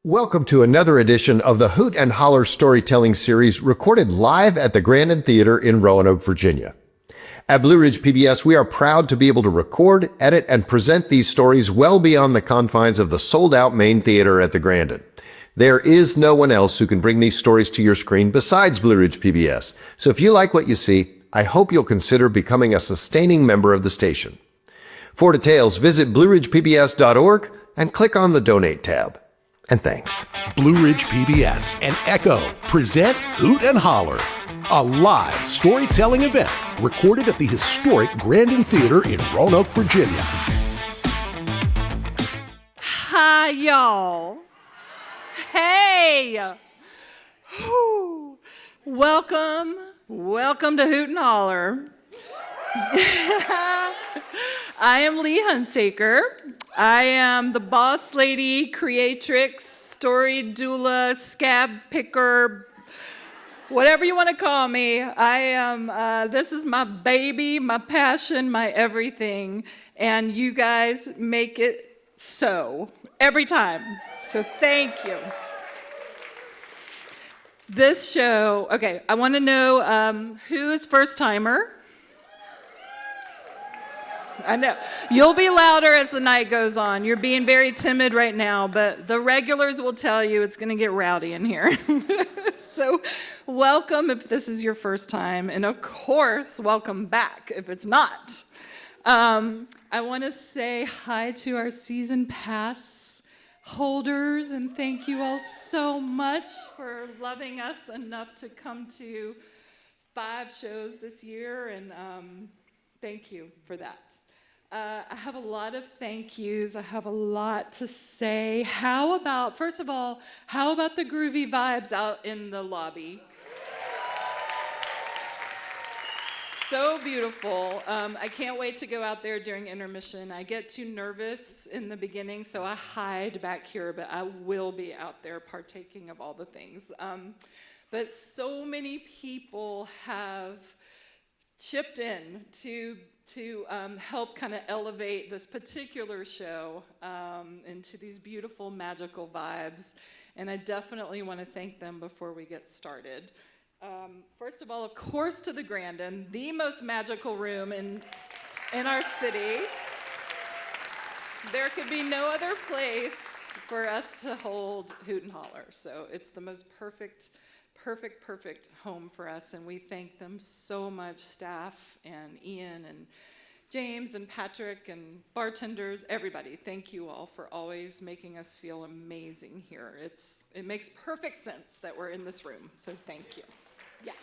Welcome to another edition of the Hoot and Holler storytelling series recorded live at the Grandin Theatre in Roanoke, Virginia. At Blue Ridge PBS, we are proud to be able to record, edit, and present these stories well beyond the confines of the sold-out main theater at the Grandin. There is no one else who can bring these stories to your screen besides Blue Ridge PBS. So if you like what you see, I hope you'll consider becoming a sustaining member of the station. For details, visit blueridgepbs.org and click on the Donate tab. And thanks. Blue Ridge PBS and Echo present Hoot and Holler, a live storytelling event recorded at the historic Grandin Theatre in Roanoke, Virginia. Hi, y'all. Hey. Whew. Welcome to Hoot and Holler. I am Lee Hunsaker. I am the boss lady, creatrix, story doula, scab picker, whatever you want to call me. I am, this is my baby, my passion, my everything. And you guys make it so every time. So thank you. This show, okay, I want to know who is first timer? I know. You'll be louder as the night goes on. You're being very timid right now, but the regulars will tell you it's going to get rowdy in here. So welcome if this is your first time, and of course, welcome back if it's not. I want to say hi to our season pass holders, and thank you all so much for loving us enough to come to 5 shows this year, and thank you for that. I have a lot of thank yous. I have a lot to say. First of all, how about the groovy vibes out in the lobby? So beautiful. I can't wait to go out there during intermission. I get too nervous in the beginning, so I hide back here, but I will be out there partaking of all the things. But so many people have chipped in to help kind of elevate this particular show into these beautiful, magical vibes. And I definitely want to thank them before we get started. First of all, of course, to the Grandin, the most magical room in our city. There could be no other place for us to hold Hoot and Holler. So it's the most perfect home for us, and we thank them so much, staff and Ian and James and Patrick and bartenders, everybody. Thank you all for always making us feel amazing here. It makes perfect sense that we're in this room, so thank you. Yes.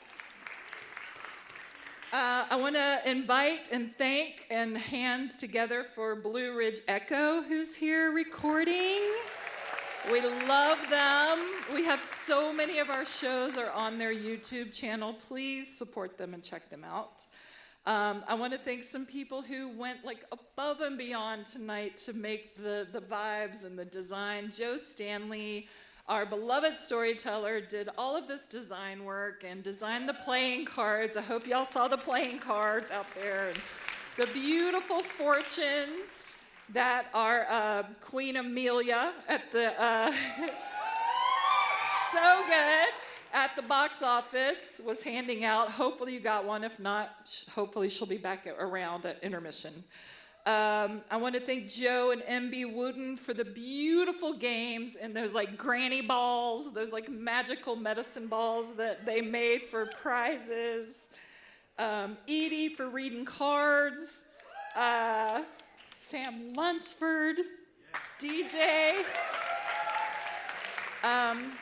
I want to invite and thank and hands together for Blue Ridge Echo, who's here recording. We love them. We have so many of our shows are on their YouTube channel. Please support them and check them out. I want to thank some people who went like above and beyond tonight to make the vibes and the design. Joe Stanley, our beloved storyteller, did all of this design work and designed the playing cards. I hope y'all saw the playing cards out there. And the beautiful fortunes that our Queen Amelia at the so good at the box office was handing out. Hopefully you got one. If not, hopefully she'll be back around at intermission. I want to thank Joe and MB Wooten for the beautiful games and those like granny balls, those like magical medicine balls that they made for prizes. Edie for reading cards. Sam Lunsford, DJ.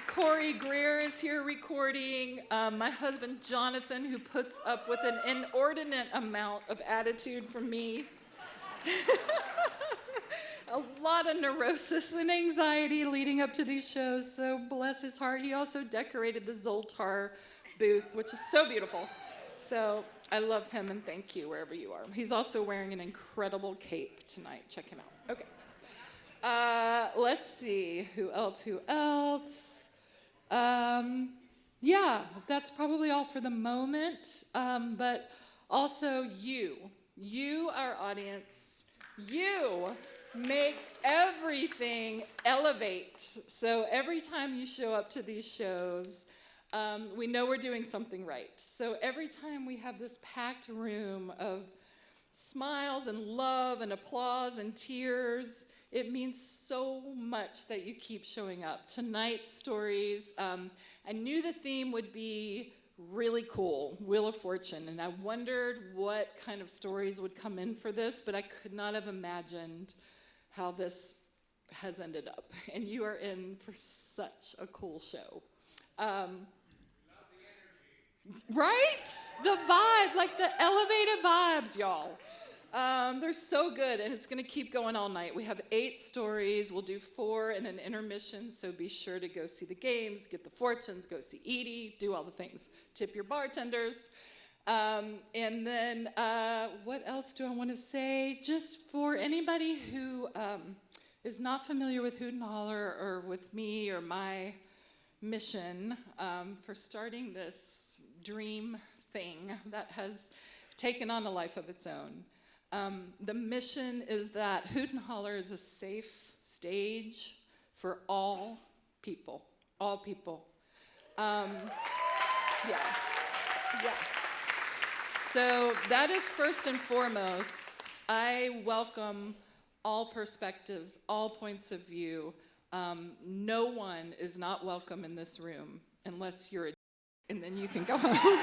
Corey Greer is here recording. My husband Jonathan, who puts up with an inordinate amount of attitude from me. A lot of neurosis and anxiety leading up to these shows, so bless his heart. He also decorated the Zoltar booth, which is so beautiful. So I love him and thank you wherever you are. He's also wearing an incredible cape tonight. Check him out. Okay. Let's see. Who else? Yeah, that's probably all for the moment. But also you, our audience, you make everything elevate. So every time you show up to these shows, we know we're doing something right. So every time we have this packed room of smiles and love and applause and tears, it means so much that you keep showing up. Tonight's stories, I knew the theme would be really cool, Wheel of Fortune, and I wondered what kind of stories would come in for this, but I could not have imagined how this has ended up. And you are in for such a cool show. Right? The vibe, like the elevated vibes, y'all. They're so good, and it's going to keep going all night. We have 8 stories. We'll do 4 in an intermission, so be sure to go see the games, get the fortunes, go see Edie, do all the things. Tip your bartenders. And then what else do I want to say? Just for anybody who is not familiar with Hoot and Holler or with me or my mission for starting this dream thing that has taken on a life of its own. The mission is that Hoot and Holler is a safe stage for all people. All people. Yeah. Yes. So that is first and foremost. I welcome all perspectives, all points of view. No one is not welcome in this room unless you're a and then you can go home.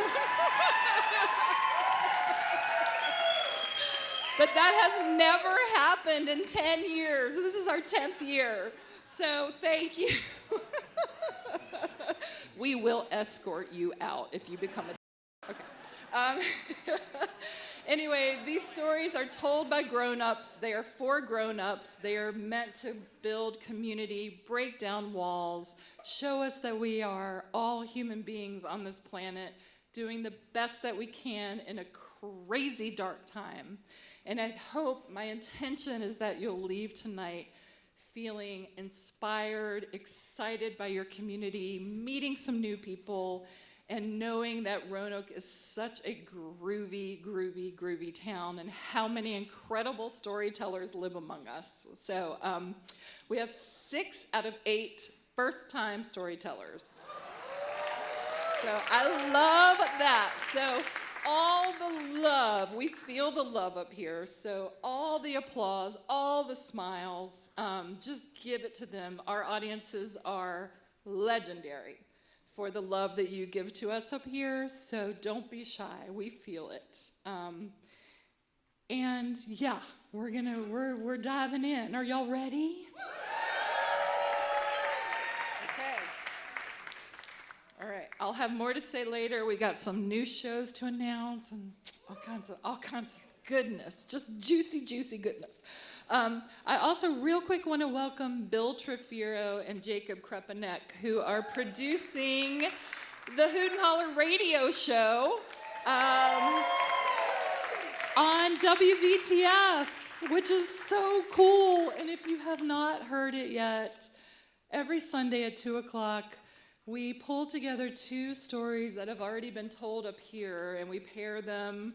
But that has never happened in 10 years. This is our 10th year. So thank you. We will escort you out if you become a... Okay. Anyway, these stories are told by grown-ups. They are for grown-ups. They are meant to build community, break down walls, show us that we are all human beings on this planet doing the best that we can in a crazy dark time. And I hope, my intention is that you'll leave tonight feeling inspired, excited by your community, meeting some new people, and knowing that Roanoke is such a groovy, groovy, groovy town, and how many incredible storytellers live among us. So we have 6 out of 8 first-time storytellers. So I love that. So all the love, we feel the love up here. So all the applause, all the smiles, just give it to them. Our audiences are legendary for the love that you give to us up here, so don't be shy. We feel it. And yeah, we're diving in. Are y'all ready? Okay. All right. I'll have more to say later. We got some new shows to announce and all kinds of goodness, just juicy, juicy goodness. I also real quick want to welcome Bill Trefiro and Jacob Krepanek, who are producing the Hoot and Holler radio show on WVTF, which is so cool. And if you have not heard it yet, every Sunday at 2 o'clock, we pull together 2 stories that have already been told up here, and we pair them.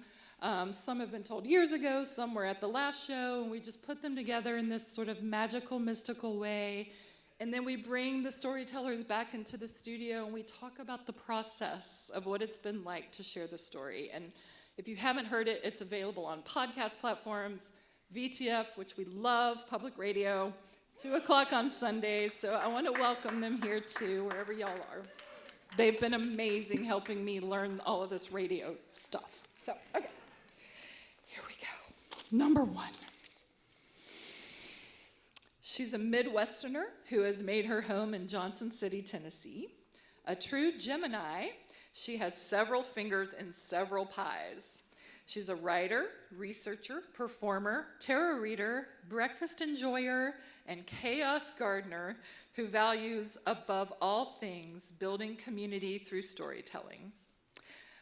Some have been told years ago, some were at the last show, and we just put them together in this sort of magical, mystical way. And then we bring the storytellers back into the studio, and we talk about the process of what it's been like to share the story. And if you haven't heard it, it's available on podcast platforms, VTF, which we love, public radio, 2 o'clock on Sundays. So I want to welcome them here, too, wherever y'all are. They've been amazing helping me learn all of this radio stuff. So, okay. Number 1. She's a Midwesterner who has made her home in Johnson City, Tennessee. A true Gemini, she has several fingers in several pies. She's a writer, researcher, performer, tarot reader, breakfast enjoyer, and chaos gardener who values, above all things, building community through storytelling.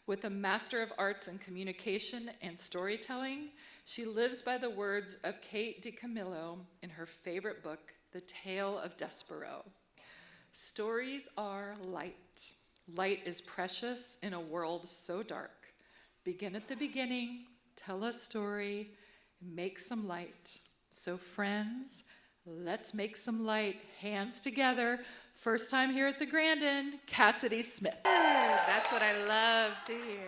With a Master of Arts in Communication and Storytelling, she lives by the words of Kate DiCamillo in her favorite book, The Tale of Despero. Stories are light. Light is precious in a world so dark. Begin at the beginning, tell a story, make some light. So friends, let's make some light. Hands together. First time here at the Grandin, Cassidy Smith. That's what I love to hear.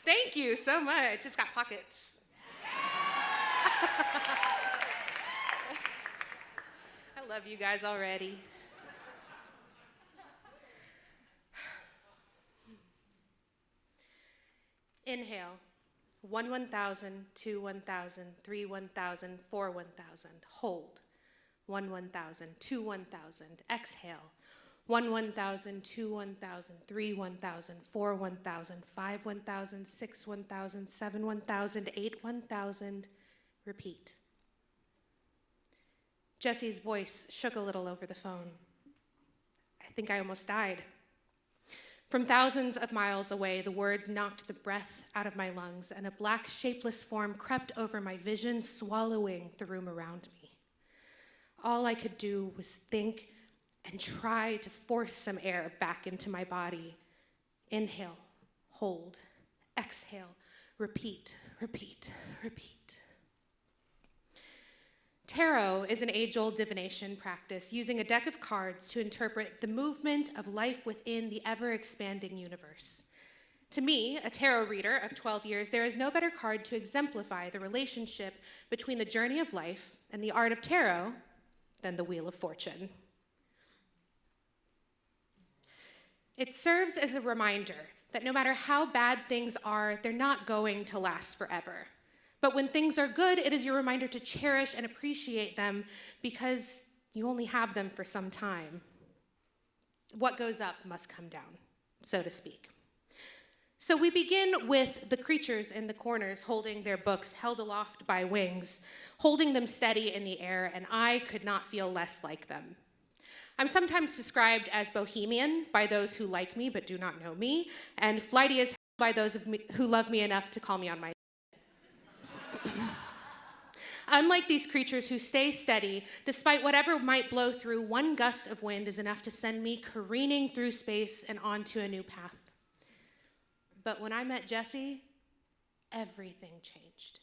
Thank you so much. It's got pockets. I love you guys already. Inhale. 1, 1,000, 2, 1,000, 3, 1,000, 4, 1,000. Hold. 1, 1,000, 2, 1,000. Exhale. 1, 1,000, 2, 1,000, 3, 1,000, 4, 1,000, 5, 1,000, 6, 1,000, 7, 1,000, 8, 1,000. Repeat. Jesse's voice shook a little over the phone. I think I almost died. From thousands of miles away, the words knocked the breath out of my lungs, and a black, shapeless form crept over my vision, swallowing the room around me. All I could do was think and try to force some air back into my body. Inhale, hold, exhale, repeat, repeat, repeat. Tarot is an age-old divination practice using a deck of cards to interpret the movement of life within the ever-expanding universe. To me, a tarot reader of 12 years, there is no better card to exemplify the relationship between the journey of life and the art of tarot than the Wheel of Fortune. It serves as a reminder that no matter how bad things are, they're not going to last forever. But when things are good, it is your reminder to cherish and appreciate them because you only have them for some time. What goes up must come down, so to speak. So we begin with the creatures in the corners holding their books held aloft by wings, holding them steady in the air, and I could not feel less like them. I'm sometimes described as bohemian by those who like me but do not know me, and flighty as hell by those of me who love me enough to call me on my Unlike these creatures who stay steady, despite whatever might blow through, one gust of wind is enough to send me careening through space and onto a new path. But when I met Jesse, everything changed.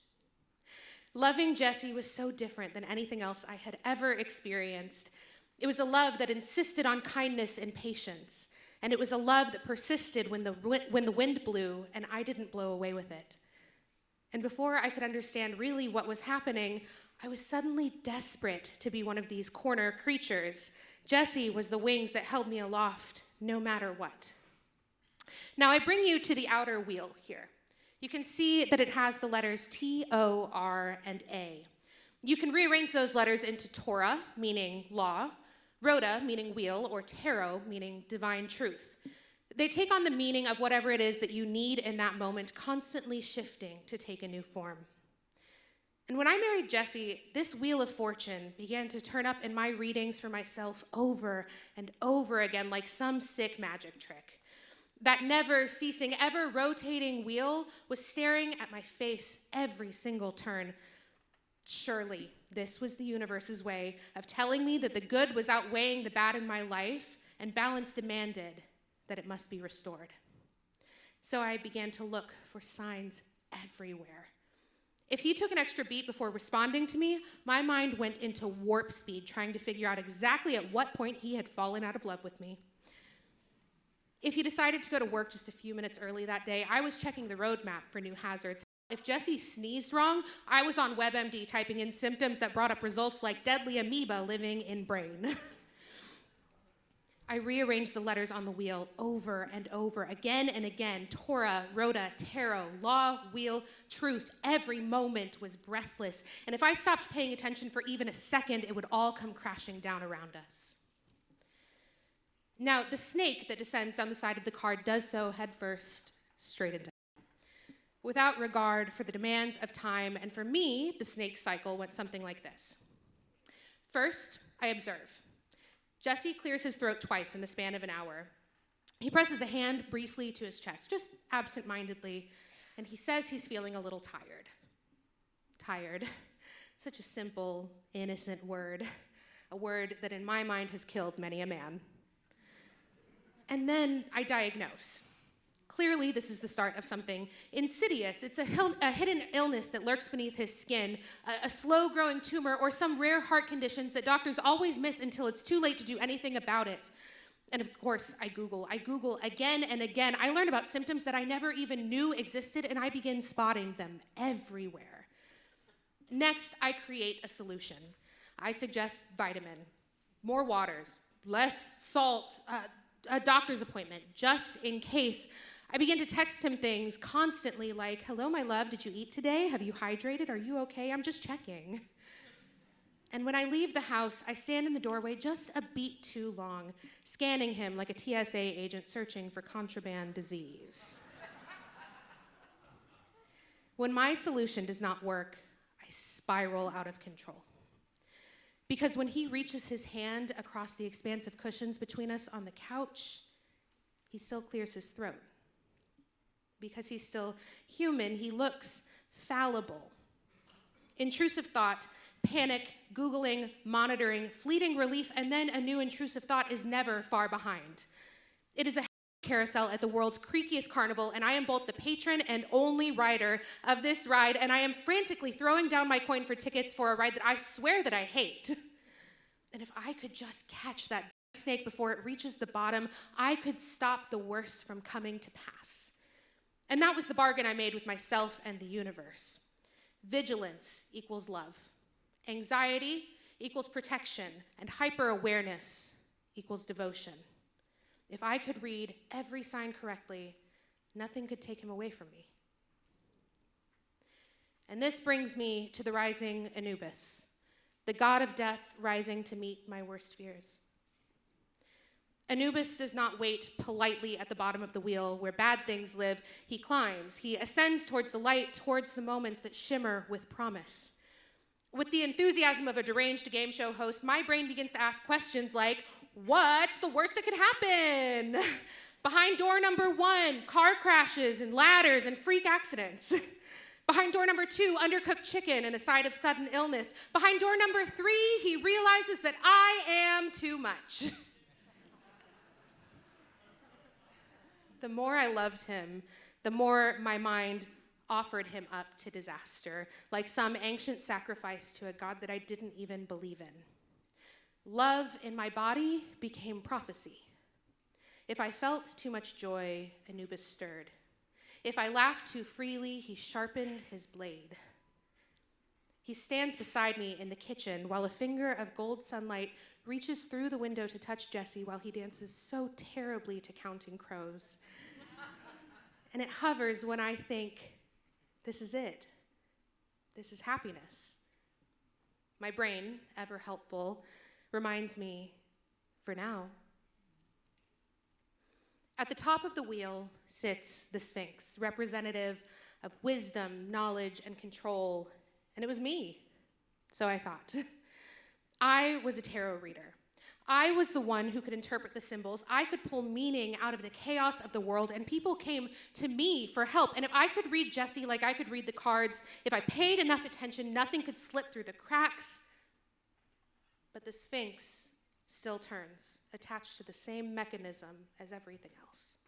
Loving Jesse was so different than anything else I had ever experienced. It was a love that insisted on kindness and patience, and it was a love that persisted when the wind blew and I didn't blow away with it. And before I could understand really what was happening, I was suddenly desperate to be one of these corner creatures. Jesse was the wings that held me aloft, no matter what. Now I bring you to the outer wheel here. You can see that it has the letters T, O, R, and A. You can rearrange those letters into Torah, meaning law, Rhoda, meaning wheel, or tarot, meaning divine truth. They take on the meaning of whatever it is that you need in that moment, constantly shifting to take a new form. And when I married Jesse, this Wheel of Fortune began to turn up in my readings for myself over and over again like some sick magic trick. That never-ceasing, ever-rotating wheel was staring at my face every single turn. Surely, this was the universe's way of telling me that the good was outweighing the bad in my life, and balance demanded that it must be restored. So I began to look for signs everywhere. If he took an extra beat before responding to me, my mind went into warp speed, trying to figure out exactly at what point he had fallen out of love with me. If he decided to go to work just a few minutes early that day, I was checking the roadmap for new hazards. If Jesse sneezed wrong, I was on WebMD typing in symptoms that brought up results like deadly amoeba living in brain. I rearranged the letters on the wheel over and over, again and again. Torah, Rhoda, tarot, law, wheel, truth. Every moment was breathless. And if I stopped paying attention for even a second, it would all come crashing down around us. Now, the snake that descends down the side of the card does so headfirst, straight into without regard for the demands of time. And for me, the snake cycle went something like this. First, I observe. Jesse clears his throat twice in the span of an hour. He presses a hand briefly to his chest, just absent-mindedly, and he says he's feeling a little tired. Tired. Such a simple, innocent word. A word that in my mind has killed many a man. And then I diagnose. Clearly, this is the start of something insidious. It's a hidden illness that lurks beneath his skin, a slow-growing tumor, or some rare heart conditions that doctors always miss until it's too late to do anything about it. And of course, I Google again and again. I learn about symptoms that I never even knew existed, and I begin spotting them everywhere. Next, I create a solution. I suggest vitamin, more waters, less salt, a doctor's appointment, just in case. I begin to text him things constantly like, "Hello, my love, did you eat today? Have you hydrated? Are you okay? I'm just checking." And when I leave the house, I stand in the doorway just a beat too long, scanning him like a TSA agent searching for contraband disease. When my solution does not work, I spiral out of control. Because when he reaches his hand across the expanse of cushions between us on the couch, he still clears his throat. Because he's still human, he looks fallible. Intrusive thought, panic, Googling, monitoring, fleeting relief, and then a new intrusive thought is never far behind. It is a carousel at the world's creakiest carnival, and I am both the patron and only rider of this ride, and I am frantically throwing down my coin for tickets for a ride that I swear that I hate. And if I could just catch that snake before it reaches the bottom, I could stop the worst from coming to pass. And that was the bargain I made with myself and the universe. Vigilance equals love. Anxiety equals protection, and hyper-awareness equals devotion. If I could read every sign correctly, nothing could take him away from me. And this brings me to the rising Anubis, the god of death rising to meet my worst fears. Anubis does not wait politely at the bottom of the wheel where bad things live. He climbs. He ascends towards the light, towards the moments that shimmer with promise. With the enthusiasm of a deranged game show host, my brain begins to ask questions like, what's the worst that could happen? Behind door number 1, car crashes and ladders and freak accidents. Behind door number 2, undercooked chicken and a side of sudden illness. Behind door number 3, he realizes that I am too much. The more I loved him, the more my mind offered him up to disaster, like some ancient sacrifice to a god that I didn't even believe in. Love in my body became prophecy. If I felt too much joy, Anubis stirred. If I laughed too freely, he sharpened his blade. He stands beside me in the kitchen while a finger of gold sunlight reaches through the window to touch Jesse while he dances so terribly to Counting Crows. And it hovers when I think, this is it. This is happiness. My brain, ever helpful, reminds me, for now. At the top of the wheel sits the Sphinx, representative of wisdom, knowledge, and control. And it was me, so I thought. I was a tarot reader. I was the one who could interpret the symbols. I could pull meaning out of the chaos of the world, and people came to me for help. And if I could read Jesse like I could read the cards, if I paid enough attention, nothing could slip through the cracks. But the Sphinx still turns, attached to the same mechanism as everything else.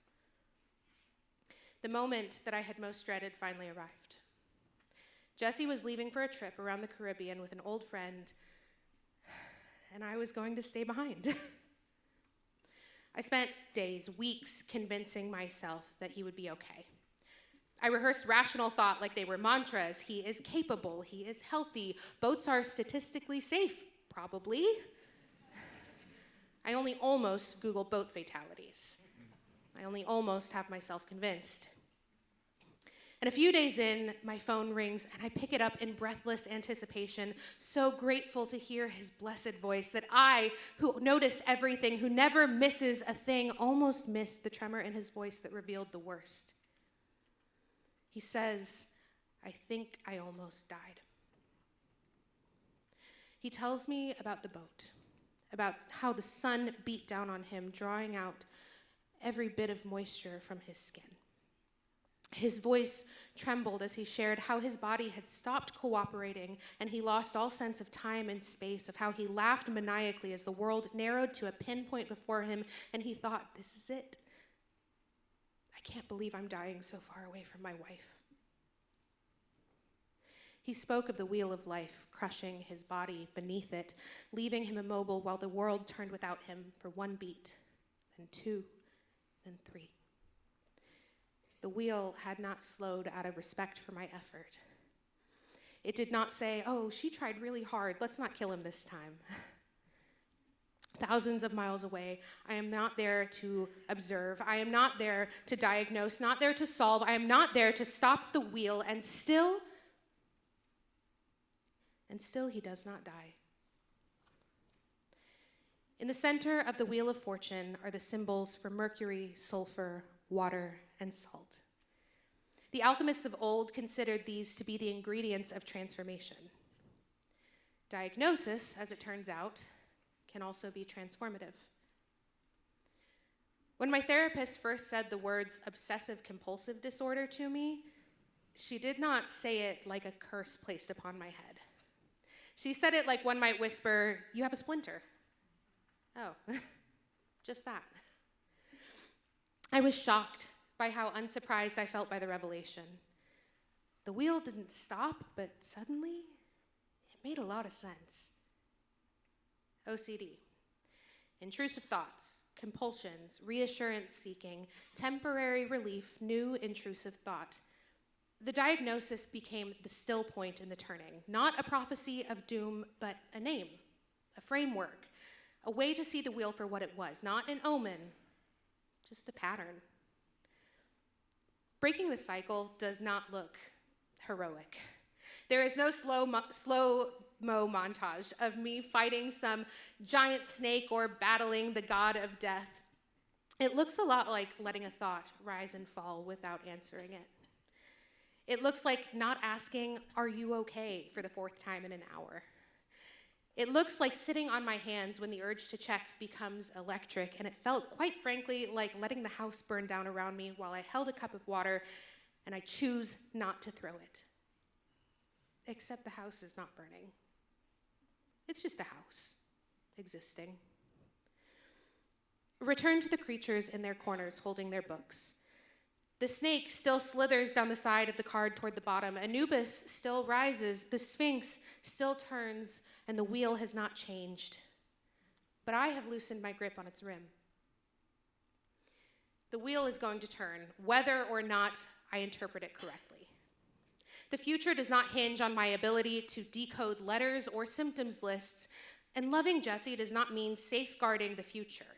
The moment that I had most dreaded finally arrived. Jesse was leaving for a trip around the Caribbean with an old friend, and I was going to stay behind. I spent days, weeks convincing myself that he would be okay. I rehearsed rational thought like they were mantras. He is capable, he is healthy, boats are statistically safe, probably. I only almost Google boat fatalities. I only almost have myself convinced. And a few days in, my phone rings, and I pick it up in breathless anticipation, so grateful to hear his blessed voice that I, who notice everything, who never misses a thing, almost missed the tremor in his voice that revealed the worst. He says, "I think I almost died." He tells me about the boat, about how the sun beat down on him, drawing out every bit of moisture from his skin. His voice trembled as he shared how his body had stopped cooperating and he lost all sense of time and space, of how he laughed maniacally as the world narrowed to a pinpoint before him and he thought, this is it. I can't believe I'm dying so far away from my wife. He spoke of the wheel of life crushing his body beneath it, leaving him immobile while the world turned without him for 1 beat, then 2, then 3. The wheel had not slowed out of respect for my effort. It did not say, oh, she tried really hard, let's not kill him this time. Thousands of miles away, I am not there to observe. I am not there to diagnose, not there to solve. I am not there to stop the wheel, and still he does not die. In the center of the wheel of fortune are the symbols for mercury, sulfur, water, and salt. The alchemists of old considered these to be the ingredients of transformation. Diagnosis, as it turns out, can also be transformative. When my therapist first said the words obsessive-compulsive disorder to me, she did not say it like a curse placed upon my head. She said it like one might whisper, "You have a splinter." Oh, just that. I was shocked by how unsurprised I felt by the revelation. The wheel didn't stop, but suddenly, it made a lot of sense. OCD. Intrusive thoughts, compulsions, reassurance seeking, temporary relief, new intrusive thought. The diagnosis became the still point in the turning, not a prophecy of doom, but a name, a framework, a way to see the wheel for what it was, not an omen, just a pattern. Breaking the cycle does not look heroic. There is no slow-mo montage of me fighting some giant snake or battling the god of death. It looks a lot like letting a thought rise and fall without answering it. It looks like not asking, "Are you okay?" for the 4th time in an hour. It looks like sitting on my hands when the urge to check becomes electric, and it felt, quite frankly, like letting the house burn down around me while I held a cup of water and I choose not to throw it. Except the house is not burning. It's just a house, existing. Return to the creatures in their corners holding their books. The snake still slithers down the side of the card toward the bottom. Anubis still rises. The Sphinx still turns, and the wheel has not changed. But I have loosened my grip on its rim. The wheel is going to turn, whether or not I interpret it correctly. The future does not hinge on my ability to decode letters or symptoms lists, and loving Jesse does not mean safeguarding the future.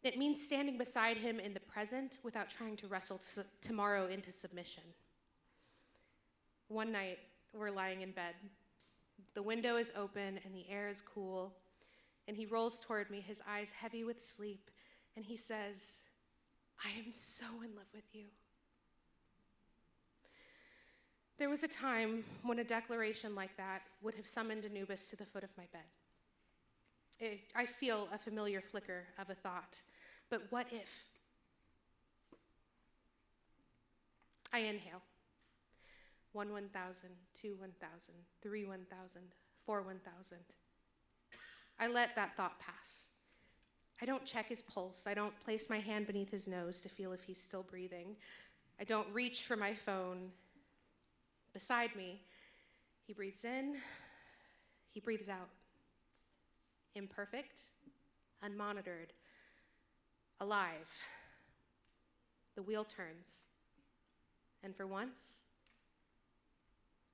It means standing beside him in the present without trying to wrestle tomorrow into submission. One night, we're lying in bed. The window is open and the air is cool, and he rolls toward me, his eyes heavy with sleep, and he says, "I am so in love with you." There was a time when a declaration like that would have summoned Anubis to the foot of my bed. I feel a familiar flicker of a thought, but what if? I inhale. 1, 1,000, 2, 1,000, 3, 1,000, 4, 1,000. I let that thought pass. I don't check his pulse. I don't place my hand beneath his nose to feel if he's still breathing. I don't reach for my phone. Beside me, he breathes in, he breathes out. Imperfect, unmonitored, alive. The wheel turns, and for once,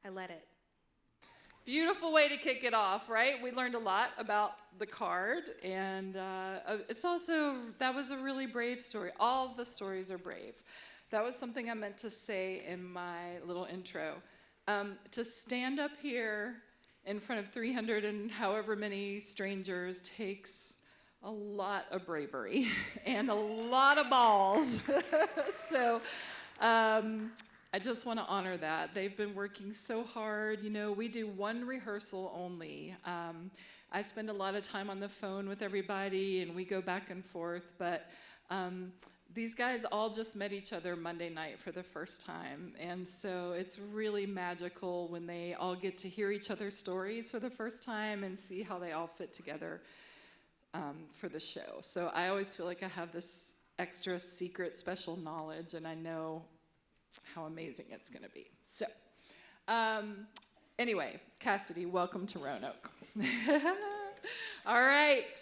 I let it. Beautiful way to kick it off, right? We learned a lot about the card, and it's also, that was a really brave story. All of the stories are brave. That was something I meant to say in my little intro. To stand up here in front of 300 and however many strangers takes a lot of bravery and a lot of balls. So I just want to honor that. They've been working so hard. You know, we do one rehearsal only. I spend a lot of time on the phone with everybody, and we go back and forth, but these guys all just met each other Monday night for the first time, and so it's really magical when they all get to hear each other's stories for the first time and see how they all fit together for the show. So I always feel like I have this extra secret special knowledge, and I know how amazing it's going to be. So, anyway, Cassidy, welcome to Roanoke. All right,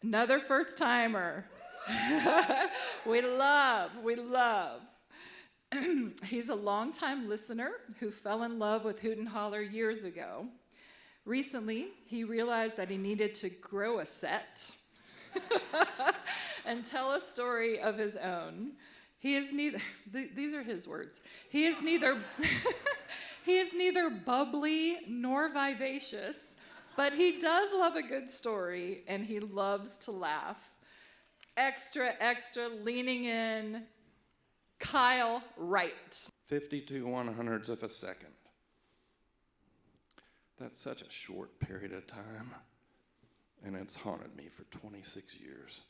another first timer. We love. He's a longtime listener who fell in love with Hoot and Holler years ago. Recently, he realized that he needed to grow a set and tell a story of his own. He is neither, these are his words, he is neither bubbly nor vivacious, but he does love a good story and he loves to laugh. Extra, leaning in, Kyle Wright. 52/100ths of a second. That's such a short period of time, and it's haunted me for 26 years.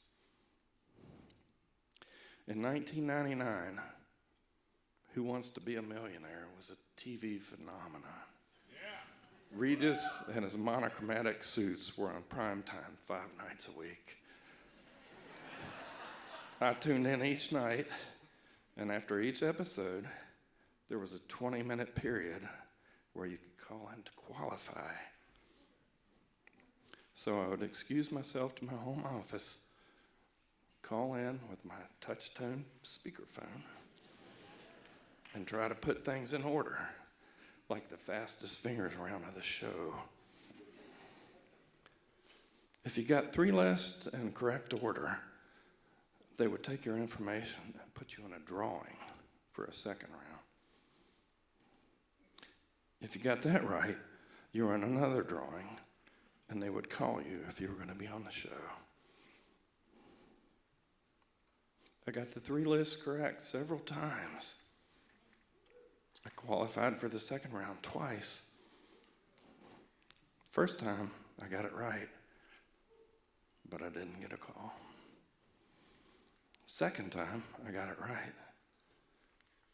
In 1999, Who Wants to Be a Millionaire was a TV phenomenon. Yeah. Regis and his monochromatic suits were on prime time 5 nights a week. I tuned in each night, and after each episode, there was a 20-minute period where you could call in to qualify. So I would excuse myself to my home office, call in with my touch-tone speakerphone, and try to put things in order, like the fastest fingers around of the show. If you got 3 lists in correct order, they would take your information and put you in a drawing for a second round. If you got that right, you were in another drawing, and they would call you if you were going to be on the show. I got the 3 lists correct several times. I qualified for the second round twice. First time, I got it right, but I didn't get a call. Second time, I got it right.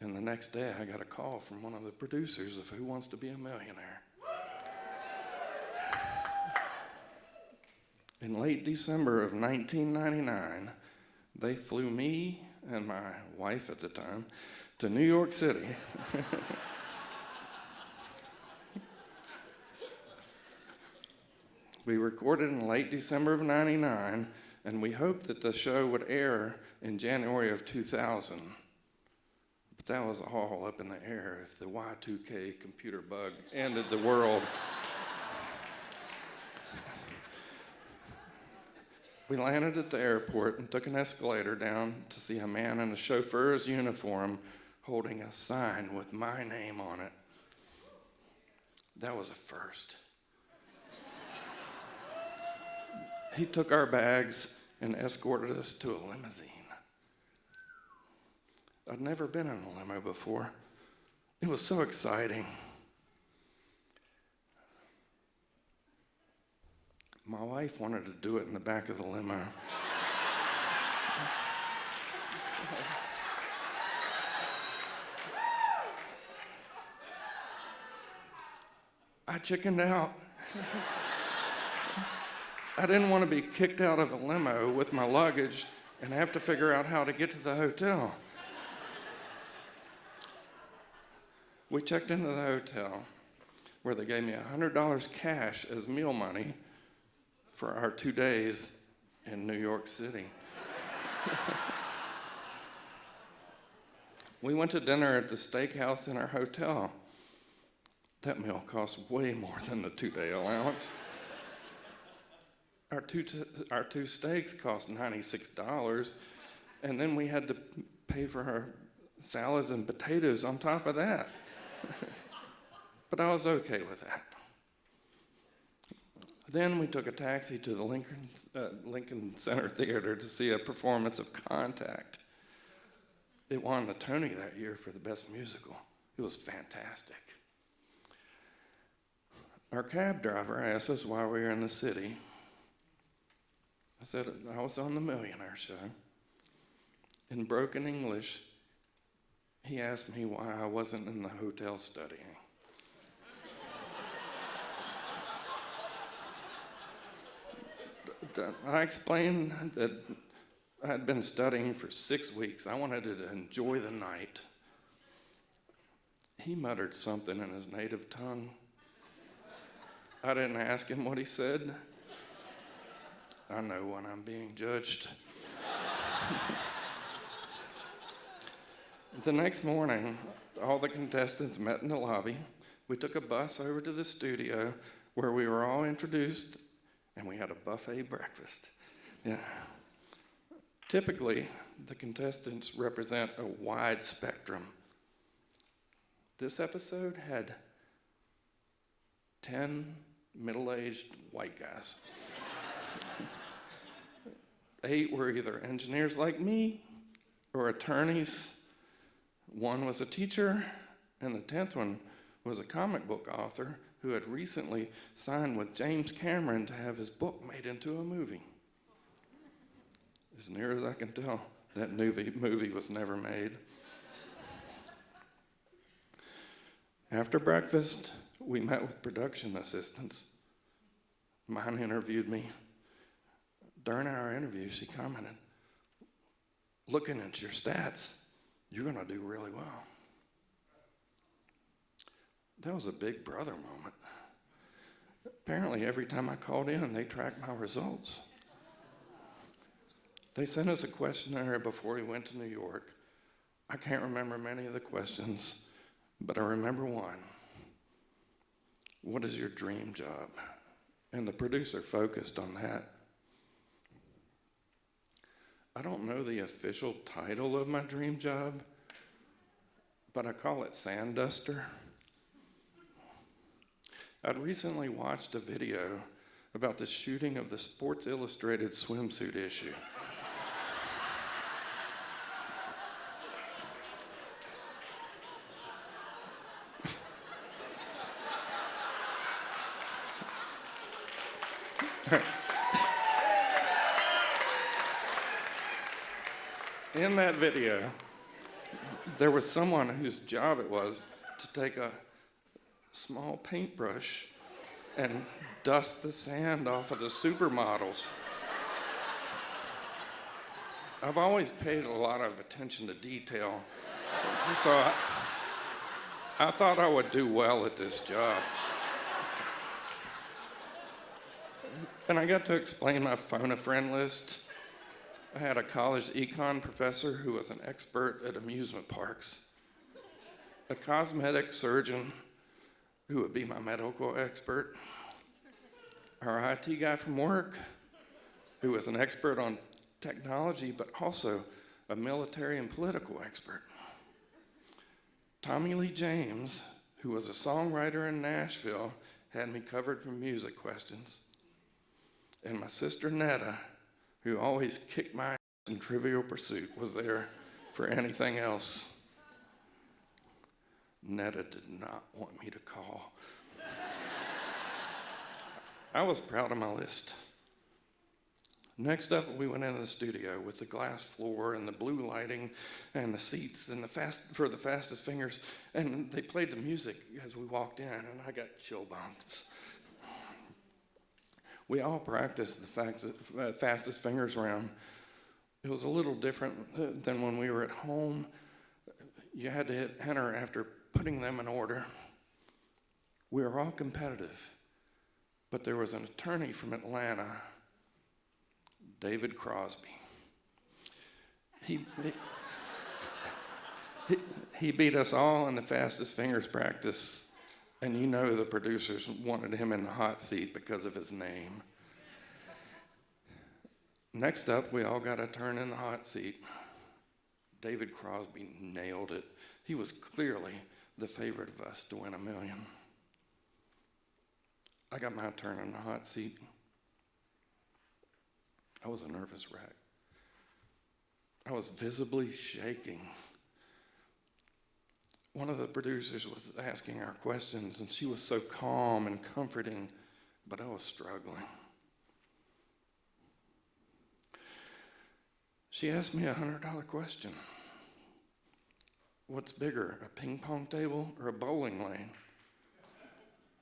And the next day, I got a call from one of the producers of Who Wants to Be a Millionaire. In late December of 1999, they flew me and my wife at the time to New York City. We recorded in late December of 99, and we hoped that the show would air in January of 2000. But that was all up in the air if the Y2K computer bug ended the world. We landed at the airport and took an escalator down to see a man in a chauffeur's uniform holding a sign with my name on it. That was a first. He took our bags and escorted us to a limousine. I'd never been in a limo before. It was so exciting. My wife wanted to do it in the back of the limo. I chickened out. I didn't want to be kicked out of a limo with my luggage and have to figure out how to get to the hotel. We checked into the hotel where they gave me $100 cash as meal money for our 2 days in New York City. We went to dinner at the steakhouse in our hotel. That meal cost way more than the 2-day allowance. Our two steaks cost $96, and then we had to pay for our salads and potatoes on top of that. But I was okay with that. Then we took a taxi to the Lincoln Center Theater to see a performance of Contact. It won the Tony that year for the best musical. It was fantastic. Our cab driver asked us why we were in the city. I said I was on the Millionaire Show. In broken English, he asked me why I wasn't in the hotel studying. I explained that I had been studying for 6 weeks. I wanted to enjoy the night. He muttered something in his native tongue. I didn't ask him what he said. I know when I'm being judged. The next morning, all the contestants met in the lobby. We took a bus over to the studio where we were all introduced, and we had a buffet breakfast. Yeah. Typically, the contestants represent a wide spectrum. This episode had 10 middle-aged white guys. 8 were either engineers like me or attorneys. 1 was a teacher, and the 10th one was a comic book author who had recently signed with James Cameron to have his book made into a movie. As near as I can tell, that movie was never made. After breakfast, we met with production assistants. Mine interviewed me. During our interview, she commented, "Looking at your stats, you're going to do really well." That was a big brother moment. Apparently, every time I called in, they tracked my results. They sent us a questionnaire before we went to New York. I can't remember many of the questions, but I remember one. What is your dream job? And the producer focused on that. I don't know the official title of my dream job, but I call it sand duster. I'd recently watched a video about the shooting of the Sports Illustrated swimsuit issue. In that video, there was someone whose job it was to take a small paintbrush and dust the sand off of the supermodels. I've always paid a lot of attention to detail, so I thought I would do well at this job. And I got to explain my phone-a-friend list. I had a college econ professor who was an expert at amusement parks, a cosmetic surgeon who would be my medical expert, our IT guy from work who was an expert on technology but also a military and political expert, Tommy Lee James, who was a songwriter in Nashville, had me covered for music questions, and my sister Netta, who always kicked my ass in Trivial Pursuit, was there for anything else. Netta did not want me to call. I was proud of my list. Next up, we went into the studio with the glass floor and the blue lighting and the seats and for the fastest fingers, and they played the music as we walked in, and I got chill bumps. We all practiced the fastest fingers round. It was a little different than when we were at home. You had to hit enter after putting them in order. We were all competitive, but there was an attorney from Atlanta, David Crosby. He beat us all in the fastest fingers practice. And you know the producers wanted him in the hot seat because of his name. Next up, we all got a turn in the hot seat. David Crosby nailed it. He was clearly the favorite of us to win $1 million. I got my turn in the hot seat. I was a nervous wreck. I was visibly shaking. One of the producers was asking our questions, and she was so calm and comforting, but I was struggling. She asked me a $100 question. What's bigger, a ping pong table or a bowling lane?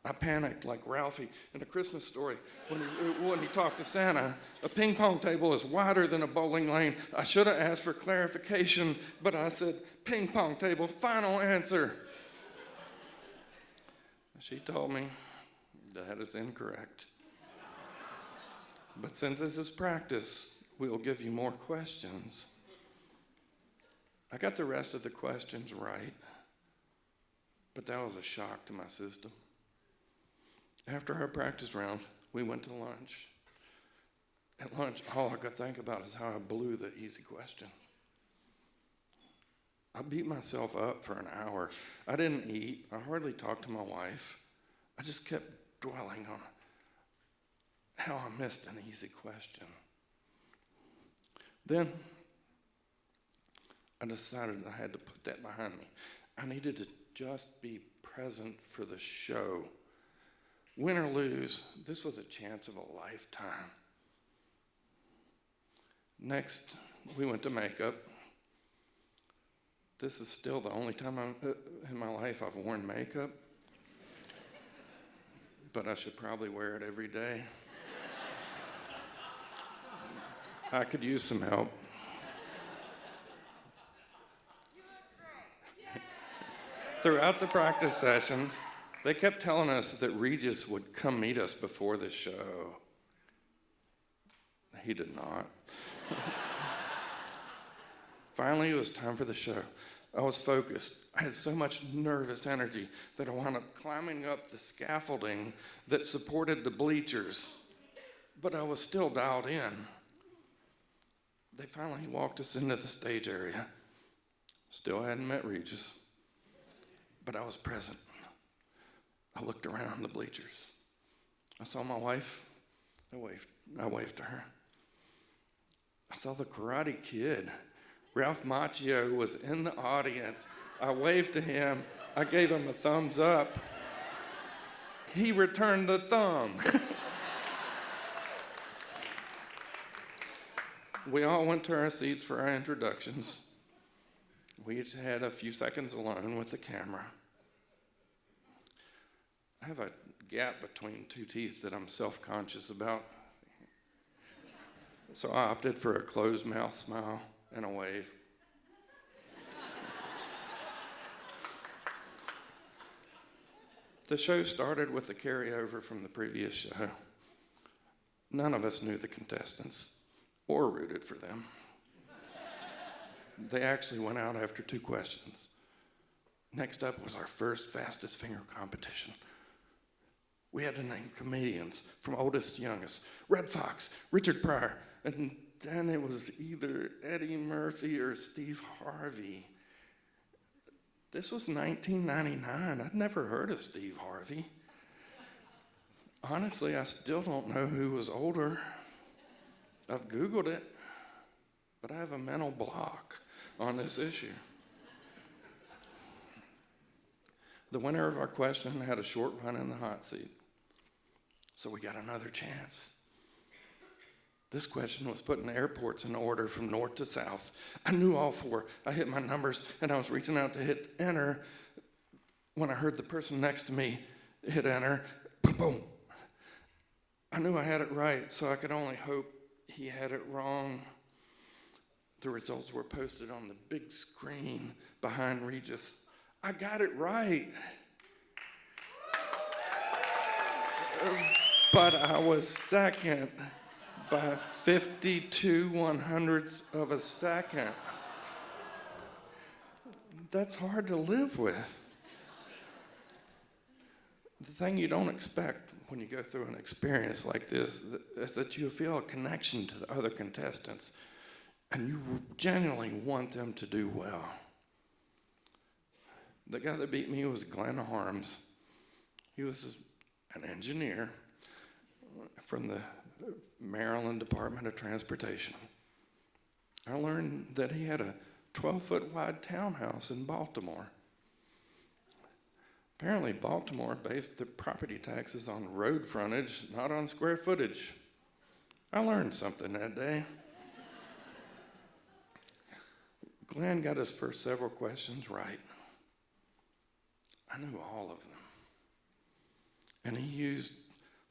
I panicked like Ralphie in A Christmas Story when he talked to Santa. A ping pong table is wider than a bowling lane. I should have asked for clarification, but I said, ping pong table, final answer. She told me that is incorrect. But since this is practice, we will give you more questions. I got the rest of the questions right, but that was a shock to my system. After our practice round, we went to lunch. At lunch, all I could think about is how I blew the easy question. I beat myself up for an hour. I didn't eat. I hardly talked to my wife. I just kept dwelling on how I missed an easy question. Then I decided I had to put that behind me. I needed to just be present for the show. Win or lose, this was a chance of a lifetime. Next, we went to makeup. This is still the only time in my life I've worn makeup, but I should probably wear it every day. I could use some help. Throughout the practice sessions, they kept telling us that Regis would come meet us before the show. He did not. Finally, it was time for the show. I was focused. I had so much nervous energy that I wound up climbing up the scaffolding that supported the bleachers, but I was still dialed in. They finally walked us into the stage area. Still hadn't met Regis, but I was present. I looked around the bleachers. I saw my wife. I waved to her. I saw the Karate Kid. Ralph Macchio was in the audience. I waved to him. I gave him a thumbs up. He returned the thumb. We all went to our seats for our introductions. We each had a few seconds alone with the camera. I have a gap between two teeth that I'm self-conscious about. So I opted for a closed mouth smile and a wave. The show started with the carryover from the previous show. None of us knew the contestants or rooted for them. They actually went out after 2 questions. Next up was our first fastest finger competition. We had to name comedians from oldest to youngest. Red Fox, Richard Pryor, and then it was either Eddie Murphy or Steve Harvey. This was 1999. I'd never heard of Steve Harvey. Honestly, I still don't know who was older. I've Googled it, but I have a mental block on this issue. The winner of our question had a short run in the hot seat, so we got another chance. This question was putting airports in order from north to south. I knew all 4. I hit my numbers, and I was reaching out to hit enter when I heard the person next to me hit enter. Boom. I knew I had it right, so I could only hope he had it wrong. The results were posted on the big screen behind Regis. I got it right. But I was second by 52 100ths of a second. That's hard to live with. The thing you don't expect when you go through an experience like this is that you feel a connection to the other contestants, and you genuinely want them to do well. The guy that beat me was Glenn Harms. He was an engineer from the Maryland Department of Transportation. I learned that he had a 12-foot wide townhouse in Baltimore. Apparently, Baltimore based the property taxes on road frontage, not on square footage. I learned something that day. Glenn got his first several questions right. I knew all of them. and he used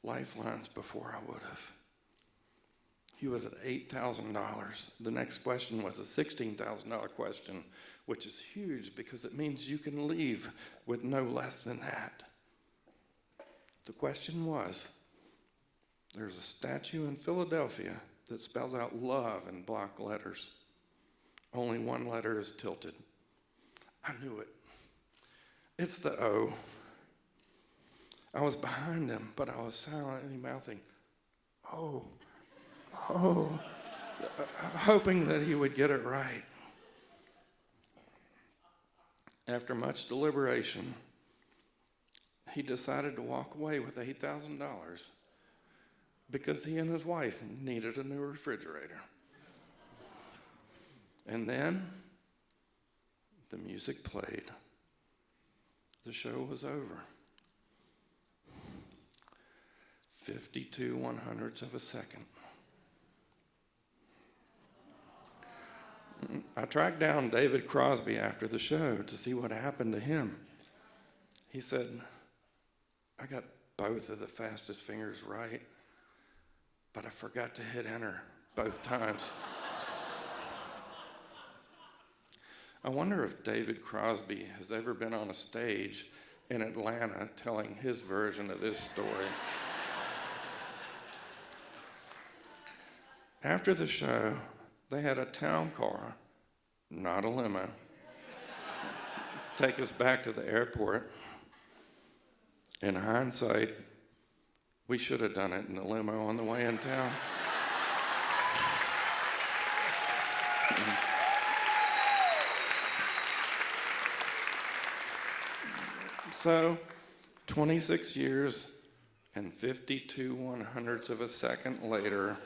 lifelines before I would have. He was at $8,000. The next question was a $16,000 question, which is huge because it means you can leave with no less than that. The question was, there's a statue in Philadelphia that spells out love in block letters. Only one letter is tilted. I knew it. It's the O. I was behind him, but I was silently mouthing, "Oh, oh," hoping that he would get it right. After much deliberation, he decided to walk away with $8,000 because he and his wife needed a new refrigerator. And then the music played. The show was over. 52 100ths of a second. I tracked down David Crosby after the show to see what happened to him. He said, "I got both of the fastest fingers right, but I forgot to hit enter both times." I wonder if David Crosby has ever been on a stage in Atlanta telling his version of this story. After the show, they had a town car, not a limo, take us back to the airport. In hindsight, we should have done it in the limo on the way in town. So, 26 years and 52 100ths of a second later,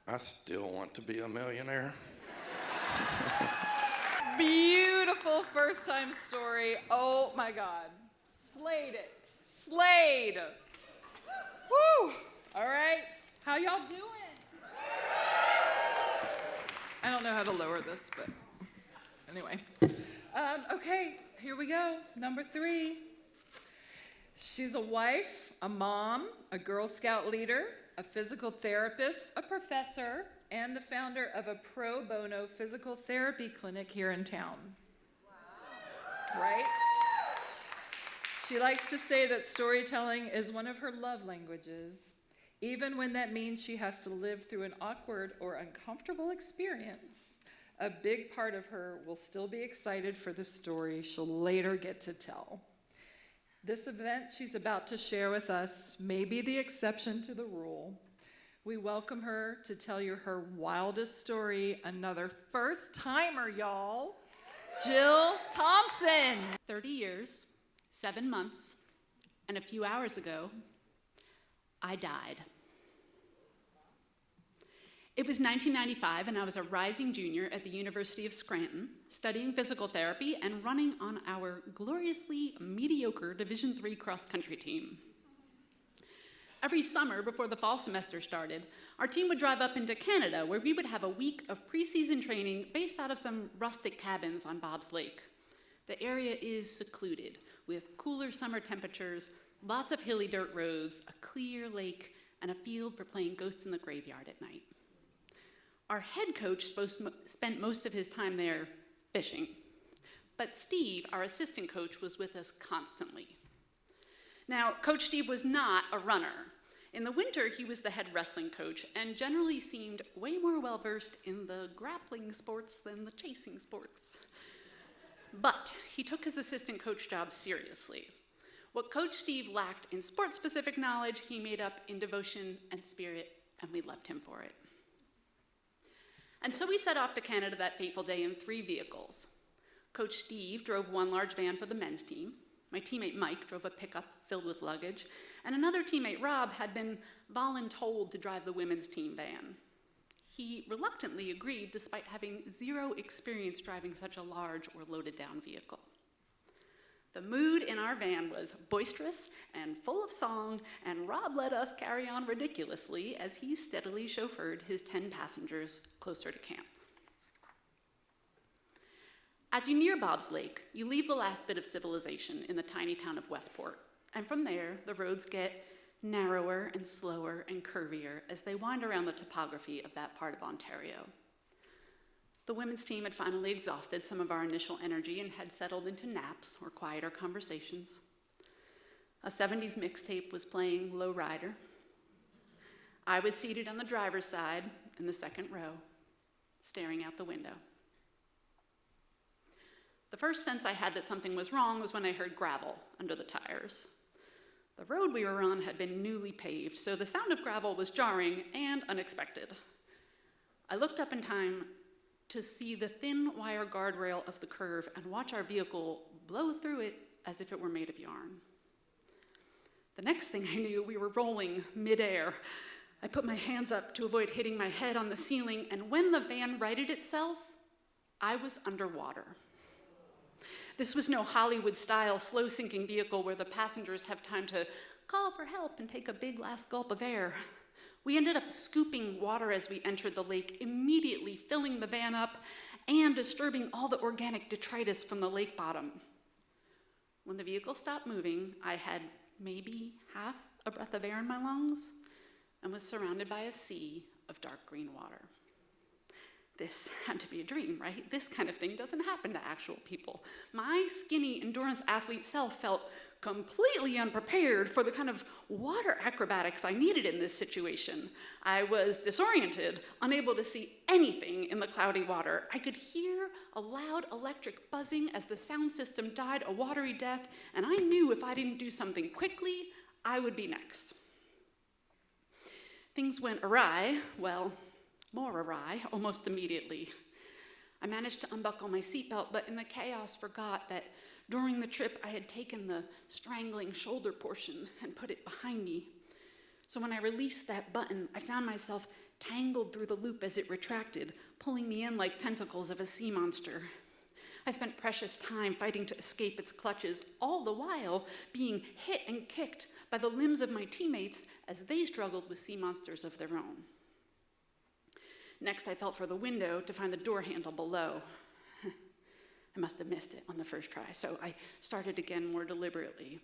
I still want to be a millionaire. Beautiful first time story. Oh my God. Slayed it. Slayed. Woo. All right. How y'all doing? I don't know how to lower this, but anyway. Okay, here we go. Number 3. She's a wife, a mom, a Girl Scout leader, a physical therapist, a professor, and the founder of a pro bono physical therapy clinic here in town. Wow. Right? She likes to say that storytelling is one of her love languages, even when that means she has to live through an awkward or uncomfortable experience. A big part of her will still be excited for the story she'll later get to tell. This event she's about to share with us may be the exception to the rule. We welcome her to tell you her wildest story, another first-timer, y'all, Jill Thompson. 30 years, 7 months, and a few hours ago, I died. It was 1995, and I was a rising junior at the University of Scranton, studying physical therapy and running on our gloriously mediocre Division III cross-country team. Every summer before the fall semester started, our team would drive up into Canada, where we would have a week of preseason training based out of some rustic cabins on Bob's Lake. The area is secluded, with cooler summer temperatures, lots of hilly dirt roads, a clear lake, and a field for playing Ghost in the Graveyard at night. Our head coach spent most of his time there fishing, but Steve, our assistant coach, was with us constantly. Now, Coach Steve was not a runner. In the winter, he was the head wrestling coach and generally seemed way more well-versed in the grappling sports than the chasing sports. But he took his assistant coach job seriously. What Coach Steve lacked in sports-specific knowledge, he made up in devotion and spirit, and we loved him for it. And so we set off to Canada that fateful day in 3 vehicles. Coach Steve drove one large van for the men's team. My teammate Mike drove a pickup filled with luggage. And another teammate, Rob, had been voluntold to drive the women's team van. He reluctantly agreed despite having 0 experience driving such a large or loaded down vehicle. The mood in our van was boisterous and full of song, and Rob let us carry on ridiculously as he steadily chauffeured his 10 passengers closer to camp. As you near Bob's Lake, you leave the last bit of civilization in the tiny town of Westport And from there, the roads get narrower and slower and curvier as they wind around the topography of that part of Ontario. The women's team had finally exhausted some of our initial energy and had settled into naps or quieter conversations. A 70s mixtape was playing Low Rider. I was seated on the driver's side in the second row, staring out the window. The first sense I had that something was wrong was when I heard gravel under the tires. The road we were on had been newly paved, so the sound of gravel was jarring and unexpected. I looked up in time to see the thin wire guardrail of the curve and watch our vehicle blow through it as if it were made of yarn. The next thing I knew, we were rolling midair. I put my hands up to avoid hitting my head on the ceiling, and when the van righted itself, I was underwater. This was no Hollywood-style slow-sinking vehicle where the passengers have time to call for help and take a big last gulp of air. We ended up scooping water as we entered the lake, immediately filling the van up and disturbing all the organic detritus from the lake bottom. When the vehicle stopped moving, I had maybe half a breath of air in my lungs and was surrounded by a sea of dark green water. This had to be a dream, right? This kind of thing doesn't happen to actual people. My skinny endurance athlete self felt completely unprepared for the kind of water acrobatics I needed in this situation. I was disoriented, unable to see anything in the cloudy water. I could hear a loud electric buzzing as the sound system died a watery death, and I knew if I didn't do something quickly, I would be next. Things went awry, well, more awry, almost immediately. I managed to unbuckle my seatbelt, but in the chaos forgot that during the trip I had taken the strangling shoulder portion and put it behind me. So when I released that button, I found myself tangled through the loop as it retracted, pulling me in like tentacles of a sea monster. I spent precious time fighting to escape its clutches, all the while being hit and kicked by the limbs of my teammates as they struggled with sea monsters of their own. Next, I felt for the window to find the door handle below. I must have missed it on the first try, so I started again more deliberately.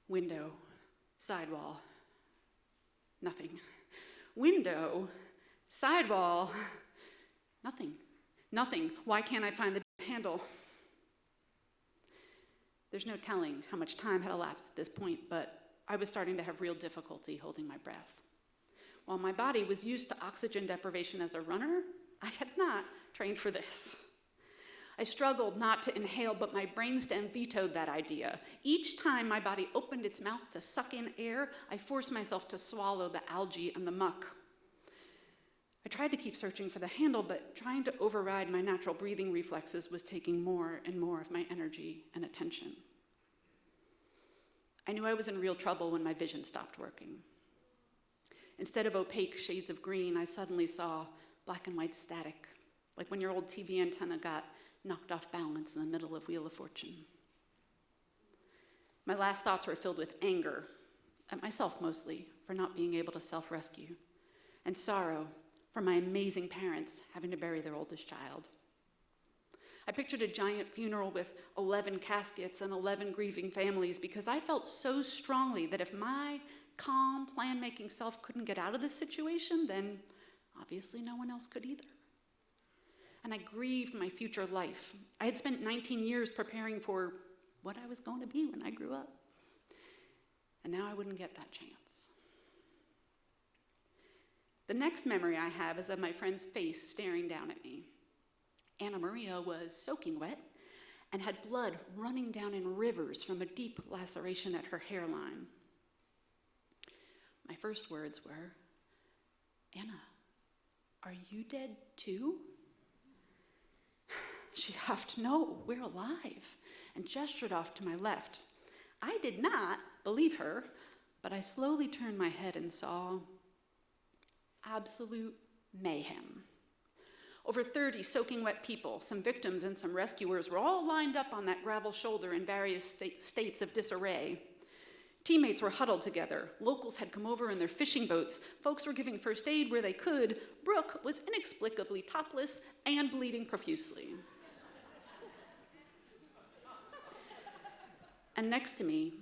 Window, sidewall, nothing. Window, sidewall, nothing. Nothing. Why can't I find the handle? There's no telling how much time had elapsed at this point, but I was starting to have real difficulty holding my breath. While my body was used to oxygen deprivation as a runner, I had not trained for this. I struggled not to inhale, but my brainstem vetoed that idea. Each time my body opened its mouth to suck in air, I forced myself to swallow the algae and the muck. I tried to keep searching for the handle, but trying to override my natural breathing reflexes was taking more and more of my energy and attention. I knew I was in real trouble when my vision stopped working. Instead of opaque shades of green, I suddenly saw black and white static, like when your old TV antenna got knocked off balance in the middle of Wheel of Fortune. My last thoughts were filled with anger, at myself mostly, for not being able to self-rescue, and sorrow for my amazing parents having to bury their oldest child. I pictured a giant funeral with 11 caskets and 11 grieving families because I felt so strongly that if my calm, plan-making self couldn't get out of this situation, then obviously no one else could either. And I grieved my future life. I had spent 19 years preparing for what I was going to be when I grew up. And now I wouldn't get that chance. The next memory I have is of my friend's face staring down at me. Anna Maria was soaking wet and had blood running down in rivers from a deep laceration at her hairline. My first words were, "Anna, are you dead too?" She huffed, "No, we're alive," and gestured off to my left. I did not believe her, but I slowly turned my head and saw absolute mayhem. Over 30 soaking wet people, some victims and some rescuers, were all lined up on that gravel shoulder in various states of disarray. Teammates were huddled together. Locals had come over in their fishing boats. Folks were giving first aid where they could. Brooke was inexplicably topless and bleeding profusely. And next to me,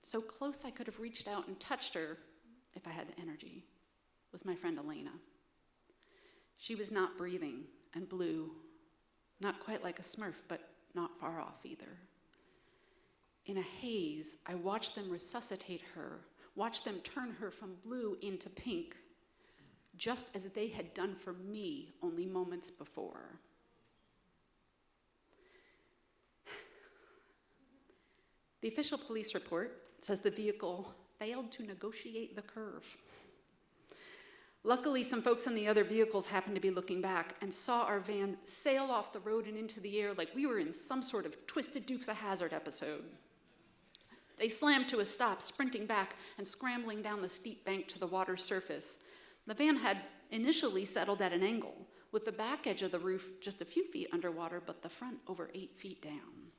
so close I could have reached out and touched her if I had the energy, was my friend Elena. She was not breathing and blue, not quite like a Smurf, but not far off either. In a haze, I watched them resuscitate her, watched them turn her from blue into pink, just as they had done for me only moments before. The official police report says the vehicle failed to negotiate the curve. Luckily, some folks in the other vehicles happened to be looking back and saw our van sail off the road and into the air like we were in some sort of Twisted Dukes of Hazzard episode. They slammed to a stop, sprinting back and scrambling down the steep bank to the water's surface. The van had initially settled at an angle, with the back edge of the roof just a few feet underwater, but the front over 8 feet down.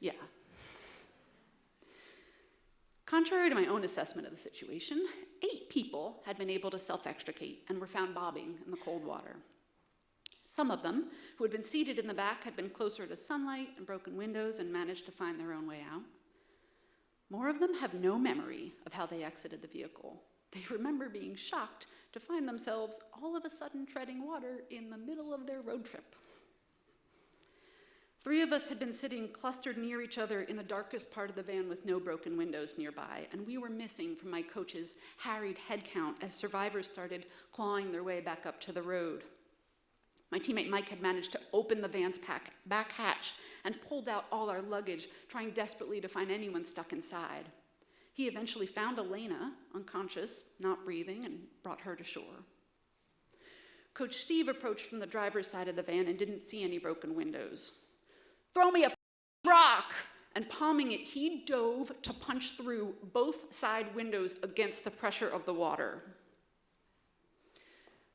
Yeah. Contrary to my own assessment of the situation, 8 people had been able to self-extricate and were found bobbing in the cold water. Some of them, who had been seated in the back, had been closer to sunlight and broken windows and managed to find their own way out. More of them have no memory of how they exited the vehicle. They remember being shocked to find themselves all of a sudden treading water in the middle of their road trip. 3 of us had been sitting clustered near each other in the darkest part of the van with no broken windows nearby, and we were missing from my coach's harried head count as survivors started clawing their way back up to the road. My teammate Mike had managed to open the van's back hatch and pulled out all our luggage, trying desperately to find anyone stuck inside. He eventually found Elena, unconscious, not breathing, and brought her to shore. Coach Steve approached from the driver's side of the van and didn't see any broken windows. "Throw me a rock!" And palming it, he dove to punch through both side windows against the pressure of the water.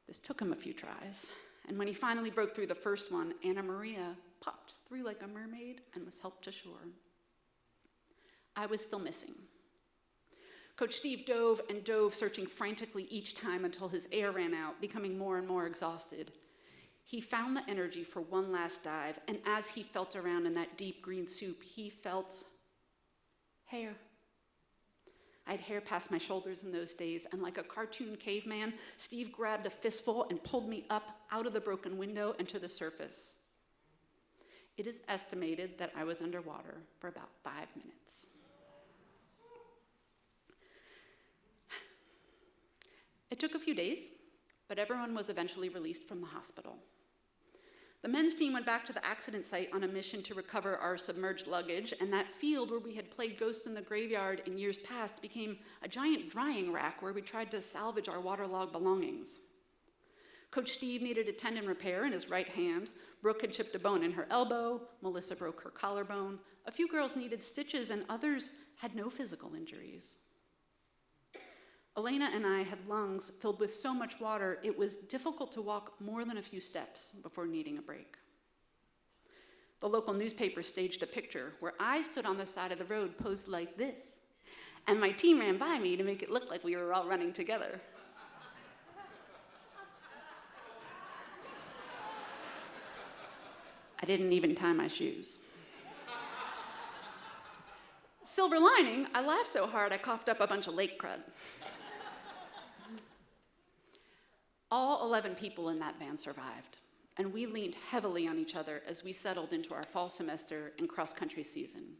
This took him a few tries, and when he finally broke through the first one, Anna Maria popped through like a mermaid and was helped to shore. I was still missing. Coach Steve dove and dove, searching frantically each time until his air ran out, becoming more and more exhausted. He found the energy for one last dive, and as he felt around in that deep green soup, he felt hair. I had hair past my shoulders in those days, and like a cartoon caveman, Steve grabbed a fistful and pulled me up out of the broken window and to the surface. It is estimated that I was underwater for about 5 minutes. It took a few days, but everyone was eventually released from the hospital. The men's team went back to the accident site on a mission to recover our submerged luggage, and that field where we had played Ghosts in the Graveyard in years past became a giant drying rack where we tried to salvage our waterlogged belongings. Coach Steve needed a tendon repair in his right hand. Brooke had chipped a bone in her elbow. Melissa broke her collarbone. A few girls needed stitches, and others had no physical injuries. Elena and I had lungs filled with so much water, it was difficult to walk more than a few steps before needing a break. The local newspaper staged a picture where I stood on the side of the road posed like this, and my team ran by me to make it look like we were all running together. I didn't even tie my shoes. Silver lining, I laughed so hard I coughed up a bunch of lake crud. All 11 people in that van survived, and we leaned heavily on each other as we settled into our fall semester and cross-country season.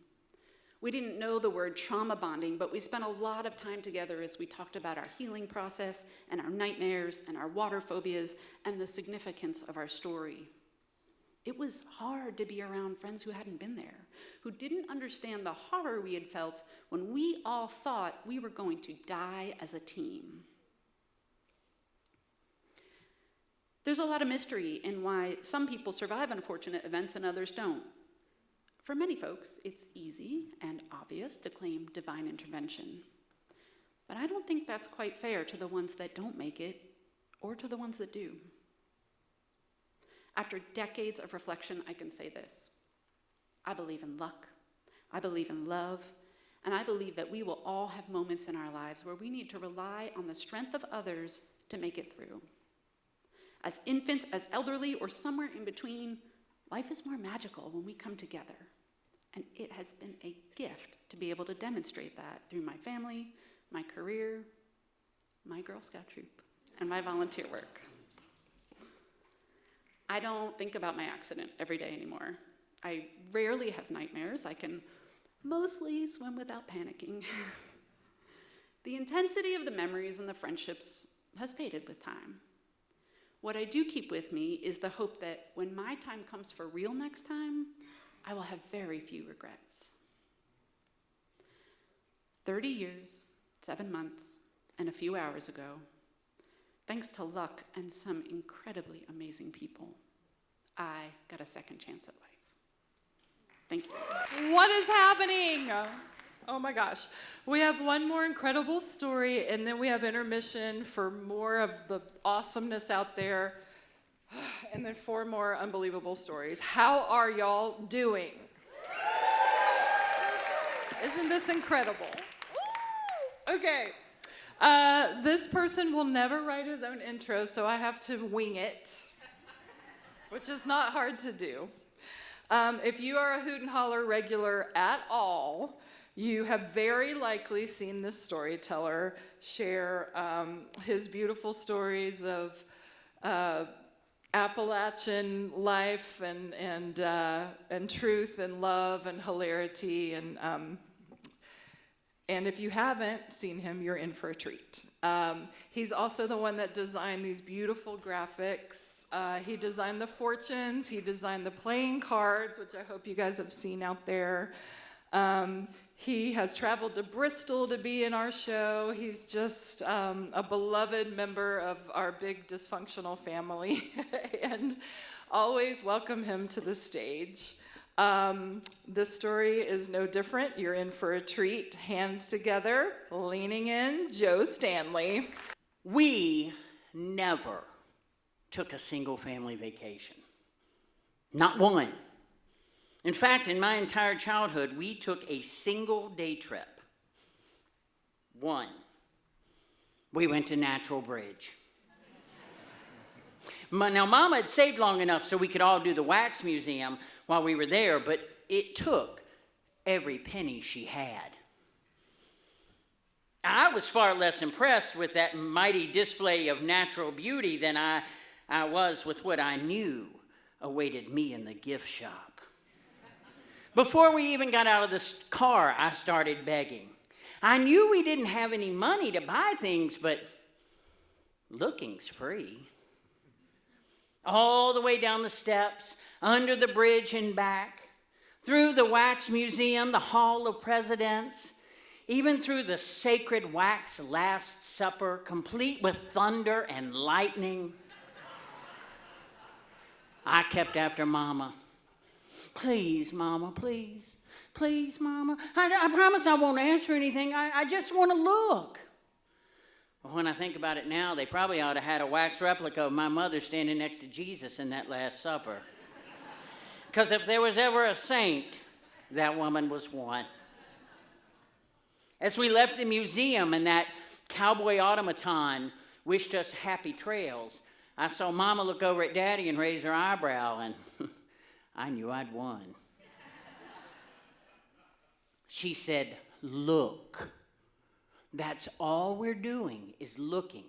We didn't know the word trauma bonding, but we spent a lot of time together as we talked about our healing process and our nightmares and our water phobias and the significance of our story. It was hard to be around friends who hadn't been there, who didn't understand the horror we had felt when we all thought we were going to die as a team. There's a lot of mystery in why some people survive unfortunate events and others don't. For many folks, it's easy and obvious to claim divine intervention. But I don't think that's quite fair to the ones that don't make it or to the ones that do. After decades of reflection, I can say this. I believe in luck, I believe in love, and I believe that we will all have moments in our lives where we need to rely on the strength of others to make it through. As infants, as elderly, or somewhere in between, Life is more magical when we come together, and it has been a gift to be able to demonstrate that through my family, my career, my Girl Scout troop, and my volunteer work. I don't think about my accident every day anymore. I rarely have nightmares. I can mostly swim without panicking. The intensity of the memories and the friendships has faded with time. What I do keep with me is the hope that when my time comes for real next time, I will have very few regrets. 30 years, 7 months, and a few hours ago, thanks to luck and some incredibly amazing people, I got a second chance at life. Thank you. What is happening? Oh my gosh. We have one more incredible story, and then we have intermission for more of the awesomeness out there, and then 4 more unbelievable stories. How are y'all doing? Isn't this incredible? Okay. This person will never write his own intro, so I have to wing it, which is not hard to do. If you are a Hoot and Holler regular at all, you have very likely seen this storyteller share his beautiful stories of Appalachian life and truth and love and hilarity. And if you haven't seen him, you're in for a treat. He's also the one that designed these beautiful graphics. He designed the fortunes. He designed the playing cards, which I hope you guys have seen out there. He has traveled to Bristol to be in our show. He's just a beloved member of our big dysfunctional family, and always welcome him to the stage. This story is no different. You're in for a treat. Hands together, leaning in, Joe Stanley. We never took a single family vacation. Not one. In fact, in my entire childhood, we took a single day trip. One. We went to Natural Bridge. Now, Mama had saved long enough so we could all do the wax museum while we were there, but it took every penny she had. I was far less impressed with that mighty display of natural beauty than I was with what I knew awaited me in the gift shop. Before we even got out of the car, I started begging. I knew we didn't have any money to buy things, but looking's free. All the way down the steps, under the bridge and back, through the wax museum, the Hall of Presidents, even through the sacred wax Last Supper, complete with thunder and lightning. I kept after Mama. Please, Mama, please. Please, Mama. I promise I won't ask for anything. I just want to look. Well, when I think about it now, they probably ought to have had a wax replica of my mother standing next to Jesus in that Last Supper. Because if there was ever a saint, that woman was one. As we left the museum and that cowboy automaton wished us happy trails, I saw Mama look over at Daddy and raise her eyebrow, and I knew I'd won. She said, "Look. That's all we're doing is looking.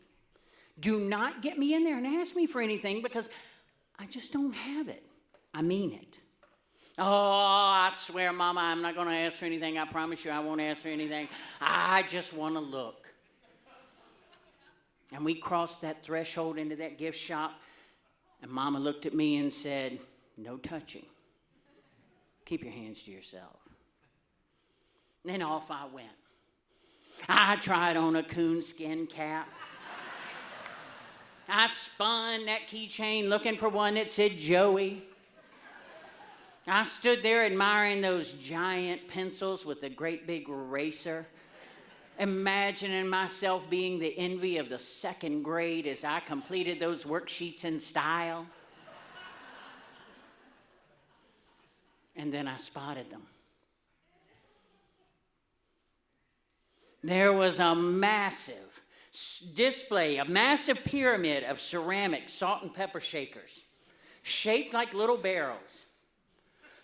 Do not get me in there and ask me for anything because I just don't have it. I mean it." "Oh, I swear, Mama, I'm not going to ask for anything. I promise you I won't ask for anything. I just want to look." And we crossed that threshold into that gift shop, and Mama looked at me and said, "No touching. Keep your hands to yourself." And then off I went. I tried on a coonskin cap. I spun that keychain looking for one that said Joey. I stood there admiring those giant pencils with a great big eraser, imagining myself being the envy of the second grade as I completed those worksheets in style. And then I spotted them. There was a massive display, a massive pyramid of ceramic salt and pepper shakers, shaped like little barrels.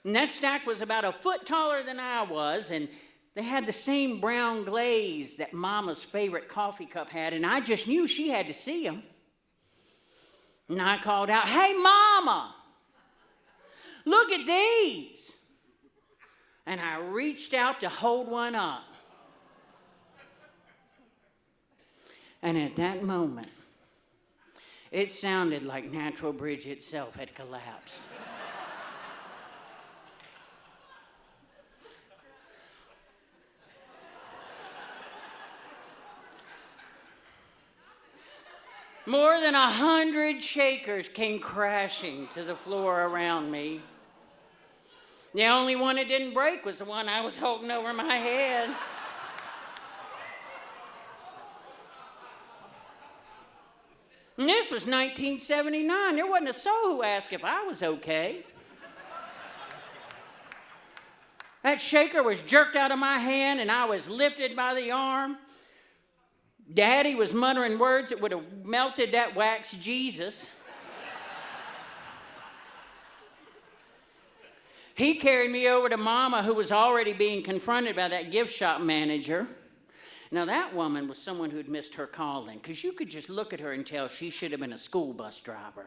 And that stack was about a foot taller than I was, and they had the same brown glaze that Mama's favorite coffee cup had, and I just knew she had to see them. And I called out, "Hey, Mama, look at these." And I reached out to hold one up. And at that moment, it sounded like Natural Bridge itself had collapsed. More than 100 shakers came crashing to the floor around me. The only one that didn't break was the one I was holding over my head. And this was 1979. There wasn't a soul who asked if I was okay. That shaker was jerked out of my hand and I was lifted by the arm. Daddy was muttering words that would have melted that wax Jesus. He carried me over to Mama, who was already being confronted by that gift shop manager. Now, that woman was someone who'd missed her calling, because you could just look at her and tell she should have been a school bus driver.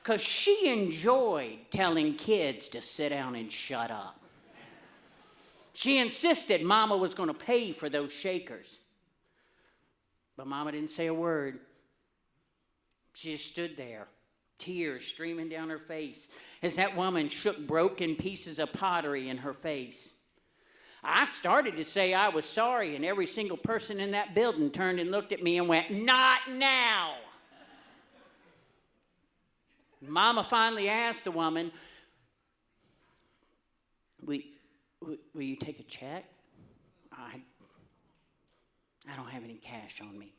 Because she enjoyed telling kids to sit down and shut up. She insisted Mama was going to pay for those shakers. But Mama didn't say a word. She just stood there, tears streaming down her face, as that woman shook broken pieces of pottery in her face. I started to say I was sorry, and every single person in that building turned and looked at me and went, "Not now." Mama finally asked the woman, Will you take a check? I don't have any cash on me.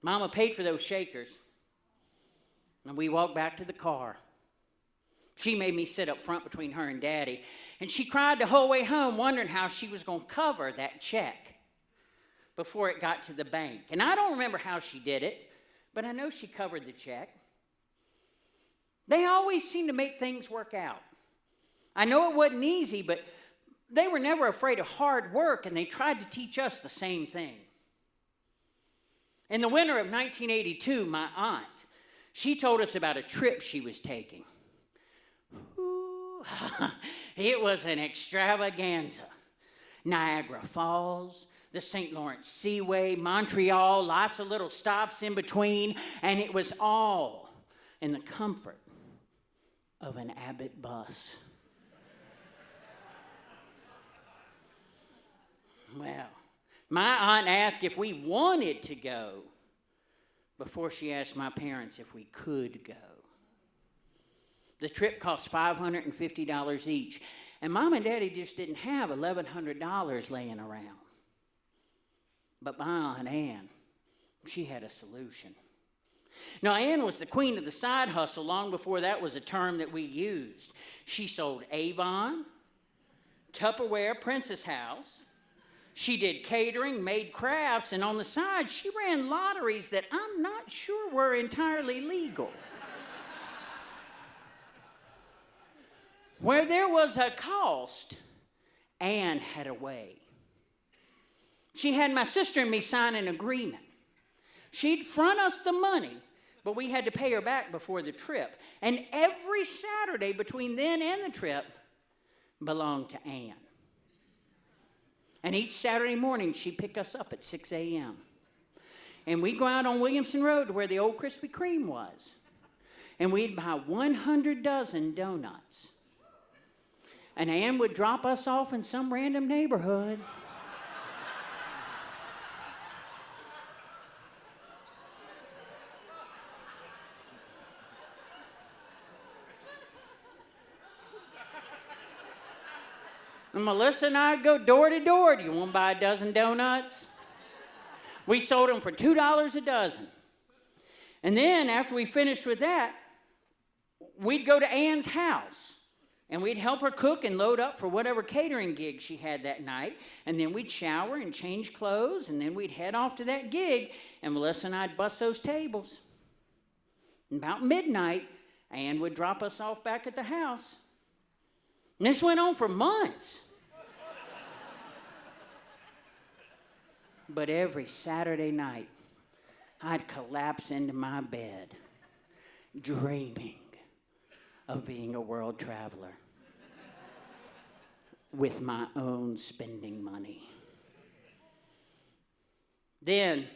Mama paid for those shakers, and we walked back to the car. She made me sit up front between her and Daddy, and she cried the whole way home, wondering how she was going to cover that check before it got to the bank. And I don't remember how she did it, but I know she covered the check. They always seem to make things work out. I know it wasn't easy, but they were never afraid of hard work, and they tried to teach us the same thing. In the winter of 1982, my aunt, she told us about a trip she was taking. Ooh, it was an extravaganza. Niagara Falls, the St. Lawrence Seaway, Montreal, lots of little stops in between, and it was all in the comfort of an Abbott bus. Well, my aunt asked if we wanted to go before she asked my parents if we could go. The trip cost $550 each, and Mom and Daddy just didn't have $1,100 laying around. But my Aunt Ann, she had a solution. Now, Ann was the queen of the side hustle long before that was a term that we used. She sold Avon, Tupperware, Princess House. She did catering, made crafts, and on the side, she ran lotteries that I'm not sure were entirely legal. Where there was a cost, Ann had a way. She had my sister and me sign an agreement. She'd front us the money, but we had to pay her back before the trip. And every Saturday between then and the trip belonged to Ann. And each Saturday morning, she'd pick us up at 6 a.m. And we'd go out on Williamson Road to where the old Krispy Kreme was. And we'd buy 100 dozen donuts. And Ann would drop us off in some random neighborhood. And Melissa and I'd go door to door. Do you want to buy a dozen donuts? We sold them for $2 a dozen. And then after we finished with that, we'd go to Ann's house. And we'd help her cook and load up for whatever catering gig she had that night. And then we'd shower and change clothes. And then we'd head off to that gig. And Melissa and I'd bust those tables. And about midnight, Ann would drop us off back at the house. And this went on for months. But every Saturday night, I'd collapse into my bed, dreaming of being a world traveler with my own spending money. Then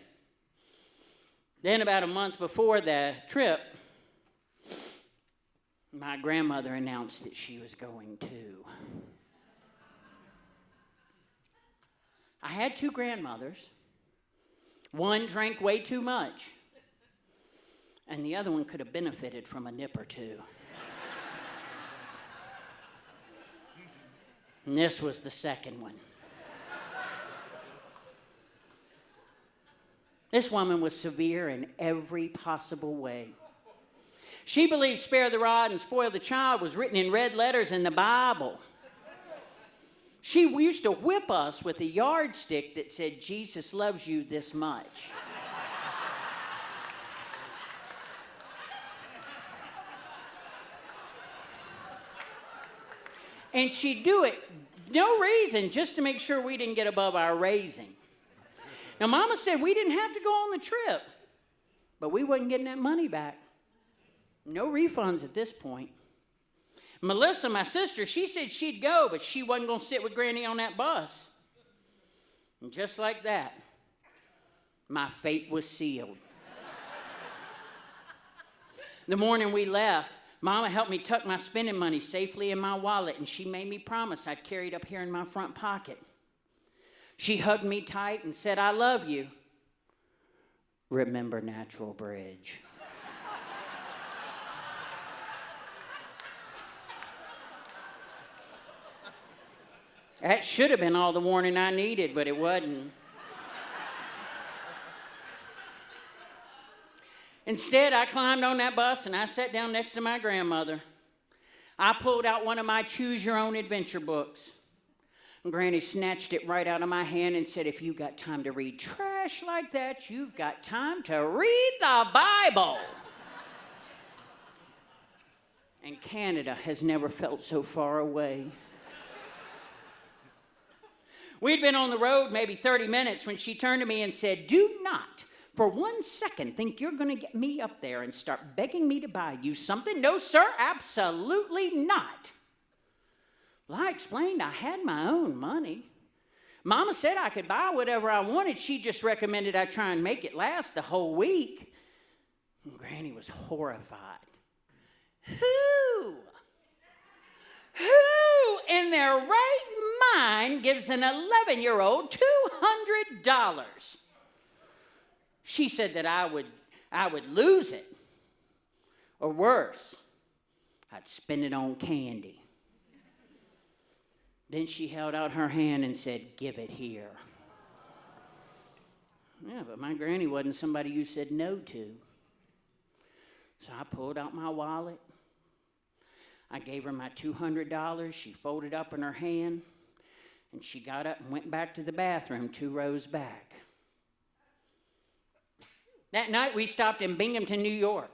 about a month before the trip, my grandmother announced that she was going too. I had two grandmothers. One drank way too much, and the other one could have benefited from a nip or two. And this was the second one. This woman was severe in every possible way. She believed spare the rod and spoil the child was written in red letters in the Bible. She used to whip us with a yardstick that said, Jesus loves you this much. And she'd do it, no reason, just to make sure we didn't get above our raising. Now, Mama said we didn't have to go on the trip, but we wasn't getting that money back. No refunds at this point. Melissa, my sister, she said she'd go, but she wasn't going to sit with Granny on that bus. And just like that, my fate was sealed. The morning we left, Mama helped me tuck my spending money safely in my wallet, and she made me promise I'd carry it up here in my front pocket. She hugged me tight and said, I love you. Remember Natural Bridge. That should have been all the warning I needed, but it wasn't. Instead, I climbed on that bus and I sat down next to my grandmother. I pulled out one of my Choose Your Own Adventure books. Granny snatched it right out of my hand and said, if you got time to read trash like that, you've got time to read the Bible. And Canada has never felt so far away. We'd been on the road maybe 30 minutes when she turned to me and said, do not for 1 second think you're going to get me up there and start begging me to buy you something. No, sir, absolutely not. Well, I explained I had my own money. Mama said I could buy whatever I wanted. She just recommended I try and make it last the whole week. And Granny was horrified. Who in their right mind gives an 11-year-old $200? She said that I would lose it. Or worse, I'd spend it on candy. Then she held out her hand and said, give it here. Yeah, but my granny wasn't somebody you said no to. So I pulled out my wallet. I gave her my $200. She folded up in her hand, and she got up and went back to the bathroom 2 rows back. That night, we stopped in Binghamton, New York,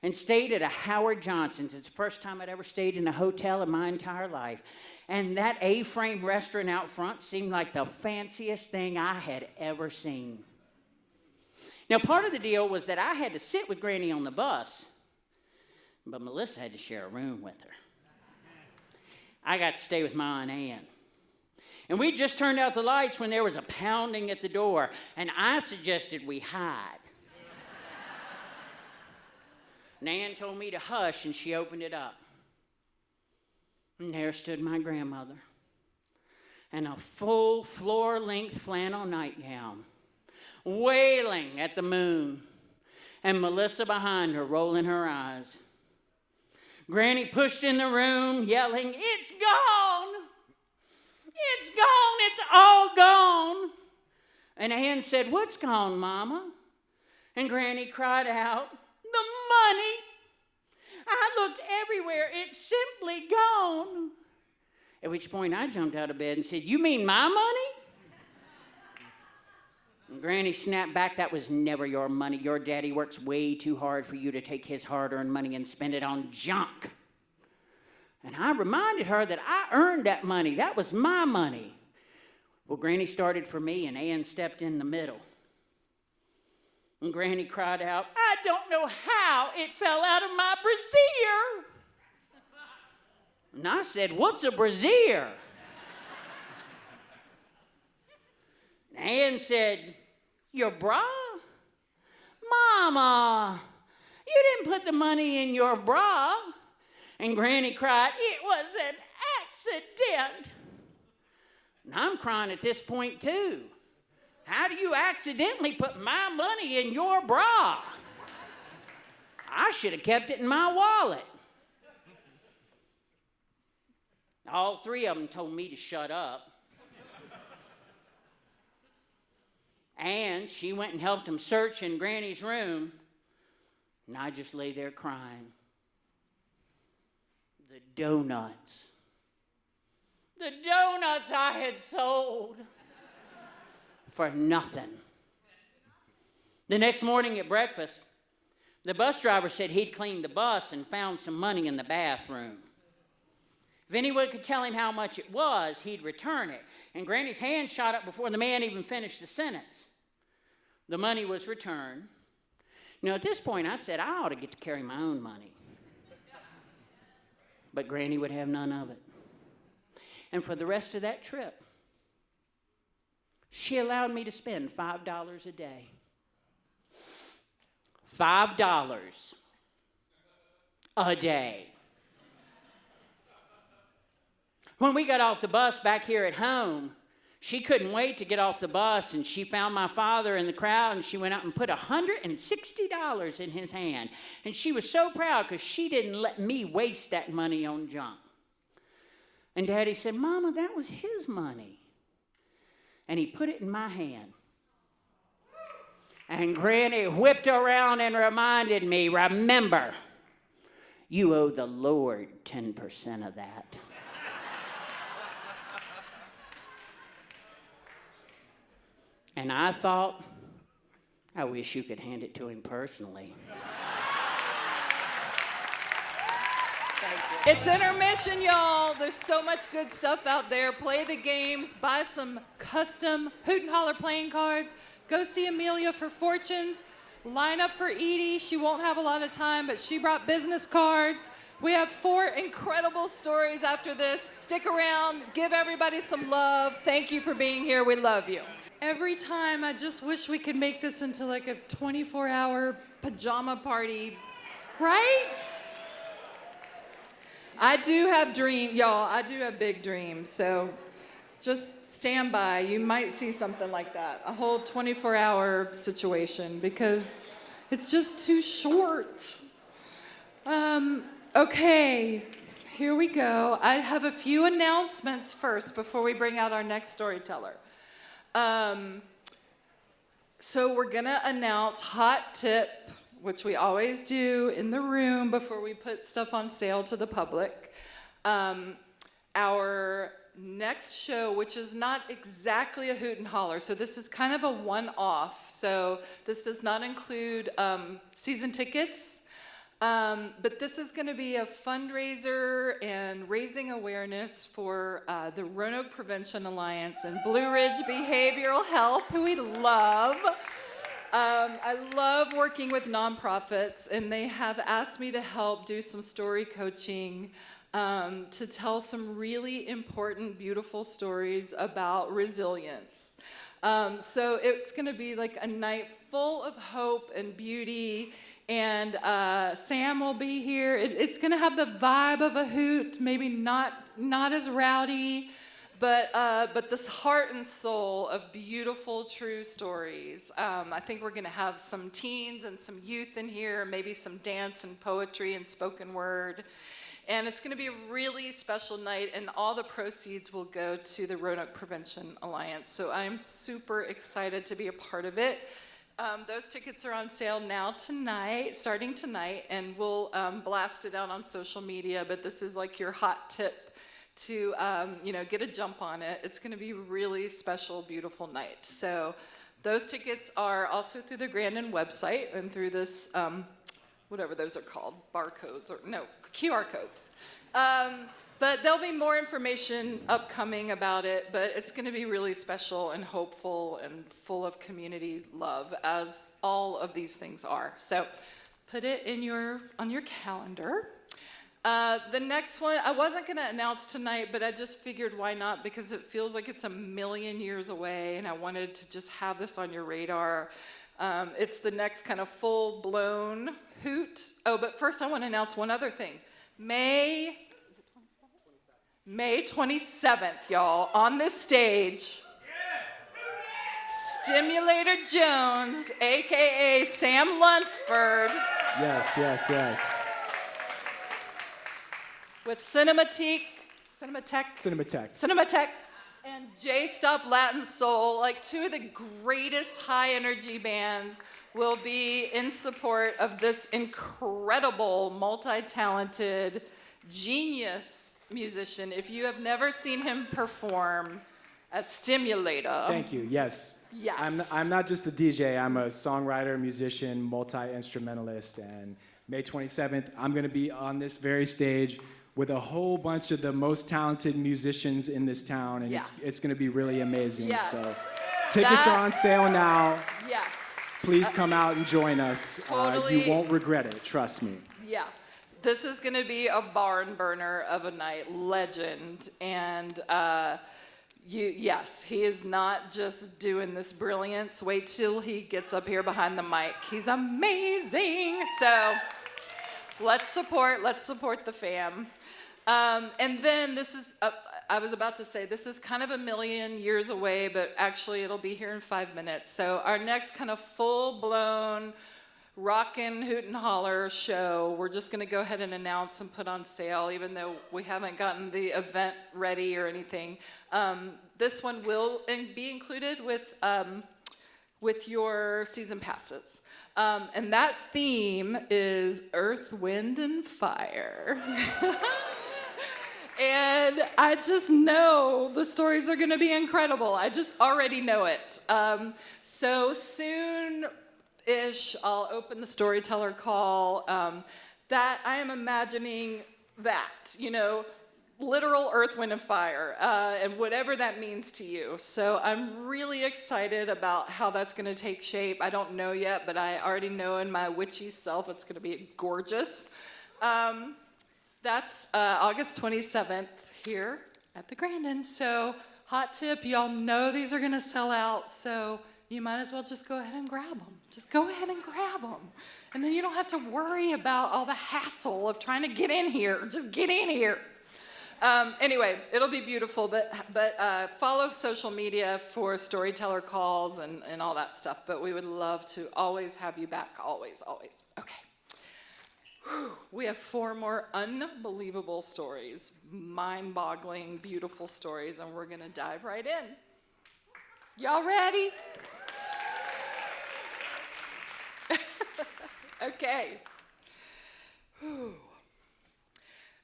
and stayed at a Howard Johnson's. It's the first time I'd ever stayed in a hotel in my entire life. And that A-frame restaurant out front seemed like the fanciest thing I had ever seen. Now, part of the deal was that I had to sit with Granny on the bus, but Melissa had to share a room with her. I got to stay with Ma and Ann. And we just turned out the lights when there was a pounding at the door, and I suggested we hide. Nan told me to hush, and she opened it up. And there stood my grandmother in a full floor-length flannel nightgown, wailing at the moon, and Melissa behind her, rolling her eyes. Granny pushed in the room, yelling, it's gone! It's gone! It's all gone! And Ann said, what's gone, Mama? And Granny cried out, the money! I looked everywhere. It's simply gone. At which point I jumped out of bed and said, you mean my money? And Granny snapped back, "That was never your money. Your daddy works way too hard for you to take his hard-earned money and spend it on junk." And I reminded her that I earned that money. That was my money. Well, Granny started for me, and Ann stepped in the middle. And Granny cried out, "I don't know how it fell out of my brassiere." And I said, "What's a brassiere?" And Ann said, "Your bra?" "Mama, you didn't put the money in your bra." And Granny cried, "It was an accident." And I'm crying at this point too. How do you accidentally put my money in your bra? I should have kept it in my wallet. All three of them told me to shut up. And she went and helped them search in Granny's room, and I just lay there crying. The donuts. The donuts I had sold for nothing. The next morning at breakfast, the bus driver said he'd cleaned the bus and found some money in the bathroom. If anyone could tell him how much it was, he'd return it. And Granny's hand shot up before the man even finished the sentence. The money was returned. Now, at this point, I said I ought to get to carry my own money. But Granny would have none of it. And for the rest of that trip, she allowed me to spend $5 a day. $5 a day. When we got off the bus back here at home, she couldn't wait to get off the bus, and she found my father in the crowd, and she went out and put $160 in his hand. And she was so proud because she didn't let me waste that money on junk. And Daddy said, "Mama, that was his money." And he put it in my hand. And Granny whipped around and reminded me, "Remember, you owe the Lord 10% of that." And I thought, I wish you could hand it to him personally. It's intermission, y'all. There's so much good stuff out there. Play the games, buy some custom Hoot and Holler playing cards, go see Amelia for fortunes, line up for Edie. She won't have a lot of time, but she brought business cards. We have 4 incredible stories after this. Stick around, give everybody some love. Thank you for being here. We love you. Every time, I just wish we could make this into like a 24-hour pajama party, right? I do have dreams, y'all. I do have big dreams, so just stand by. You might see something like that, a whole 24-hour situation, because it's just too short. Okay, here we go. I have a few announcements first before we bring out our next storyteller. So we're gonna announce Hot Tip, which we always do in the room before we put stuff on sale to the public. Our next show, which is not exactly a Hoot and Holler, so this is kind of a one-off. So this does not include season tickets, but this is going to be a fundraiser and raising awareness for the Roanoke Prevention Alliance and Blue Ridge Behavioral Health, who we love. I love working with nonprofits, and they have asked me to help do some story coaching to tell some really important, beautiful stories about resilience. So it's going to be like a night full of hope and beauty, and Sam will be here. It's going to have the vibe of a hoot, maybe not as rowdy, but this heart and soul of beautiful, true stories. I think we're going to have some teens and some youth in here, maybe some dance and poetry and spoken word. And it's going to be a really special night, and all the proceeds will go to the Roanoke Prevention Alliance. So I'm super excited to be a part of it. Those tickets are on sale starting tonight, and we'll blast it out on social media. But this is like your hot tip to get a jump on it. It's going to be a really special, beautiful night. So Those tickets are also through the Grandin website and through this, whatever those are called, barcodes, or no, QR codes. But there'll be more information upcoming about it, but it's going to be really special and hopeful and full of community love, as all of these things are. So put it on your calendar. The next one, I wasn't going to announce tonight, but I just figured why not, because it feels like it's a million years away, and I wanted to just have this on your radar. It's the next kind of full-blown hoot. Oh, but first I want to announce one other thing. May 27th, y'all, on this stage, Stimulator Jones, a.k.a. Sam Lunsford. Yes. With Cinematech, and J-Stop Latin Soul, like two of the greatest high-energy bands, will be in support of this incredible, multi-talented, genius musician. If you have never seen him perform as Stimulator. Thank you, yes. Yes. I'm not just a DJ, I'm a songwriter, musician, multi-instrumentalist, and May 27th, I'm going to be on this very stage with a whole bunch of the most talented musicians in this town, and Yes. it's going to be really amazing. Yes. So tickets are on sale now. Yes. Please come out and join us. Totally. You won't regret it, trust me. Yeah. This is going to be a barn burner of a night, legend. And yes, he is not just doing this brilliance. Wait till he gets up here behind the mic. He's amazing. So let's support the fam. And then this is, I was about to say, this is kind of a million years away, but actually it'll be here in 5 minutes. So our next kind of full-blown rockin' Hoot and Holler show, we're just going to go ahead and announce and put on sale, even though we haven't gotten the event ready or anything. This one will be included with your season passes. And that theme is Earth, Wind, and Fire. And I just know the stories are going to be incredible. I just already know it. So soon-ish, I'll open the storyteller call. That I am imagining that, literal Earth, Wind, and Fire, and whatever that means to you. So I'm really excited about how that's going to take shape. I don't know yet, but I already know in my witchy self it's going to be gorgeous. That's August 27th here at the Grandin. So hot tip, y'all know these are going to sell out, so you might as well just go ahead and grab them. Just go ahead and grab them. And then you don't have to worry about all the hassle of trying to get in here. Just get in here. Anyway, it'll be beautiful, but follow social media for storyteller calls and all that stuff. But we would love to always have you back, always. Okay. Whew. We have 4 more unbelievable stories, mind-boggling, beautiful stories, and we're going to dive right in. Y'all ready? Okay. Whew.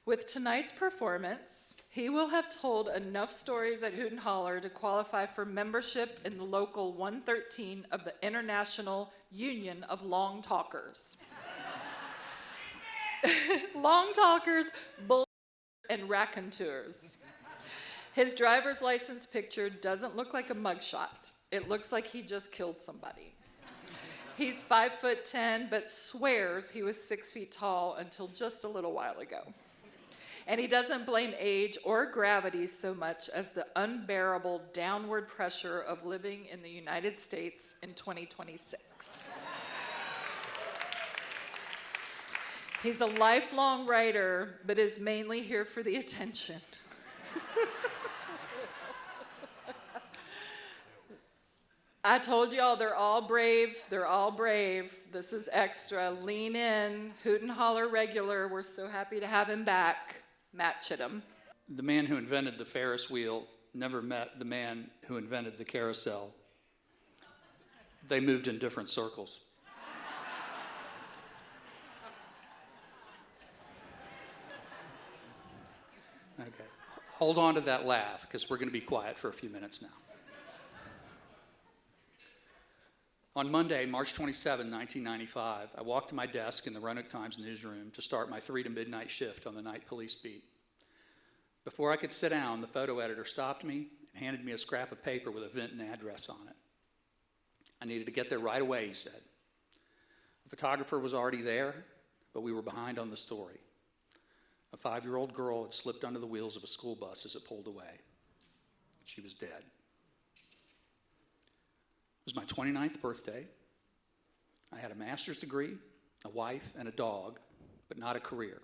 With tonight's performance, he will have told enough stories at Hoot and Holler to qualify for membership in the local 113 of the International Union of Long Talkers. Long talkers, bull and raconteurs. His driver's license picture doesn't look like a mugshot. It looks like he just killed somebody. He's 5'10", but swears he was 6 feet tall until just a little while ago. And he doesn't blame age or gravity so much as the unbearable downward pressure of living in the United States in 2026. He's a lifelong writer, but is mainly here for the attention. I told y'all they're all brave. This is extra. Lean in. Hoot and Holler regular. We're so happy to have him back. Matt Chittum. The man who invented the Ferris wheel never met the man who invented the carousel. They moved in different circles. Okay, hold on to that laugh, because we're going to be quiet for a few minutes now. On Monday, March 27, 1995, I walked to my desk in the Roanoke Times newsroom to start my 3 to midnight shift on the night police beat. Before I could sit down, the photo editor stopped me and handed me a scrap of paper with a Vinton address on it. I needed to get there right away, he said. The photographer was already there, but we were behind on the story. A 5-year-old girl had slipped under the wheels of a school bus as it pulled away. She was dead. It was my 29th birthday. I had a master's degree, a wife, and a dog, but not a career.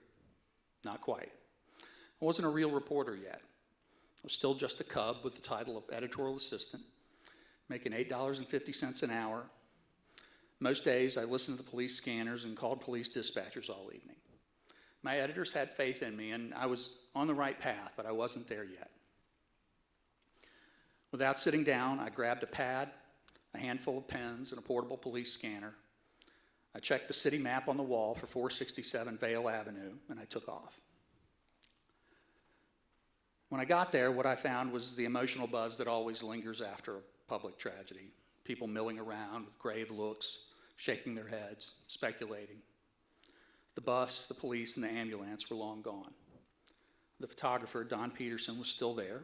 Not quite. I wasn't a real reporter yet. I was still just a cub with the title of editorial assistant, making $8.50 an hour. Most days I listened to the police scanners and called police dispatchers all evening. My editors had faith in me, and I was on the right path, but I wasn't there yet. Without sitting down, I grabbed a pad, a handful of pens, and a portable police scanner. I checked the city map on the wall for 467 Vale Avenue, and I took off. When I got there, what I found was the emotional buzz that always lingers after a public tragedy. People milling around with grave looks, shaking their heads, speculating. The bus, the police, and the ambulance were long gone. The photographer, Don Peterson, was still there,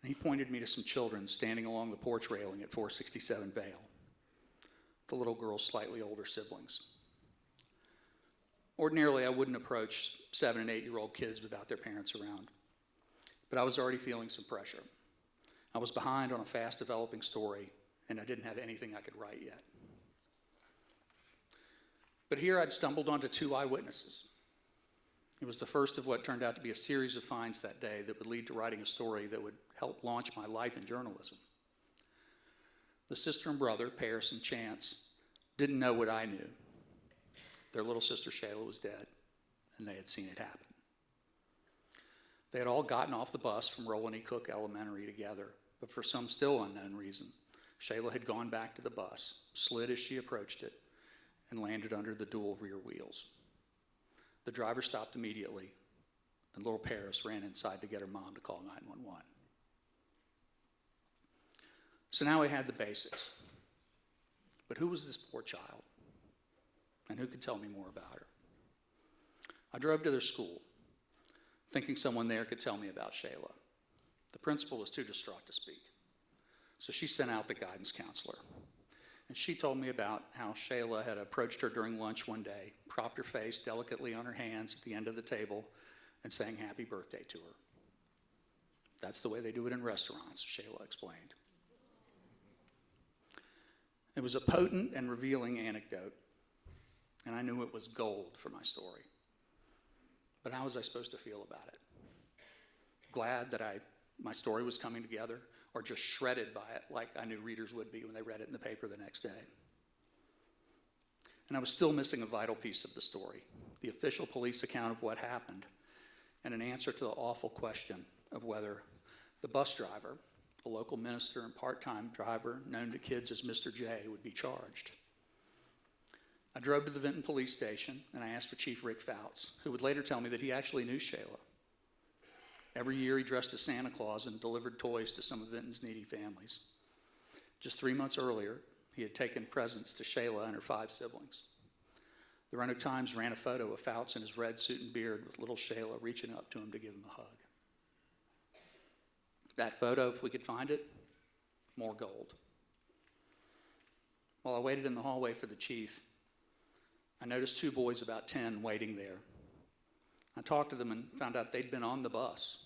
and he pointed me to some children standing along the porch railing at 467 Vale, the little girl's slightly older siblings. Ordinarily, I wouldn't approach 7- and 8-year-old kids without their parents around, but I was already feeling some pressure. I was behind on a fast-developing story, and I didn't have anything I could write yet. But here I'd stumbled onto 2 eyewitnesses. It was the first of what turned out to be a series of finds that day that would lead to writing a story that would help launch my life in journalism. The sister and brother, Paris and Chance, didn't know what I knew. Their little sister Shayla was dead, and they had seen it happen. They had all gotten off the bus from Roland E. Cook Elementary together, but for some still unknown reason, Shayla had gone back to the bus, slid as she approached it, and landed under the dual rear wheels. The driver stopped immediately, and little Paris ran inside to get her mom to call 911. So now we had the basics. But who was this poor child? And who could tell me more about her? I drove to their school, thinking someone there could tell me about Shayla. The principal was too distraught to speak, so she sent out the guidance counselor. And she told me about how Shayla had approached her during lunch one day, propped her face delicately on her hands at the end of the table, and sang happy birthday to her. That's the way they do it in restaurants, Shayla explained. It was a potent and revealing anecdote, and I knew it was gold for my story. But how was I supposed to feel about it? Glad that my story was coming together, or just shredded by it like I knew readers would be when they read it in the paper the next day? And I was still missing a vital piece of the story, the official police account of what happened, and an answer to the awful question of whether the bus driver, a local minister and part-time driver known to kids as Mr. J, would be charged. I drove to the Vinton police station, and I asked for Chief Rick Fouts, who would later tell me that he actually knew Shayla. Every year he dressed as Santa Claus and delivered toys to some of Vinton's needy families. Just 3 months earlier, he had taken presents to Shayla and her 5 siblings. The Roanoke Times ran a photo of Fouts in his red suit and beard with little Shayla reaching up to him to give him a hug. That photo, if we could find it, more gold. While I waited in the hallway for the chief, I noticed 2 boys about 10 waiting there. I talked to them and found out they'd been on the bus,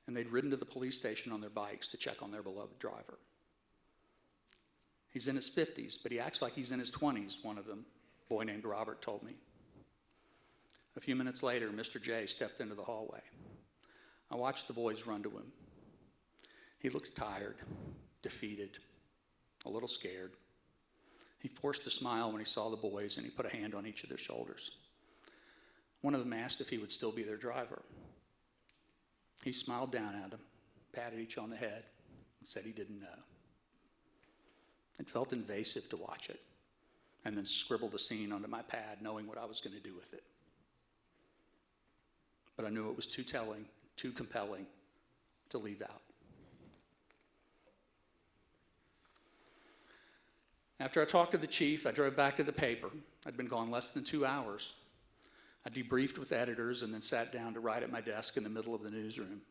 and they'd ridden to the police station on their bikes to check on their beloved driver. He's in his 50s, but he acts like he's in his 20s, one of them, a boy named Robert, told me. A few minutes later, Mr. J stepped into the hallway. I watched the boys run to him. He looked tired, defeated, a little scared. He forced a smile when he saw the boys, and he put a hand on each of their shoulders. One of them asked if he would still be their driver. He smiled down at them, patted each on the head, and said he didn't know. It felt invasive to watch it, and then scribble the scene onto my pad, knowing what I was going to do with it. But I knew it was too telling, too compelling to leave out. After I talked to the chief, I drove back to the paper. I'd been gone less than 2 hours. I debriefed with editors and then sat down to write at my desk in the middle of the newsroom.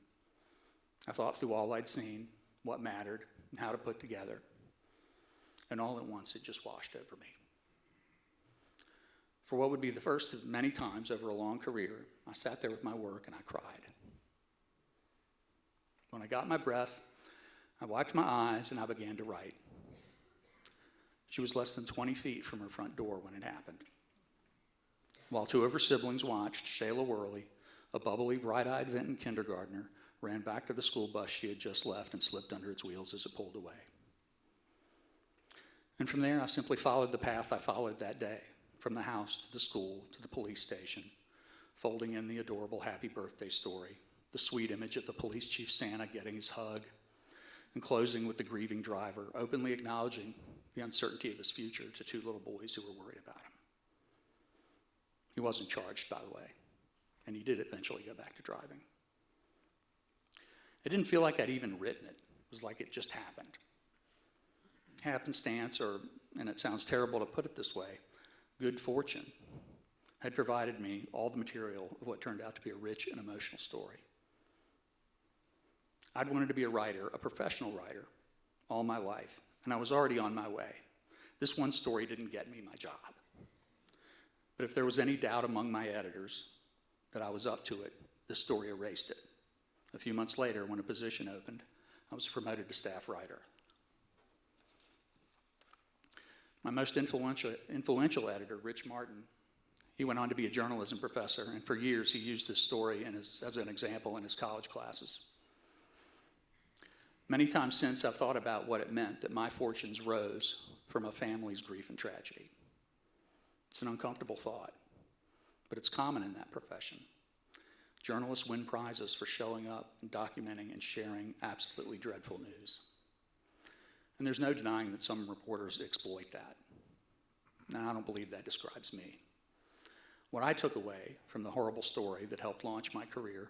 I thought through all I'd seen, what mattered, and how to put together. And all at once, it just washed over me. For what would be the first of many times over a long career, I sat there with my work and I cried. When I got my breath, I wiped my eyes and I began to write. She was less than 20 feet from her front door when it happened. While two of her siblings watched, Shayla Worley, a bubbly, bright-eyed Vinton kindergartner, ran back to the school bus she had just left and slipped under its wheels as it pulled away. And from there, I simply followed the path I followed that day, from the house to the school to the police station, folding in the adorable happy birthday story, the sweet image of the police chief Santa getting his hug, and closing with the grieving driver, openly acknowledging the uncertainty of his future to two little boys who were worried about him. He wasn't charged, by the way, and he did eventually go back to driving. It didn't feel like I'd even written it. It was like it just happened. Happenstance, or, and it sounds terrible to put it this way, good fortune, had provided me all the material of what turned out to be a rich and emotional story. I'd wanted to be a writer, a professional writer, all my life, and I was already on my way. This one story didn't get me my job. But if there was any doubt among my editors that I was up to it, this story erased it. A few months later, when a position opened, I was promoted to staff writer. My most influential editor, Rich Martin, he went on to be a journalism professor, and for years he used this story as an example in his college classes. Many times since, I've thought about what it meant that my fortunes rose from a family's grief and tragedy. It's an uncomfortable thought, but it's common in that profession. Journalists win prizes for showing up and documenting and sharing absolutely dreadful news. And there's no denying that some reporters exploit that. And I don't believe that describes me. What I took away from the horrible story that helped launch my career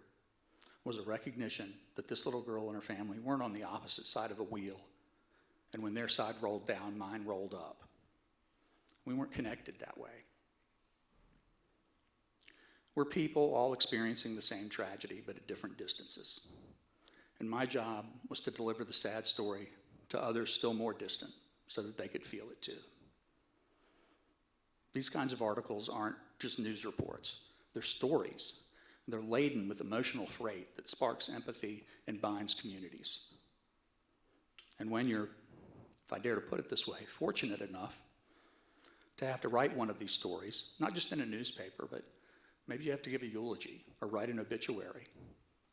was a recognition that this little girl and her family weren't on the opposite side of a wheel, and when their side rolled down, mine rolled up. We weren't connected that way. We're people all experiencing the same tragedy, but at different distances. And my job was to deliver the sad story to others still more distant so that they could feel it too. These kinds of articles aren't just news reports. They're stories. They're laden with emotional freight that sparks empathy and binds communities. And when you're, if I dare to put it this way, fortunate enough to have to write one of these stories, not just in a newspaper, but maybe you have to give a eulogy or write an obituary,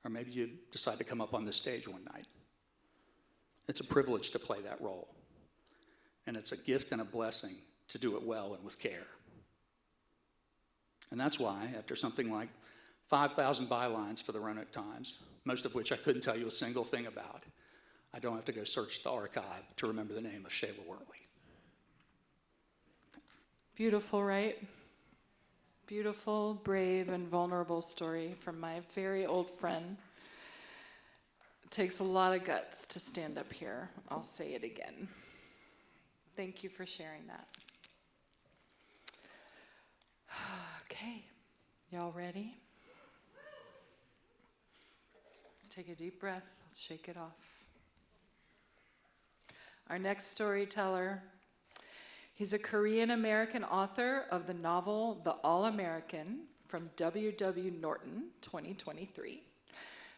or maybe you decide to come up on this stage one night. It's a privilege to play that role, and it's a gift and a blessing to do it well and with care. And that's why, after something like 5,000 bylines for the Roanoke Times, most of which I couldn't tell you a single thing about, I don't have to go search the archive to remember the name of Shayla Worley. Beautiful, right? Beautiful, brave, and vulnerable story from my very old friend. It takes a lot of guts to stand up here. I'll say it again. Thank you for sharing that. Okay, y'all ready? Let's take a deep breath. Let's shake it off. Our next storyteller, he's a Korean-American author of the novel The All-American from W.W. Norton, 2023,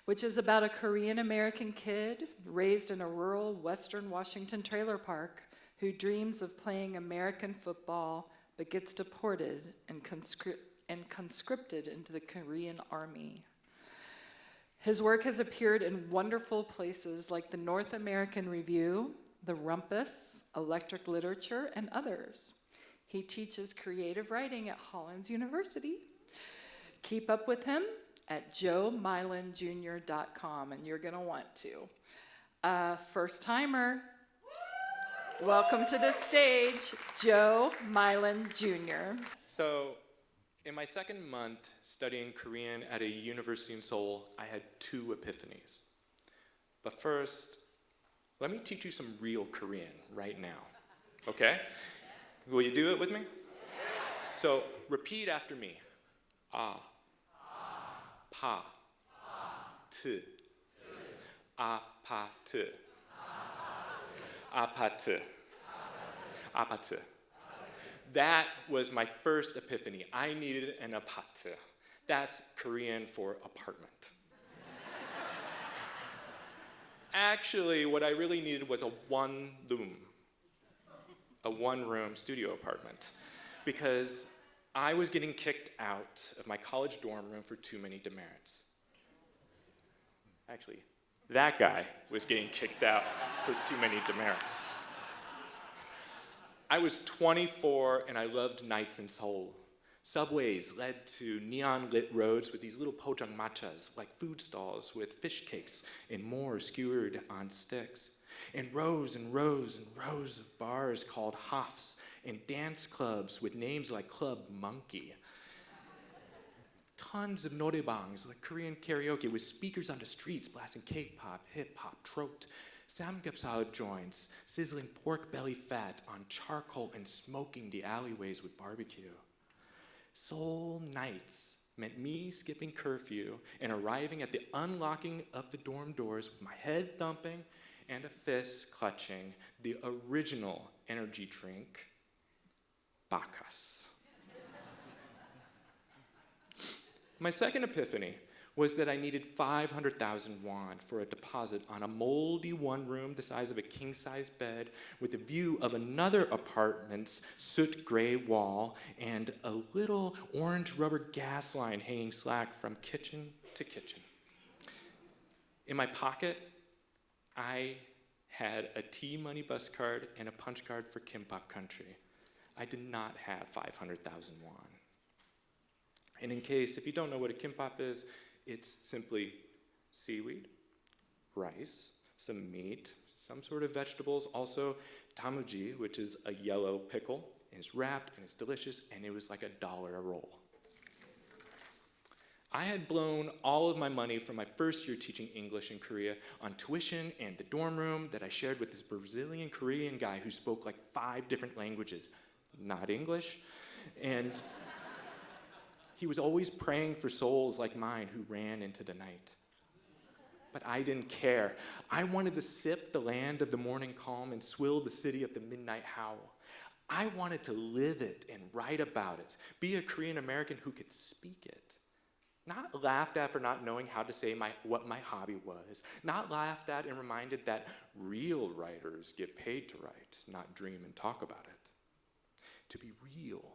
which is about a Korean-American kid raised in a rural Western Washington trailer park who dreams of playing American football but gets deported and conscripted into the Korean Army. His work has appeared in wonderful places like the North American Review, The Rumpus, Electric Literature, and others. He teaches creative writing at Hollins University. Keep up with him at joemilanjr.com, and you're going to want to. First timer, welcome to the stage, Joe Milan Jr. So, in my second month studying Korean at a university in Seoul, I had two epiphanies. But first, let me teach you some real Korean right now. Okay? Will you do it with me? So repeat after me. Ah. Pa. T. Apate. Apate. Apate. That was my first epiphany. I needed an apate. That's Korean for apartment. Actually, what I really needed was a one-room studio apartment, because I was getting kicked out of my college dorm room for too many demerits. Actually, that guy was getting kicked out for too many demerits. I was 24 and I loved nights in Seoul. Subways led to neon-lit roads with these little pojanggachas, like food stalls with fish cakes and more skewered on sticks. And rows and rows and rows of bars called hofs and dance clubs with names like Club Monkey. Tons of norebangs, like Korean karaoke, with speakers on the streets blasting K-pop, hip-hop, trot, samgyeopsal joints, sizzling pork belly fat on charcoal and smoking the alleyways with barbecue. Seoul nights meant me skipping curfew and arriving at the unlocking of the dorm doors with my head thumping and a fist clutching the original energy drink, Bacchus. My second epiphany was that I needed 500,000 won for a deposit on a moldy one-room the size of a king-size bed with a view of another apartment's soot gray wall and a little orange rubber gas line hanging slack from kitchen to kitchen. In my pocket, I had a T-money bus card and a punch card for Kimbap Country. I did not have 500,000 won. And in case, if you don't know what a kimbap is, it's simply seaweed, rice, some meat, some sort of vegetables, also tamuji, which is a yellow pickle, and it's wrapped and it's delicious, and it was like $1 a roll. I had blown all of my money from my first year teaching English in Korea on tuition and the dorm room that I shared with this Brazilian Korean guy who spoke like 5 different languages, not English, and he was always praying for souls like mine who ran into the night. But I didn't care. I wanted to sip the land of the morning calm and swill the city of the midnight howl. I wanted to live it and write about it, be a Korean American who could speak it. Not laughed at for not knowing how to say what my hobby was. Not laughed at and reminded that real writers get paid to write, not dream and talk about it. To be real,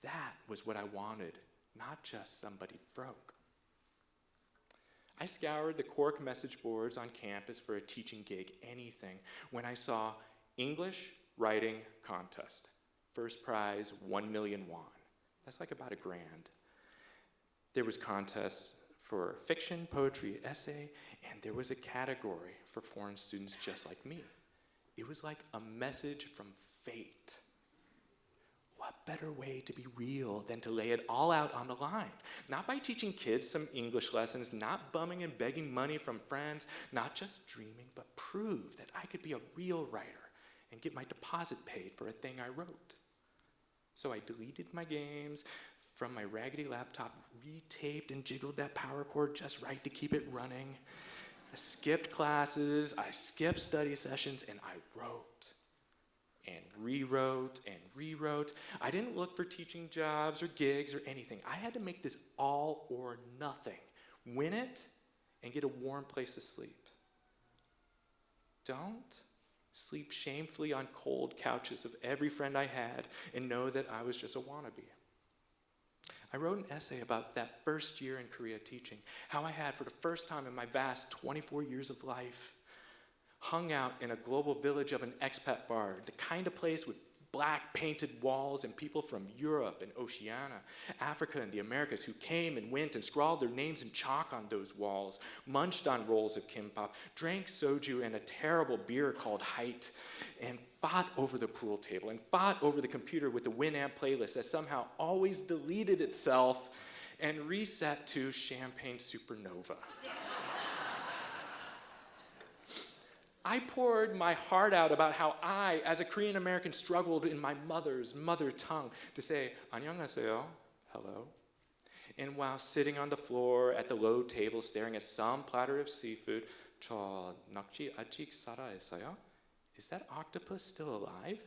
that was what I wanted. Not just somebody broke. I scoured the Cork message boards on campus for a teaching gig, anything, when I saw English writing contest. First prize, 1 million won. That's like about $1,000. There was contests for fiction, poetry, essay, and there was a category for foreign students just like me. It was like a message from fate. What better way to be real than to lay it all out on the line? Not by teaching kids some English lessons, not bumming and begging money from friends, not just dreaming, but prove that I could be a real writer and get my deposit paid for a thing I wrote. So I deleted my games from my raggedy laptop, retaped and jiggled that power cord just right to keep it running. I skipped classes, I skipped study sessions, and I wrote. And rewrote and rewrote. I didn't look for teaching jobs or gigs or anything. I had to make this all or nothing. Win it and get a warm place to sleep. Don't sleep shamefully on cold couches of every friend I had and know that I was just a wannabe. I wrote an essay about that first year in Korea teaching, how I had, for the first time in my vast 24 years of life, hung out in a global village of an expat bar, the kind of place with black painted walls and people from Europe and Oceania, Africa and the Americas who came and went and scrawled their names in chalk on those walls, munched on rolls of kimbap, drank soju and a terrible beer called Height, and fought over the pool table and fought over the computer with the Winamp playlist that somehow always deleted itself and reset to Champagne Supernova. I poured my heart out about how I, as a Korean American, struggled in my mother's mother tongue to say, 안녕하세요, hello. And while sitting on the floor at the low table staring at some platter of seafood, 저 낙지 아직 살아있어요? Is that octopus still alive?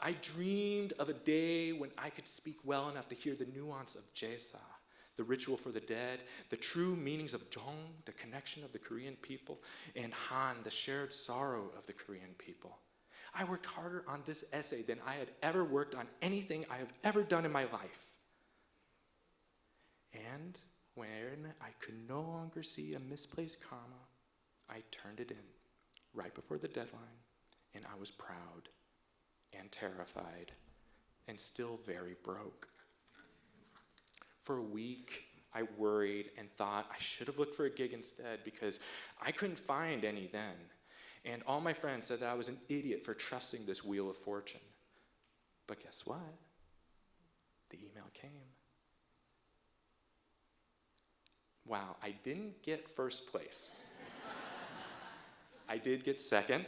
I dreamed of a day when I could speak well enough to hear the nuance of 제사, the ritual for the dead, the true meanings of jong, the connection of the Korean people, and han, the shared sorrow of the Korean people. I worked harder on this essay than I had ever worked on anything I have ever done in my life. And when I could no longer see a misplaced comma, I turned it in right before the deadline, and I was proud and terrified and still very broke. For a week, I worried and thought I should have looked for a gig instead because I couldn't find any then. And all my friends said that I was an idiot for trusting this wheel of fortune. But guess what? The email came. Wow, I didn't get first place. I did get second,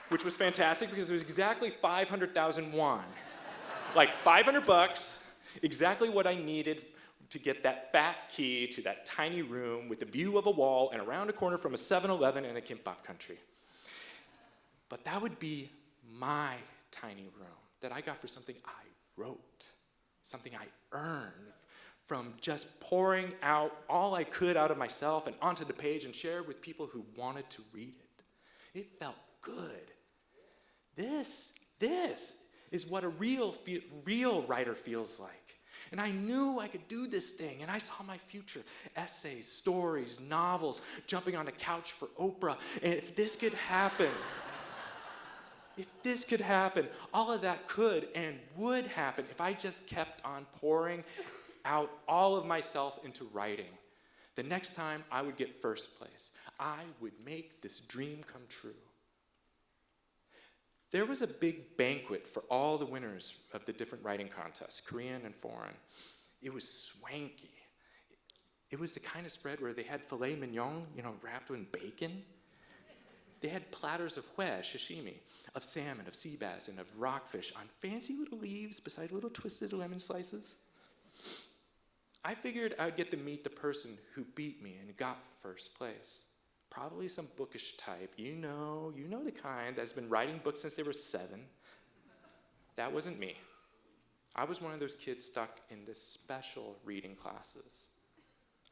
which was fantastic because it was exactly 500,000 won. Like $500, exactly what I needed to get that fat key to that tiny room with the view of a wall and around a corner from a 7-Eleven and a kimbap country. But that would be my tiny room that I got for something I wrote, something I earned from just pouring out all I could out of myself and onto the page and share with people who wanted to read it. It felt good. This is what a real writer feels like. And I knew I could do this thing, and I saw my future. Essays, stories, novels, jumping on a couch for Oprah. And if this could happen, all of that could and would happen if I just kept on pouring out all of myself into writing. The next time I would get first place, I would make this dream come true. There was a big banquet for all the winners of the different writing contests, Korean and foreign. It was swanky. It was the kind of spread where they had filet mignon, wrapped in bacon. They had platters of hue, sashimi, of salmon, of sea bass, and of rockfish on fancy little leaves beside little twisted lemon slices. I figured I'd get to meet the person who beat me and got first place. Probably some bookish type, you know the kind that's been writing books since they were 7. That wasn't me. I was one of those kids stuck in the special reading classes.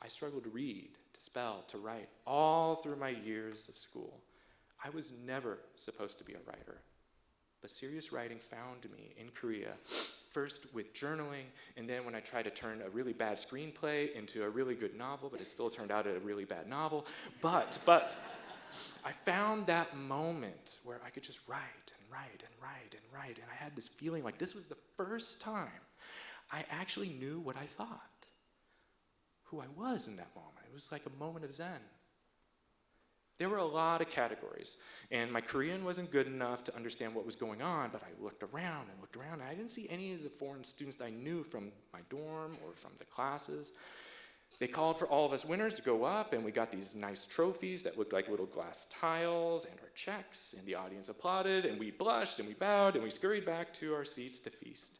I struggled to read, to spell, to write, all through my years of school. I was never supposed to be a writer, but serious writing found me in Korea, first with journaling, and then when I tried to turn a really bad screenplay into a really good novel, but it still turned out a really bad novel. But I found that moment where I could just write and write and write and write, and I had this feeling like this was the first time I actually knew what I thought, who I was in that moment. It was like a moment of Zen. There were a lot of categories, and my Korean wasn't good enough to understand what was going on, but I looked around, and I didn't see any of the foreign students that I knew from my dorm or from the classes. They called for all of us winners to go up, and we got these nice trophies that looked like little glass tiles and our checks, and the audience applauded, and we blushed, and we bowed, and we scurried back to our seats to feast.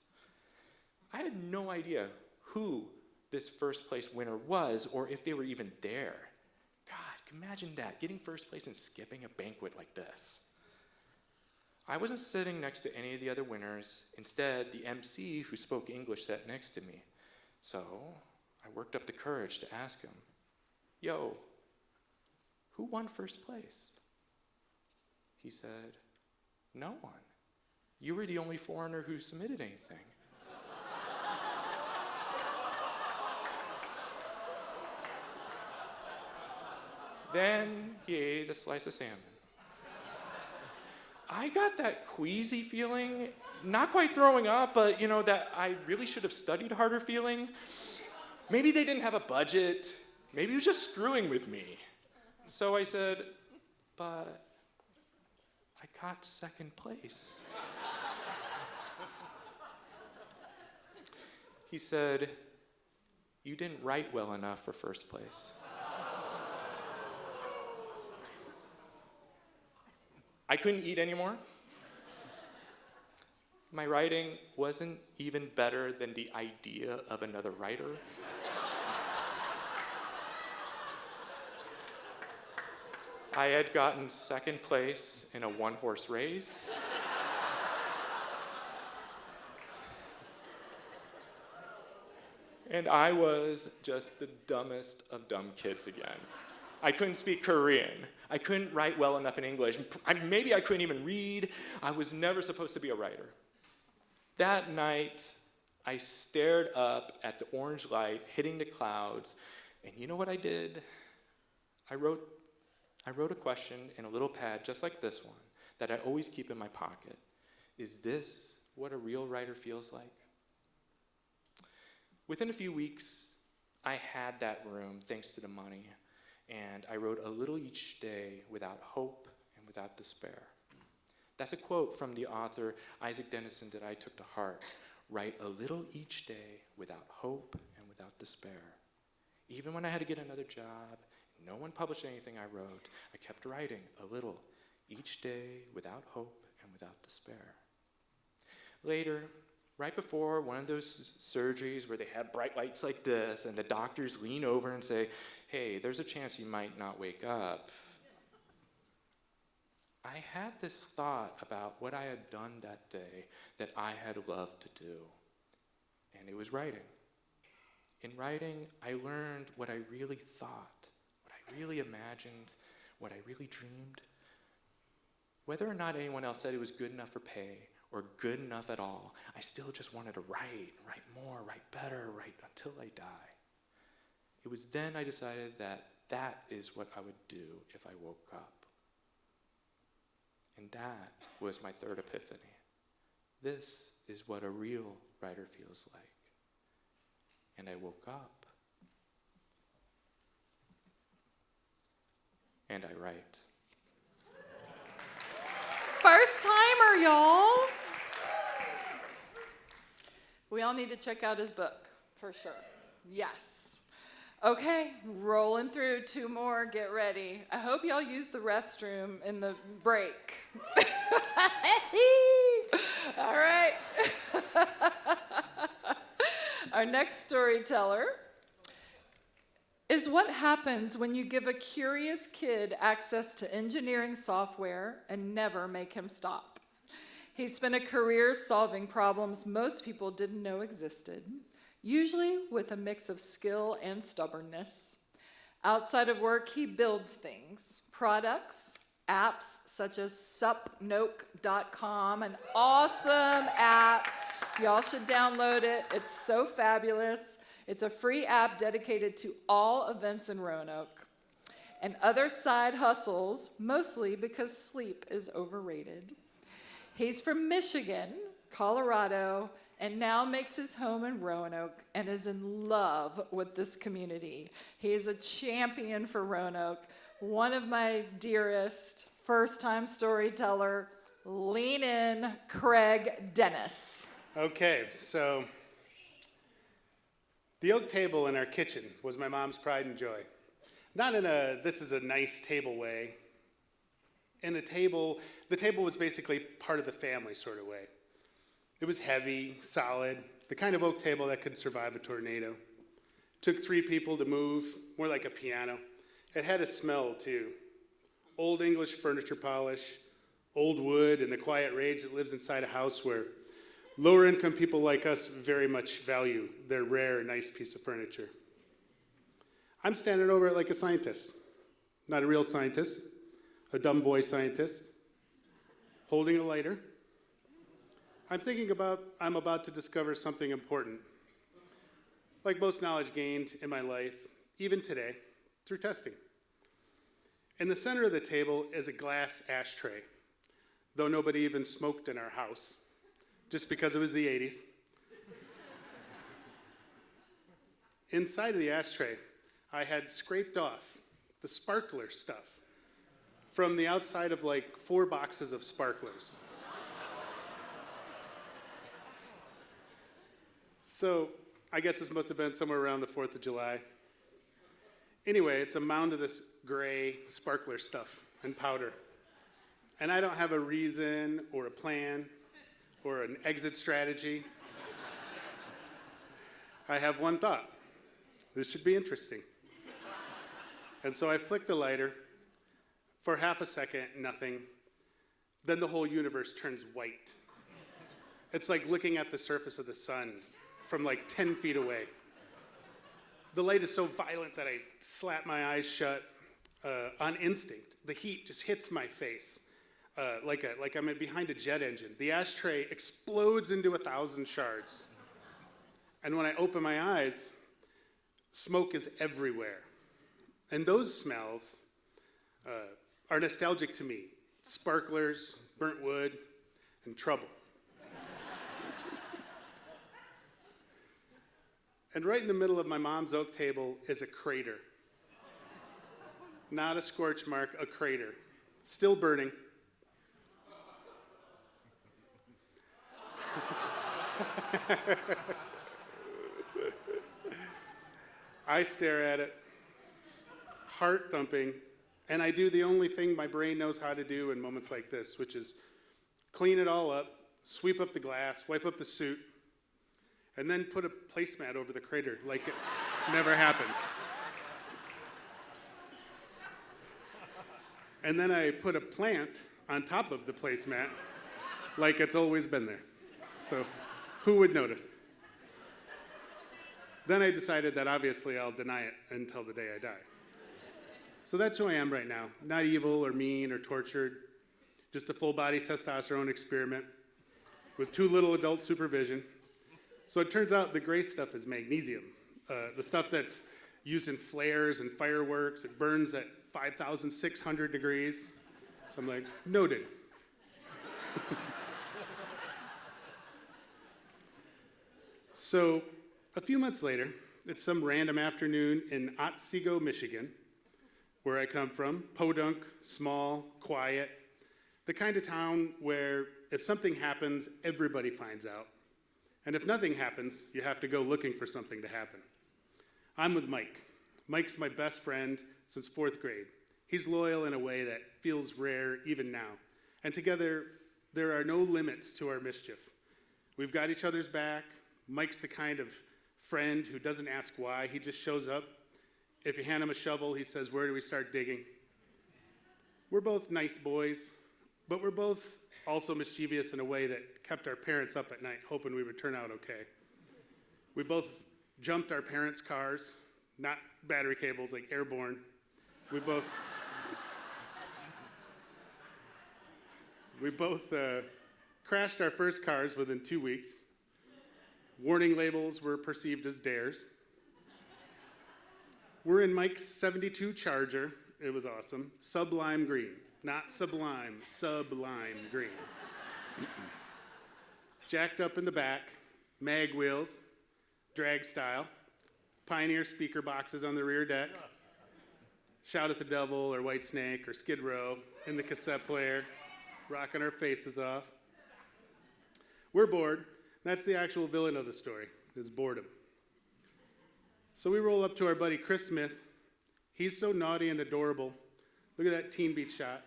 I had no idea who this first place winner was, or if they were even there. Imagine that, getting first place and skipping a banquet like this. I wasn't sitting next to any of the other winners. Instead, the MC who spoke English sat next to me. So I worked up the courage to ask him, "Yo, who won first place?" He said, "No one. You were the only foreigner who submitted anything." Then he ate a slice of salmon. I got that queasy feeling, not quite throwing up, but that I really should have studied harder feeling. Maybe they didn't have a budget. Maybe he was just screwing with me. So I said, "But I got second place." He said, you didn't write well enough for first place. I couldn't eat anymore. My writing wasn't even better than the idea of another writer. I had gotten second place in a one-horse race. And I was just the dumbest of dumb kids again. I couldn't speak Korean. I couldn't write well enough in English. Maybe I couldn't even read. I was never supposed to be a writer. That night, I stared up at the orange light hitting the clouds, and you know what I did? I wrote a question in a little pad just like this one that I always keep in my pocket. Is this what a real writer feels like? Within a few weeks, I had that room thanks to the money, and I wrote a little each day without hope and without despair. That's a quote from the author Isaac Dennison that I took to heart. Write a little each day without hope and without despair. Even when I had to get another job, no one published anything I wrote, I kept writing a little each day without hope and without despair. Later, right before one of those surgeries where they have bright lights like this and the doctors lean over and say, hey, there's a chance you might not wake up, I had this thought about what I had done that day that I had loved to do, and it was writing. In writing, I learned what I really thought, what I really imagined, what I really dreamed. Whether or not anyone else said it was good enough for pay or good enough at all, I still just wanted to write more, write better, write until I die. It was then I decided that that is what I would do if I woke up. And that was my third epiphany. This is what a real writer feels like. And I woke up. And I write. First timer, y'all. We all need to check out his book, for sure. Yes. Okay, rolling through 2 more, get ready. I hope y'all use the restroom in the break. All right. Our next storyteller is what happens when you give a curious kid access to engineering software and never make him stop. He spent a career solving problems most people didn't know existed, usually with a mix of skill and stubbornness. Outside of work, he builds things, products, apps such as supnoke.com, an awesome app. Y'all should download it. It's so fabulous. It's a free app dedicated to all events in Roanoke. And other side hustles, mostly because sleep is overrated. He's from Michigan, Colorado, and now makes his home in Roanoke and is in love with this community. He is a champion for Roanoke, one of my dearest first-time storyteller. Lean in, Craig Dennis. Okay, so the oak table in our kitchen was my mom's pride and joy. Not in a, this is a nice table way. In the table was basically part of the family sort of way. It was heavy, solid, the kind of oak table that could survive a tornado. Took 3 people to move, more like a piano. It had a smell too. Old English furniture polish, old wood, and the quiet rage that lives inside a house where lower income people like us very much value their rare, nice piece of furniture. I'm standing over it like a scientist. Not a real scientist, a dumb boy scientist, holding a lighter. I'm about to discover something important. Like most knowledge gained in my life, even today, through testing. In the center of the table is a glass ashtray, though nobody even smoked in our house, just because it was the 80s. Inside of the ashtray, I had scraped off the sparkler stuff from the outside of like 4 boxes of sparklers. So I guess this must have been somewhere around the 4th of July. Anyway, it's a mound of this gray sparkler stuff and powder. And I don't have a reason or a plan or an exit strategy. I have one thought. This should be interesting. And so I flick the lighter. For half a second, nothing. Then the whole universe turns white. It's like looking at the surface of the sun from like 10 feet away. The light is so violent that I slap my eyes shut on instinct. The heat just hits my face like I'm behind a jet engine. The ashtray explodes into 1,000 shards. And when I open my eyes, smoke is everywhere. And those smells are nostalgic to me. Sparklers, burnt wood, and trouble. And right in the middle of my mom's oak table is a crater. Not a scorch mark, a crater. Still burning. I stare at it, heart thumping, and I do the only thing my brain knows how to do in moments like this, which is clean it all up, sweep up the glass, wipe up the suit, and then put a placemat over the crater like it never happened. And then I put a plant on top of the placemat like it's always been there. So who would notice? Then I decided that obviously I'll deny it until the day I die. So that's who I am right now. Not evil or mean or tortured, just a full-body testosterone experiment with too little adult supervision. So it turns out the gray stuff is magnesium, the stuff that's used in flares and fireworks. It burns at 5,600 degrees. So I'm like, noted. So a few months later, it's some random afternoon in Otsego, Michigan, where I come from. Podunk, small, quiet, the kind of town where if something happens, everybody finds out. And if nothing happens, you have to go looking for something to happen. I'm with Mike. Mike's my best friend since 4th grade. He's loyal in a way that feels rare even now. And together, there are no limits to our mischief. We've got each other's back. Mike's the kind of friend who doesn't ask why. He just shows up. If you hand him a shovel, he says, "Where do we start digging?" We're both nice boys, but we're both also mischievous in a way that kept our parents up at night, hoping we would turn out okay. We both jumped our parents' cars, not battery cables, like airborne. We both crashed our first cars within 2 weeks. Warning labels were perceived as dares. We're in Mike's 72 Charger. It was awesome. Sublime green. Not sublime, sublime green. Jacked up in the back, mag wheels, drag style, Pioneer speaker boxes on the rear deck, Shout at the Devil or White Snake or Skid Row in the cassette player, rocking our faces off. We're bored. That's the actual villain of the story, is boredom. So we roll up to our buddy Chris Smith. He's so naughty and adorable. Look at that Teen Beat shot.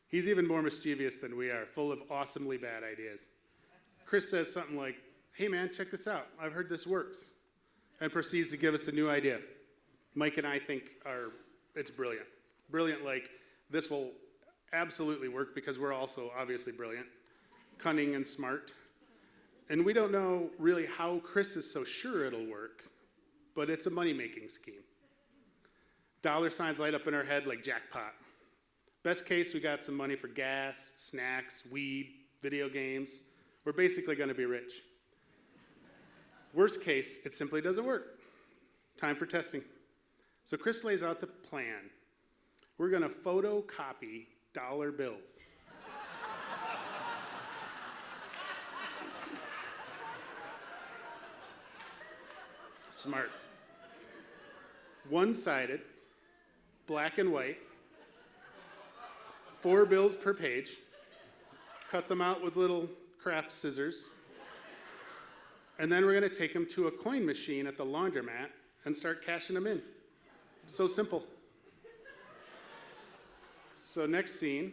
He's even more mischievous than we are, full of awesomely bad ideas. Chris says something like, "Hey man, check this out. I've heard this works," and proceeds to give us a new idea. Mike and I think it's brilliant. Brilliant like, this will absolutely work because we're also obviously brilliant, cunning and smart. And we don't know really how Chris is so sure it'll work, but it's a money-making scheme. Dollar signs light up in our head like jackpot. Best case, we got some money for gas, snacks, weed, video games. We're basically going to be rich. Worst case, it simply doesn't work. Time for testing. So Chris lays out the plan. We're going to photocopy dollar bills. Smart. One-sided, black and white, 4 bills per page. Cut them out with little craft scissors. And then we're gonna take them to a coin machine at the laundromat and start cashing them in. So simple. So next scene.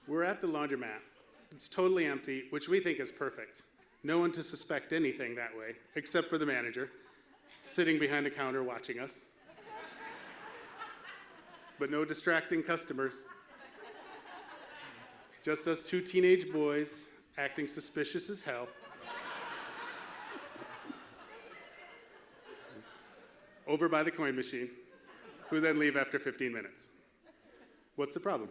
We're at the laundromat. It's totally empty, which we think is perfect. No one to suspect anything that way, except for the manager, sitting behind the counter watching us. But no distracting customers. Just us two teenage boys acting suspicious as hell. Over by the coin machine, who then leave after 15 minutes. What's the problem?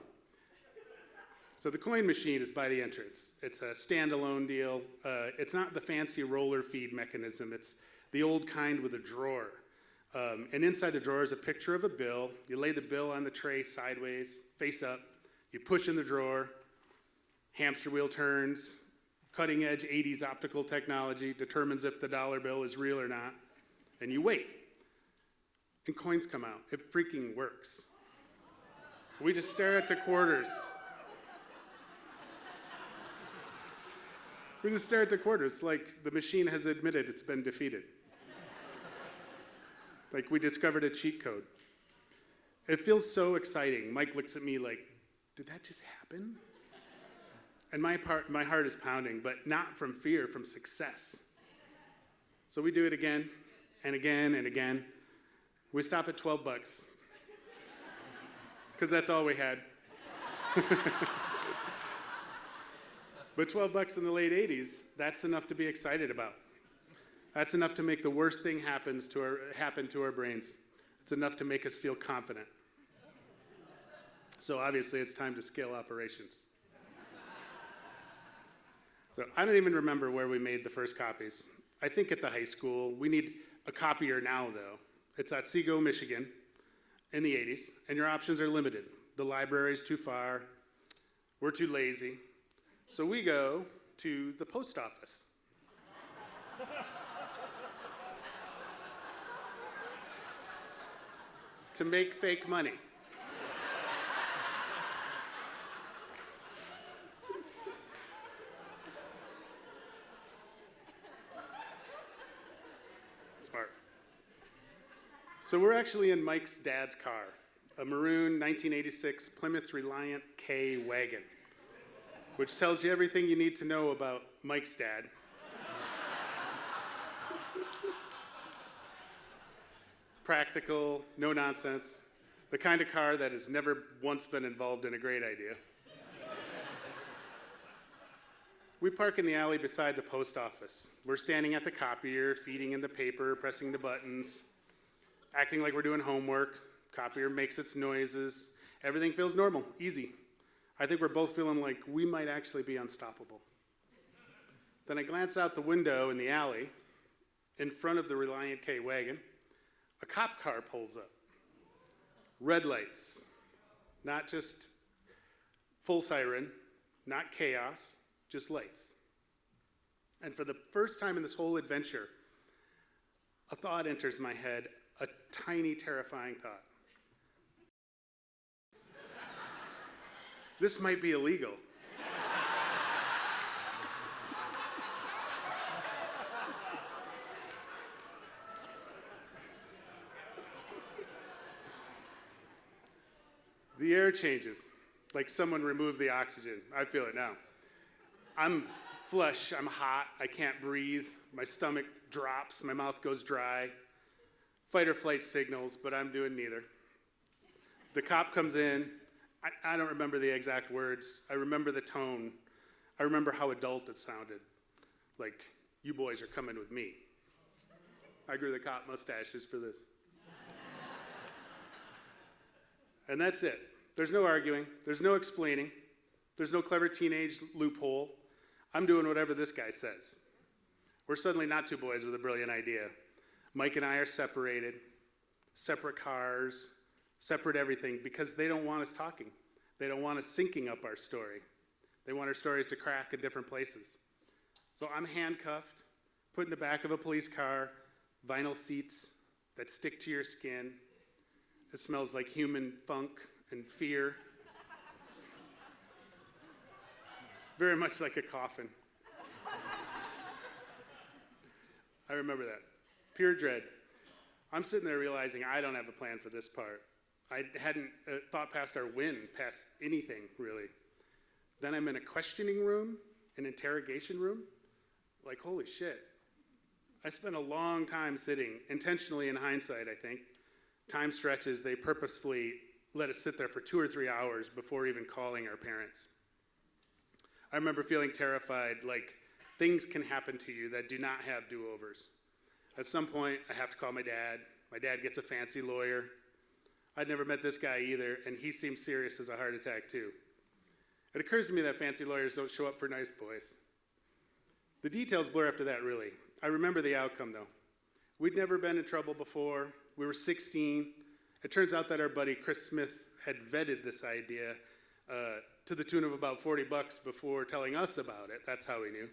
So the coin machine is by the entrance. It's a standalone deal. It's not the fancy roller feed mechanism. It's the old kind with a drawer. And inside the drawer is a picture of a bill. You lay the bill on the tray sideways, face up. You push in the drawer. Hamster wheel turns. Cutting edge 80s optical technology determines if the dollar bill is real or not. And you wait. And coins come out. It freaking works. We just stare at the quarters. We just stare at the quarters like the machine has admitted it's been defeated. Like we discovered a cheat code. It feels so exciting. Mike looks at me like, did that just happen? And my heart is pounding, but not from fear, from success. So we do it again and again and again. We stop at $12, because that's all we had. But $12 in the late 80s, that's enough to be excited about. That's enough to make the worst thing happen to our brains. It's enough to make us feel confident. So obviously it's time to scale operations. So I don't even remember where we made the first copies. I think at the high school. We need a copier now, though. It's at Seago, Michigan, in the 80s, and your options are limited. The library's too far. We're too lazy. So we go to the post office. To make fake money. Smart. So we're actually in Mike's dad's car, a maroon 1986 Plymouth Reliant K wagon, which tells you everything you need to know about Mike's dad. Practical, no nonsense, the kind of car that has never once been involved in a great idea. We park in the alley beside the post office. We're standing at the copier, feeding in the paper, pressing the buttons, acting like we're doing homework. Copier makes its noises. Everything feels normal, easy. I think we're both feeling like we might actually be unstoppable. Then I glance out the window in the alley. In front of the Reliant K wagon, a cop car pulls up. Red lights, not just full siren, not chaos, just lights. And for the first time in this whole adventure, a thought enters my head, a tiny, terrifying thought. This might be illegal. The air changes, like someone removed the oxygen. I feel it now. I'm flush, I'm hot, I can't breathe, my stomach drops, my mouth goes dry. Fight or flight signals, but I'm doing neither. The cop comes in. I don't remember the exact words. I remember the tone. I remember how adult it sounded. Like, you boys are coming with me. I grew the cop mustaches for this. And that's it. There's no arguing. There's no explaining. There's no clever teenage loophole. I'm doing whatever this guy says. We're suddenly not two boys with a brilliant idea. Mike and I are separated, separate cars, separate everything, because they don't want us talking. They don't want us syncing up our story. They want our stories to crack in different places. So I'm handcuffed, put in the back of a police car, vinyl seats that stick to your skin. It smells like human funk and fear. very much like a coffin. I remember that. Pure dread. I'm sitting there realizing I don't have a plan for this part. I hadn't thought past our win, past anything, really. Then I'm in a questioning room, an interrogation room. Like, holy shit. I spent a long time sitting, intentionally in hindsight, I think. Time stretches, they purposefully let us sit there for 2 or 3 hours before even calling our parents. I remember feeling terrified, like things can happen to you that do not have do-overs. At some point, I have to call my dad. My dad gets a fancy lawyer. I'd never met this guy either, and he seemed serious as a heart attack too. It occurs to me that fancy lawyers don't show up for nice boys. The details blur after that, really. I remember the outcome, though. We'd never been in trouble before. We were 16. It turns out that our buddy Chris Smith had vetted this idea to the tune of about $40 before telling us about it. That's how he knew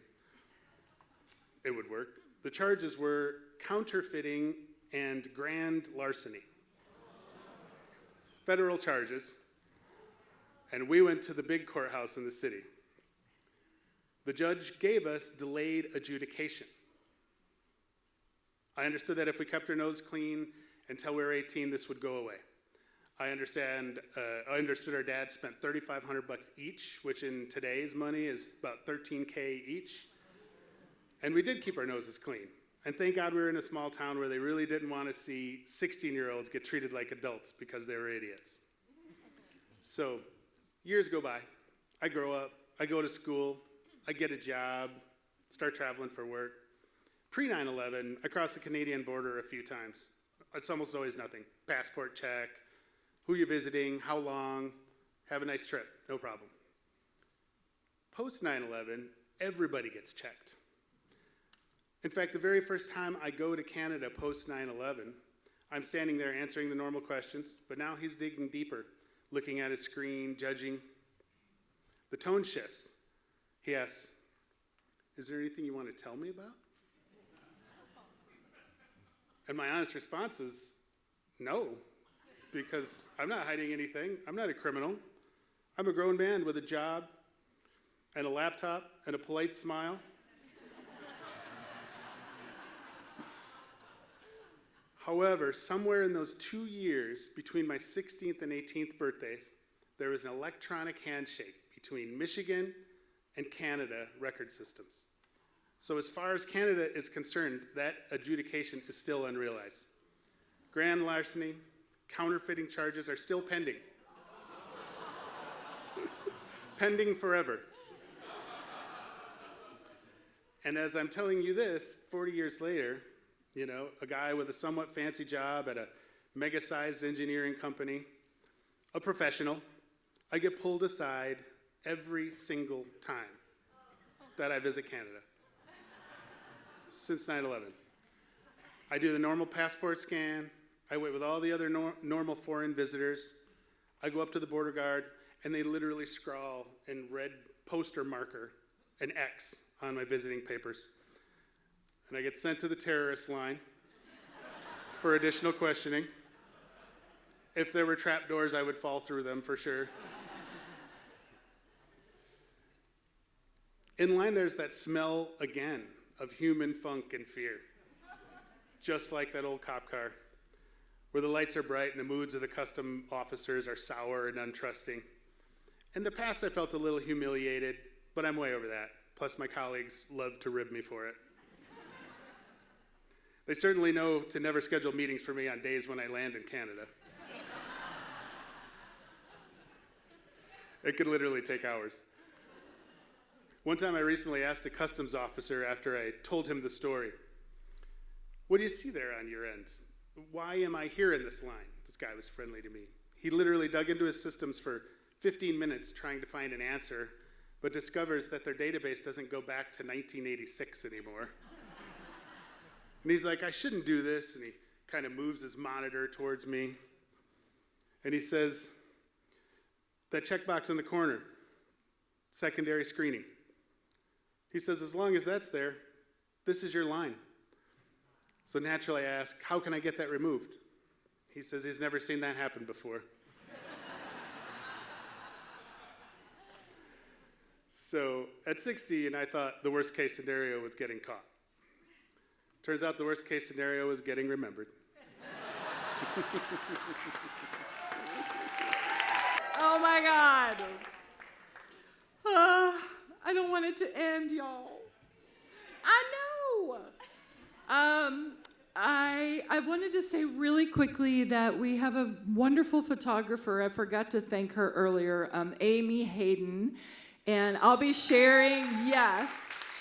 it would work. The charges were counterfeiting and grand larceny. Federal charges. And we went to the big courthouse in the city. The judge gave us delayed adjudication. I understood that if we kept our nose clean until we were 18, this would go away. I understood our dad spent $3,500 each, which in today's money is about $13K each. And we did keep our noses clean. And thank God we were in a small town where they really didn't want to see 16-year-olds get treated like adults because they were idiots. So years go by. I grow up. I go to school. I get a job. Start traveling for work. Pre-9/11, I crossed the Canadian border a few times. It's almost always nothing. Passport check, who you're visiting, how long, have a nice trip, no problem. Post 9/11, everybody gets checked. In fact, the very first time I go to Canada post 9/11, I'm standing there answering the normal questions, but now he's digging deeper, looking at his screen, judging. The tone shifts. He asks, "Is there anything you want to tell me about?" And my honest response is, no, because I'm not hiding anything. I'm not a criminal. I'm a grown man with a job and a laptop and a polite smile. However, somewhere in those 2 years between my 16th and 18th birthdays, there was an electronic handshake between Michigan and Canada record systems. So as far as Canada is concerned, that adjudication is still unrealized. Grand larceny, counterfeiting charges are still pending. Pending forever. And as I'm telling you this, 40 years later, you know, a guy with a somewhat fancy job at a mega-sized engineering company, a professional, I get pulled aside every single time that I visit Canada. Since 9/11. I do the normal passport scan. I wait with all the other normal foreign visitors. I go up to the border guard, and they literally scrawl in red poster marker an X on my visiting papers. And I get sent to the terrorist line for additional questioning. If there were trapdoors, I would fall through them for sure. In line, there's that smell again of human funk and fear. Just like that old cop car, where the lights are bright and the moods of the custom officers are sour and untrusting. In the past, I felt a little humiliated, but I'm way over that. Plus, my colleagues love to rib me for it. They certainly know to never schedule meetings for me on days when I land in Canada. It could literally take hours. One time I recently asked a customs officer after I told him the story, "What do you see there on your end? Why am I here in this line?" This guy was friendly to me. He literally dug into his systems for 15 minutes trying to find an answer, but discovers that their database doesn't go back to 1986 anymore. And he's like, "I shouldn't do this," and he kind of moves his monitor towards me. And he says, "That checkbox in the corner, secondary screening." He says, "As long as that's there, this is your line." So naturally I ask, "How can I get that removed?" He says he's never seen that happen before. So at 16, I thought the worst case scenario was getting caught. Turns out the worst case scenario was getting remembered. Oh my God. I don't want it to end, y'all. I know. I wanted to say really quickly that we have a wonderful photographer. I forgot to thank her earlier, Amy Hayden. And I'll be sharing, yes,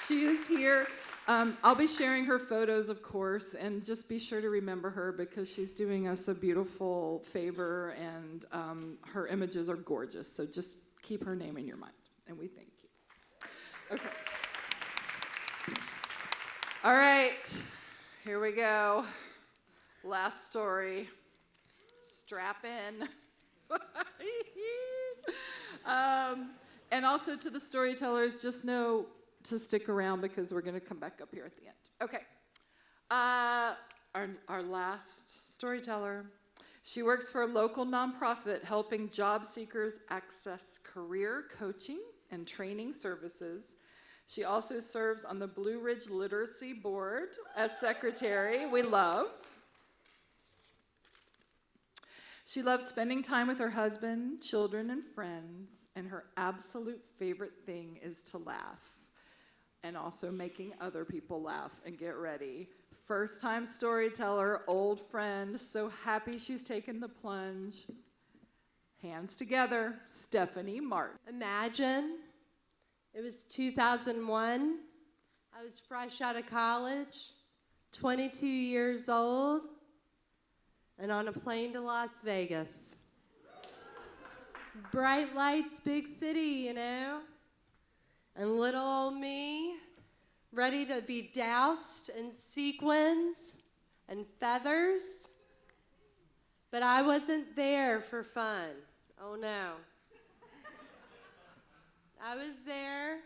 she is here. I'll be sharing her photos, of course, and just be sure to remember her because she's doing us a beautiful favor, and her images are gorgeous. So just keep her name in your mind, and we thank you. Okay. All right, here we go. Last story. Strap in. And also to the storytellers, just know to stick around because we're going to come back up here at the end. Okay. Our last storyteller. She works for a local nonprofit helping job seekers access career coaching and training services. She also serves on the Blue Ridge Literacy Board as secretary. We love. She loves spending time with her husband, children, and friends, and her absolute favorite thing is to laugh, and also making other people laugh. And get ready. First-time storyteller, old friend, so happy she's taken the plunge. Hands together, Stephanie Martin. Imagine it was 2001. I was fresh out of college, 22 years old, and on a plane to Las Vegas. Bright lights, big city, you know? And little old me, ready to be doused in sequins and feathers. But I wasn't there for fun. Oh no. I was there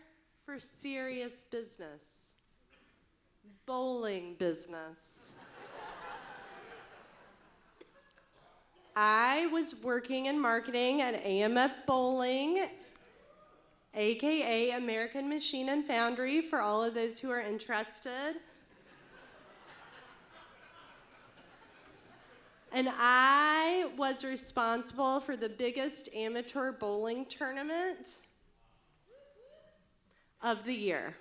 for serious business. Bowling business. I was working in marketing at AMF Bowling, AKA American Machine and Foundry, for all of those who are interested. And I was responsible for the biggest amateur bowling tournament of the year.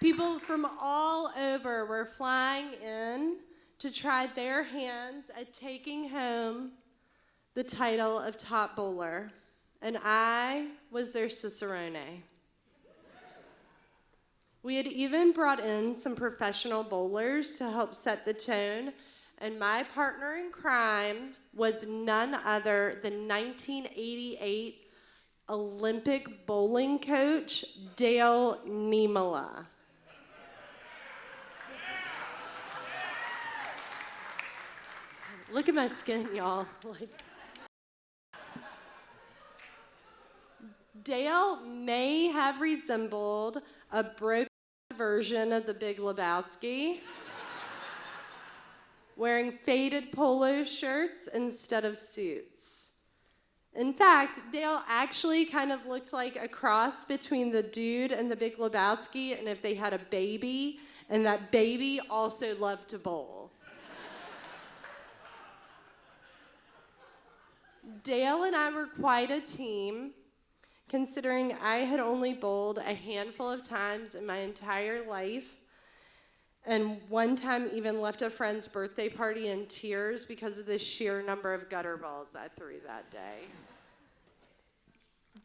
People from all over were flying in to try their hands at taking home the title of top bowler, and I was their cicerone. We had even brought in some professional bowlers to help set the tone, and my partner in crime was none other than 1988 Olympic bowling coach Dale Niemela. Look at my skin, y'all. Dale may have resembled a broken version of the Big Lebowski, wearing faded polo shirts instead of suits. In fact, Dale actually kind of looked like a cross between the dude and the Big Lebowski, and if they had a baby, and that baby also loved to bowl. Dale and I were quite a team, considering I had only bowled a handful of times in my entire life, and one time even left a friend's birthday party in tears because of the sheer number of gutter balls I threw that day.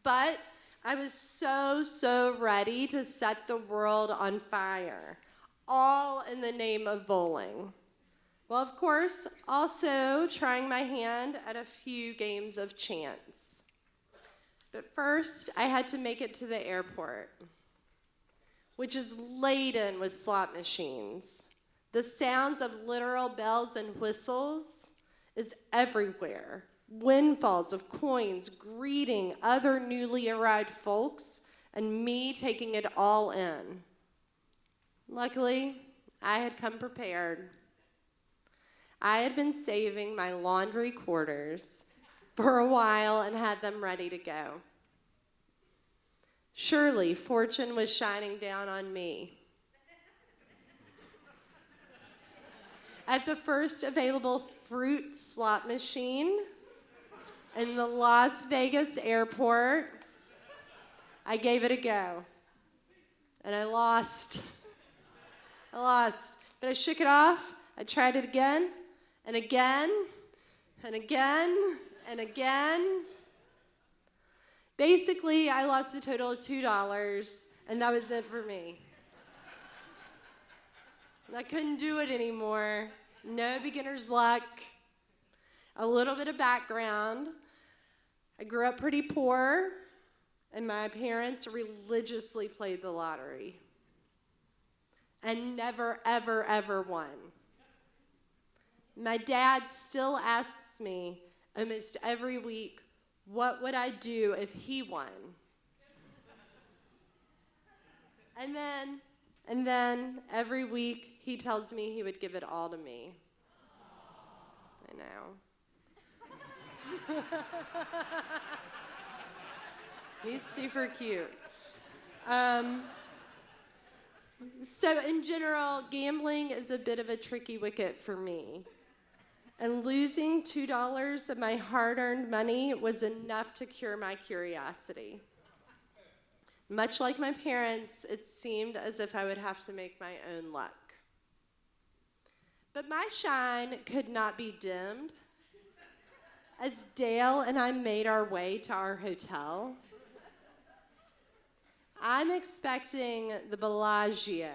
But I was so ready to set the world on fire, all in the name of bowling. Well, of course, also trying my hand at a few games of chance. But first, I had to make it to the airport, which is laden with slot machines. The sounds of literal bells and whistles is everywhere. Windfalls of coins greeting other newly arrived folks, and me taking it all in. Luckily, I had come prepared. I had been saving my laundry quarters for a while and had them ready to go. Surely fortune was shining down on me. At the first available fruit slot machine in the Las Vegas airport, I gave it a go. And I lost. But I shook it off. I tried it again, and again, and again, and again. Basically, I lost a total of $2, and that was it for me. I couldn't do it anymore. No beginner's luck. A little bit of background. I grew up pretty poor, and my parents religiously played the lottery and never, ever, ever won. My dad still asks me almost every week, what would I do if he won? And then every week he tells me he would give it all to me. I know. He's super cute. So in general, gambling is a bit of a tricky wicket for me. And losing $2 of my hard-earned money was enough to cure my curiosity. Much like my parents, it seemed as if I would have to make my own luck. But my shine could not be dimmed. As Dale and I made our way to our hotel, I'm expecting the Bellagio,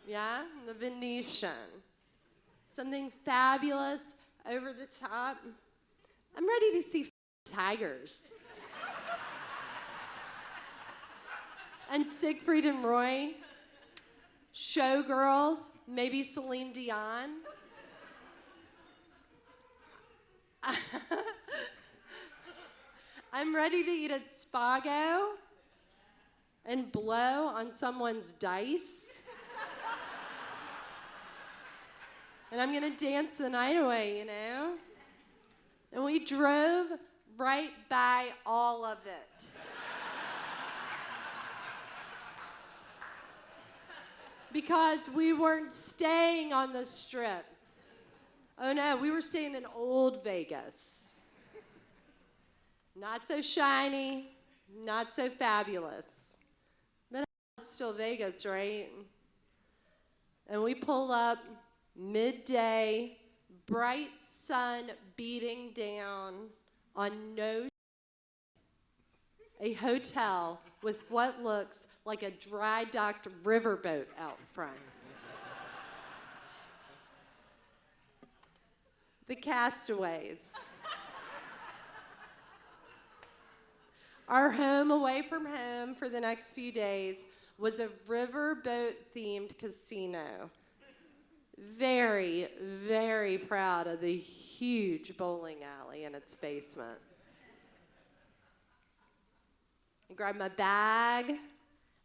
yeah, the Venetian, something fabulous, over the top. I'm ready to see tigers. And Siegfried and Roy, showgirls, maybe Celine Dion. I'm ready to eat at Spago and blow on someone's dice. And I'm gonna dance the night away, you know? And we drove right by all of it. Because we weren't staying on the Strip. Oh no, we were staying in old Vegas. Not so shiny, not so fabulous. But it's still Vegas, right? And we pull up midday, bright sun beating down on a hotel with what looks like a dry docked riverboat out front. The Castaways. Our home away from home for the next few days was a riverboat themed casino. Very, very proud of the huge bowling alley in its basement. I grabbed my bag,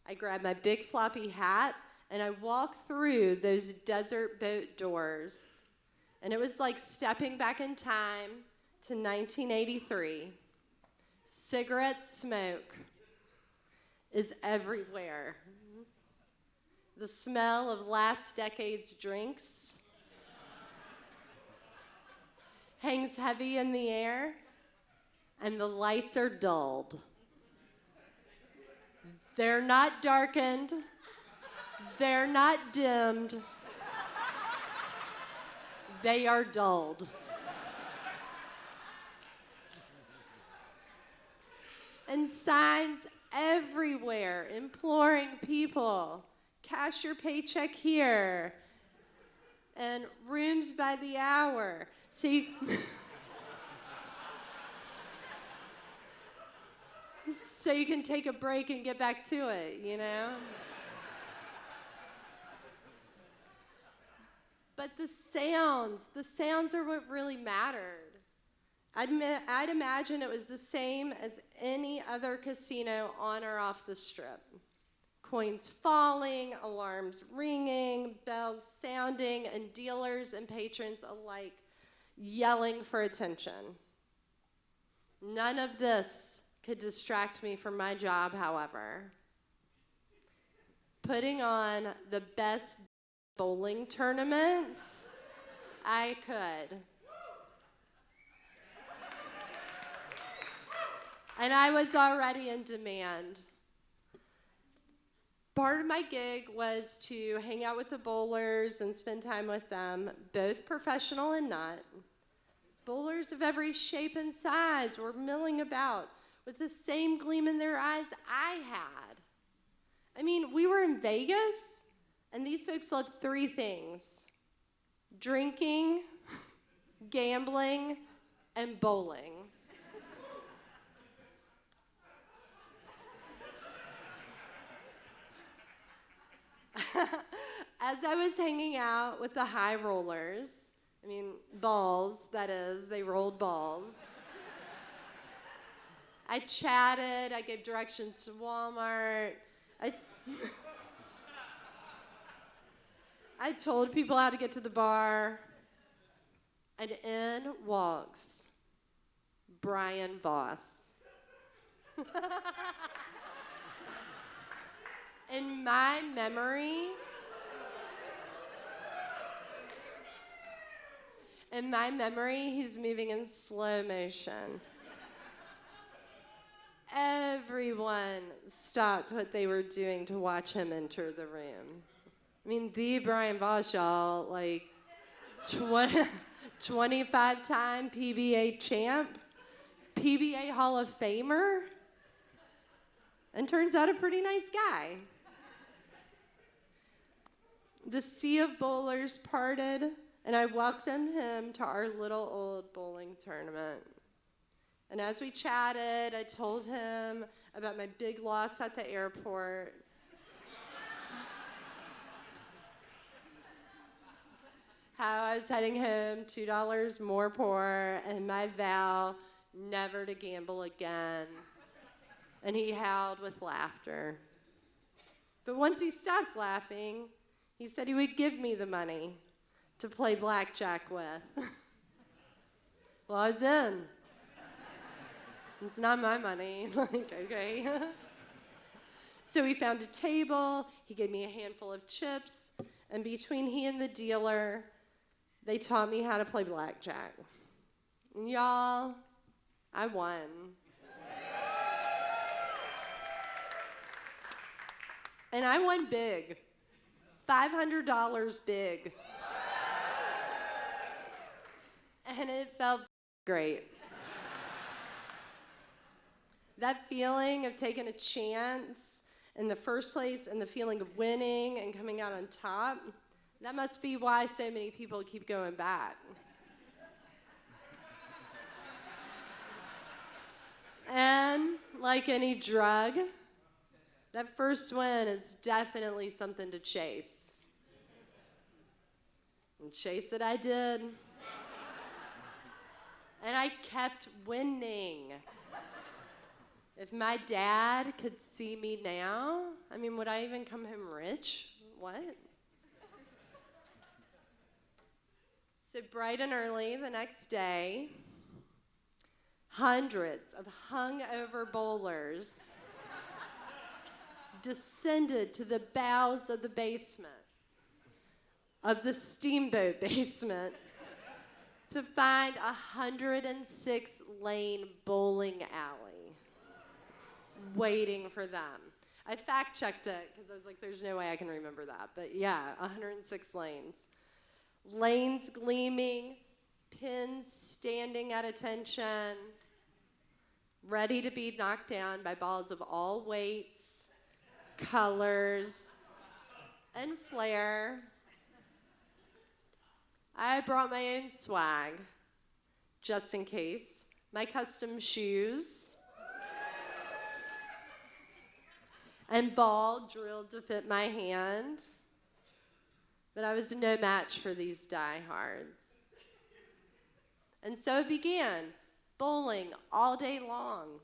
I grabbed my big floppy hat, and I walked through those desert boat doors. And it was like stepping back in time to 1983. Cigarette smoke is everywhere. The smell of last decade's drinks hangs heavy in the air, and the lights are dulled. They're not darkened, they're not dimmed, they are dulled. And signs everywhere imploring people, cash your paycheck here, and rooms by the hour. So you can take a break and get back to it, you know? But the sounds are what really mattered. I'd imagine it was the same as any other casino on or off the Strip. Coins falling, alarms ringing, bells sounding, and dealers and patrons alike yelling for attention. None of this could distract me from my job, however. Putting on the best bowling tournament I could. And I was already in demand. Part of my gig was to hang out with the bowlers and spend time with them, both professional and not. Bowlers of every shape and size were milling about with the same gleam in their eyes I had. I mean, we were in Vegas, and these folks loved three things: drinking, gambling, and bowling. As I was hanging out with the high rollers, balls, that is, they rolled balls. I chatted, I gave directions to Walmart. I told people how to get to the bar. And in walks Brian Voss. In my memory, he's moving in slow motion. Everyone stopped what they were doing to watch him enter the room. The Brian Voss, y'all, 25-time PBA champ, PBA Hall of Famer, and turns out a pretty nice guy. The sea of bowlers parted, and I welcomed him to our little old bowling tournament. And as we chatted, I told him about my big loss at the airport. How I was heading home $2 more poor, and my vow never to gamble again. And he howled with laughter. But once he stopped laughing, he said he would give me the money to play blackjack with. Well, I was in. It's not my money. Okay. So we found a table. He gave me a handful of chips. And between he and the dealer, they taught me how to play blackjack. And y'all, I won. And I won big. $500 big. And it felt great. That feeling of taking a chance in the first place and the feeling of winning and coming out on top, that must be why so many people keep going back. And like any drug, that first win is definitely something to chase. And chase it I did. And I kept winning. If my dad could see me now, would I even come home rich? What? So bright and early the next day, hundreds of hungover bowlers descended to the bowels of the basement, of the steamboat basement, to find a 106-lane bowling alley waiting for them. I fact-checked it because I was like, there's no way I can remember that. But yeah, 106 lanes. Lanes gleaming, pins standing at attention, ready to be knocked down by balls of all weights, colors, and flair. I brought my own swag, just in case. My custom shoes, and ball drilled to fit my hand. But I was no match for these diehards. And so it began, bowling all day long.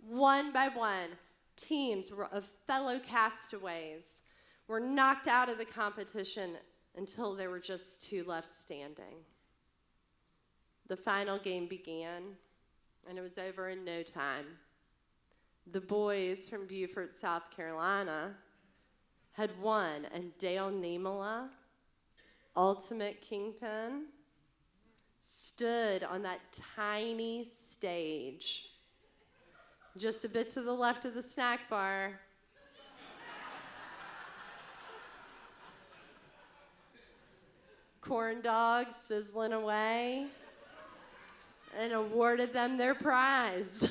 One by one, teams of fellow castaways were knocked out of the competition until there were just two left standing. The final game began, and it was over in no time. the boys from Beaufort, South Carolina, had won, and Dale Niemela, ultimate kingpin, stood on that tiny stage just a bit to the left of the snack bar. Corn dogs sizzling away, and awarded them their prize.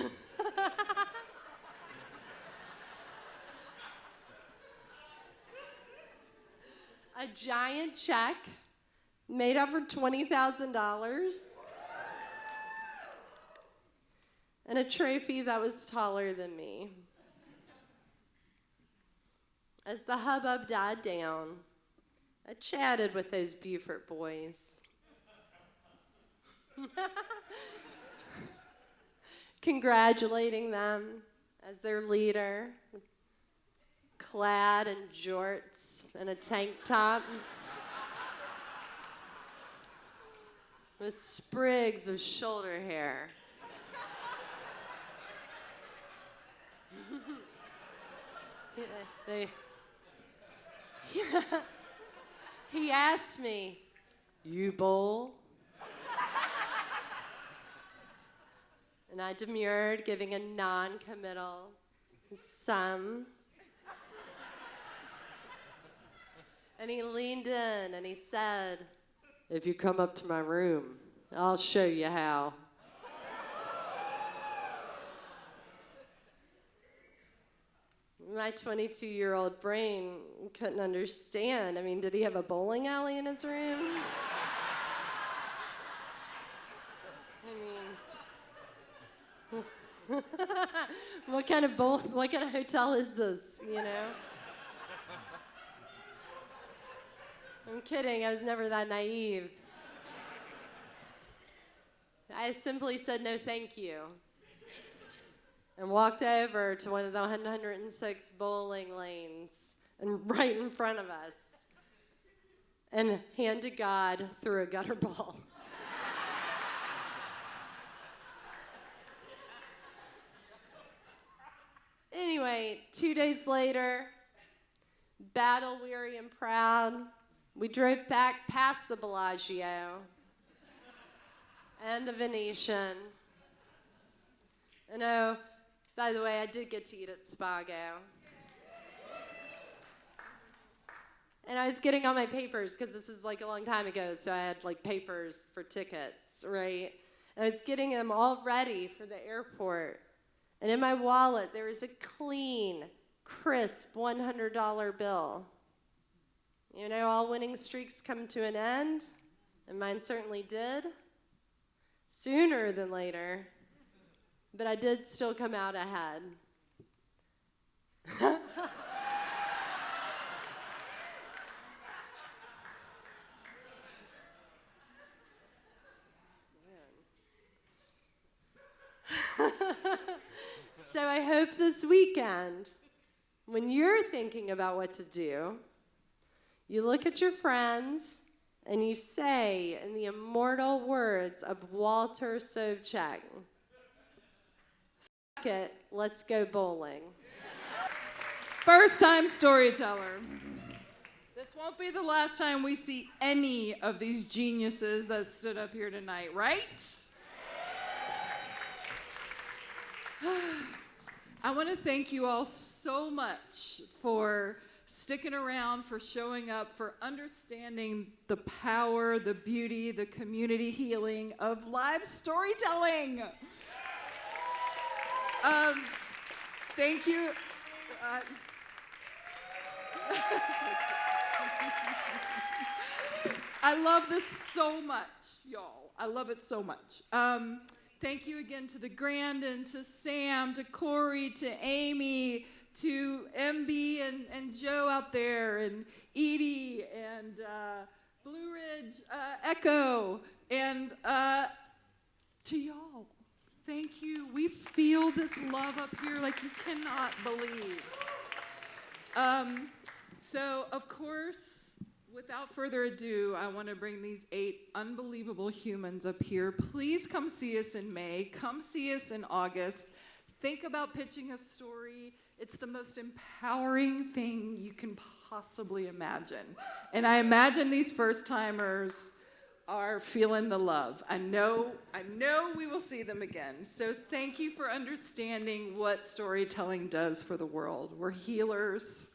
A giant check made out for $20,000 and a trophy that was taller than me. As the hubbub died down, I chatted with those Beaufort boys. Congratulating them as their leader, clad in jorts and a tank top, with sprigs of shoulder hair. He asked me, "You bowl?" And I demurred, giving a non-committal some. And he leaned in and he said, "If you come up to my room, I'll show you how." My 22-year-old brain couldn't understand. I mean, did he have a bowling alley in his room? I mean, what kind of hotel is this, you know? I'm kidding, I was never that naive. I simply said no thank you and walked over to one of the 106 bowling lanes and right in front of us and hand to God threw a gutter ball. Anyway, 2 days later, battle-weary and proud, we drove back past the Bellagio and the Venetian. And oh, by the way, I did get to eat at Spago. And I was getting all my papers, because this is like a long time ago, so I had like papers for tickets, right? And I was getting them all ready for the airport. And in my wallet, there was a clean, crisp $100 bill. You know, all winning streaks come to an end, and mine certainly did, sooner than later. But I did still come out ahead. So I hope this weekend, when you're thinking about what to do, you look at your friends and you say, in the immortal words of Walter Sobchak, "Fuck it, let's go bowling." First-time storyteller. This won't be the last time we see any of these geniuses that stood up here tonight, right? I want to thank you all so much for sticking around, for showing up, for understanding the power, the beauty, the community healing of live storytelling. Thank you. I love this so much, y'all. I love it so much. Thank you again to the Grandin, to Sam, to Corey, to Amy, to MB and Joe out there, and Edie, and Blue Ridge Echo, and to y'all. Thank you. We feel this love up here like you cannot believe. So, of course, without further ado, I want to bring these 8 unbelievable humans up here. Please come see us in May. Come see us in August. Think about pitching a story. It's the most empowering thing you can possibly imagine. And I imagine these first-timers are feeling the love. I know we will see them again. So thank you for understanding what storytelling does for the world. We're healers.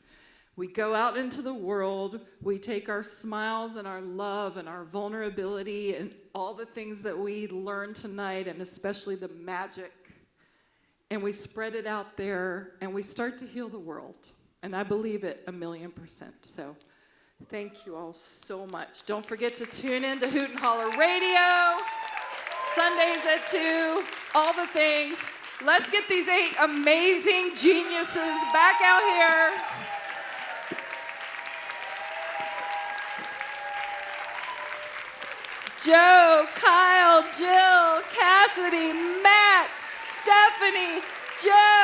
We go out into the world. We take our smiles and our love and our vulnerability and all the things that we learned tonight, and especially the magic, and we spread it out there, and we start to heal the world. And I believe it 1,000,000%. So thank you all so much. Don't forget to tune in to Hoot and Holler Radio, Sundays at 2, all the things. Let's get these 8 amazing geniuses back out here. Joe, Kyle, Jill, Cassidy, Matt, Stephanie, Joe.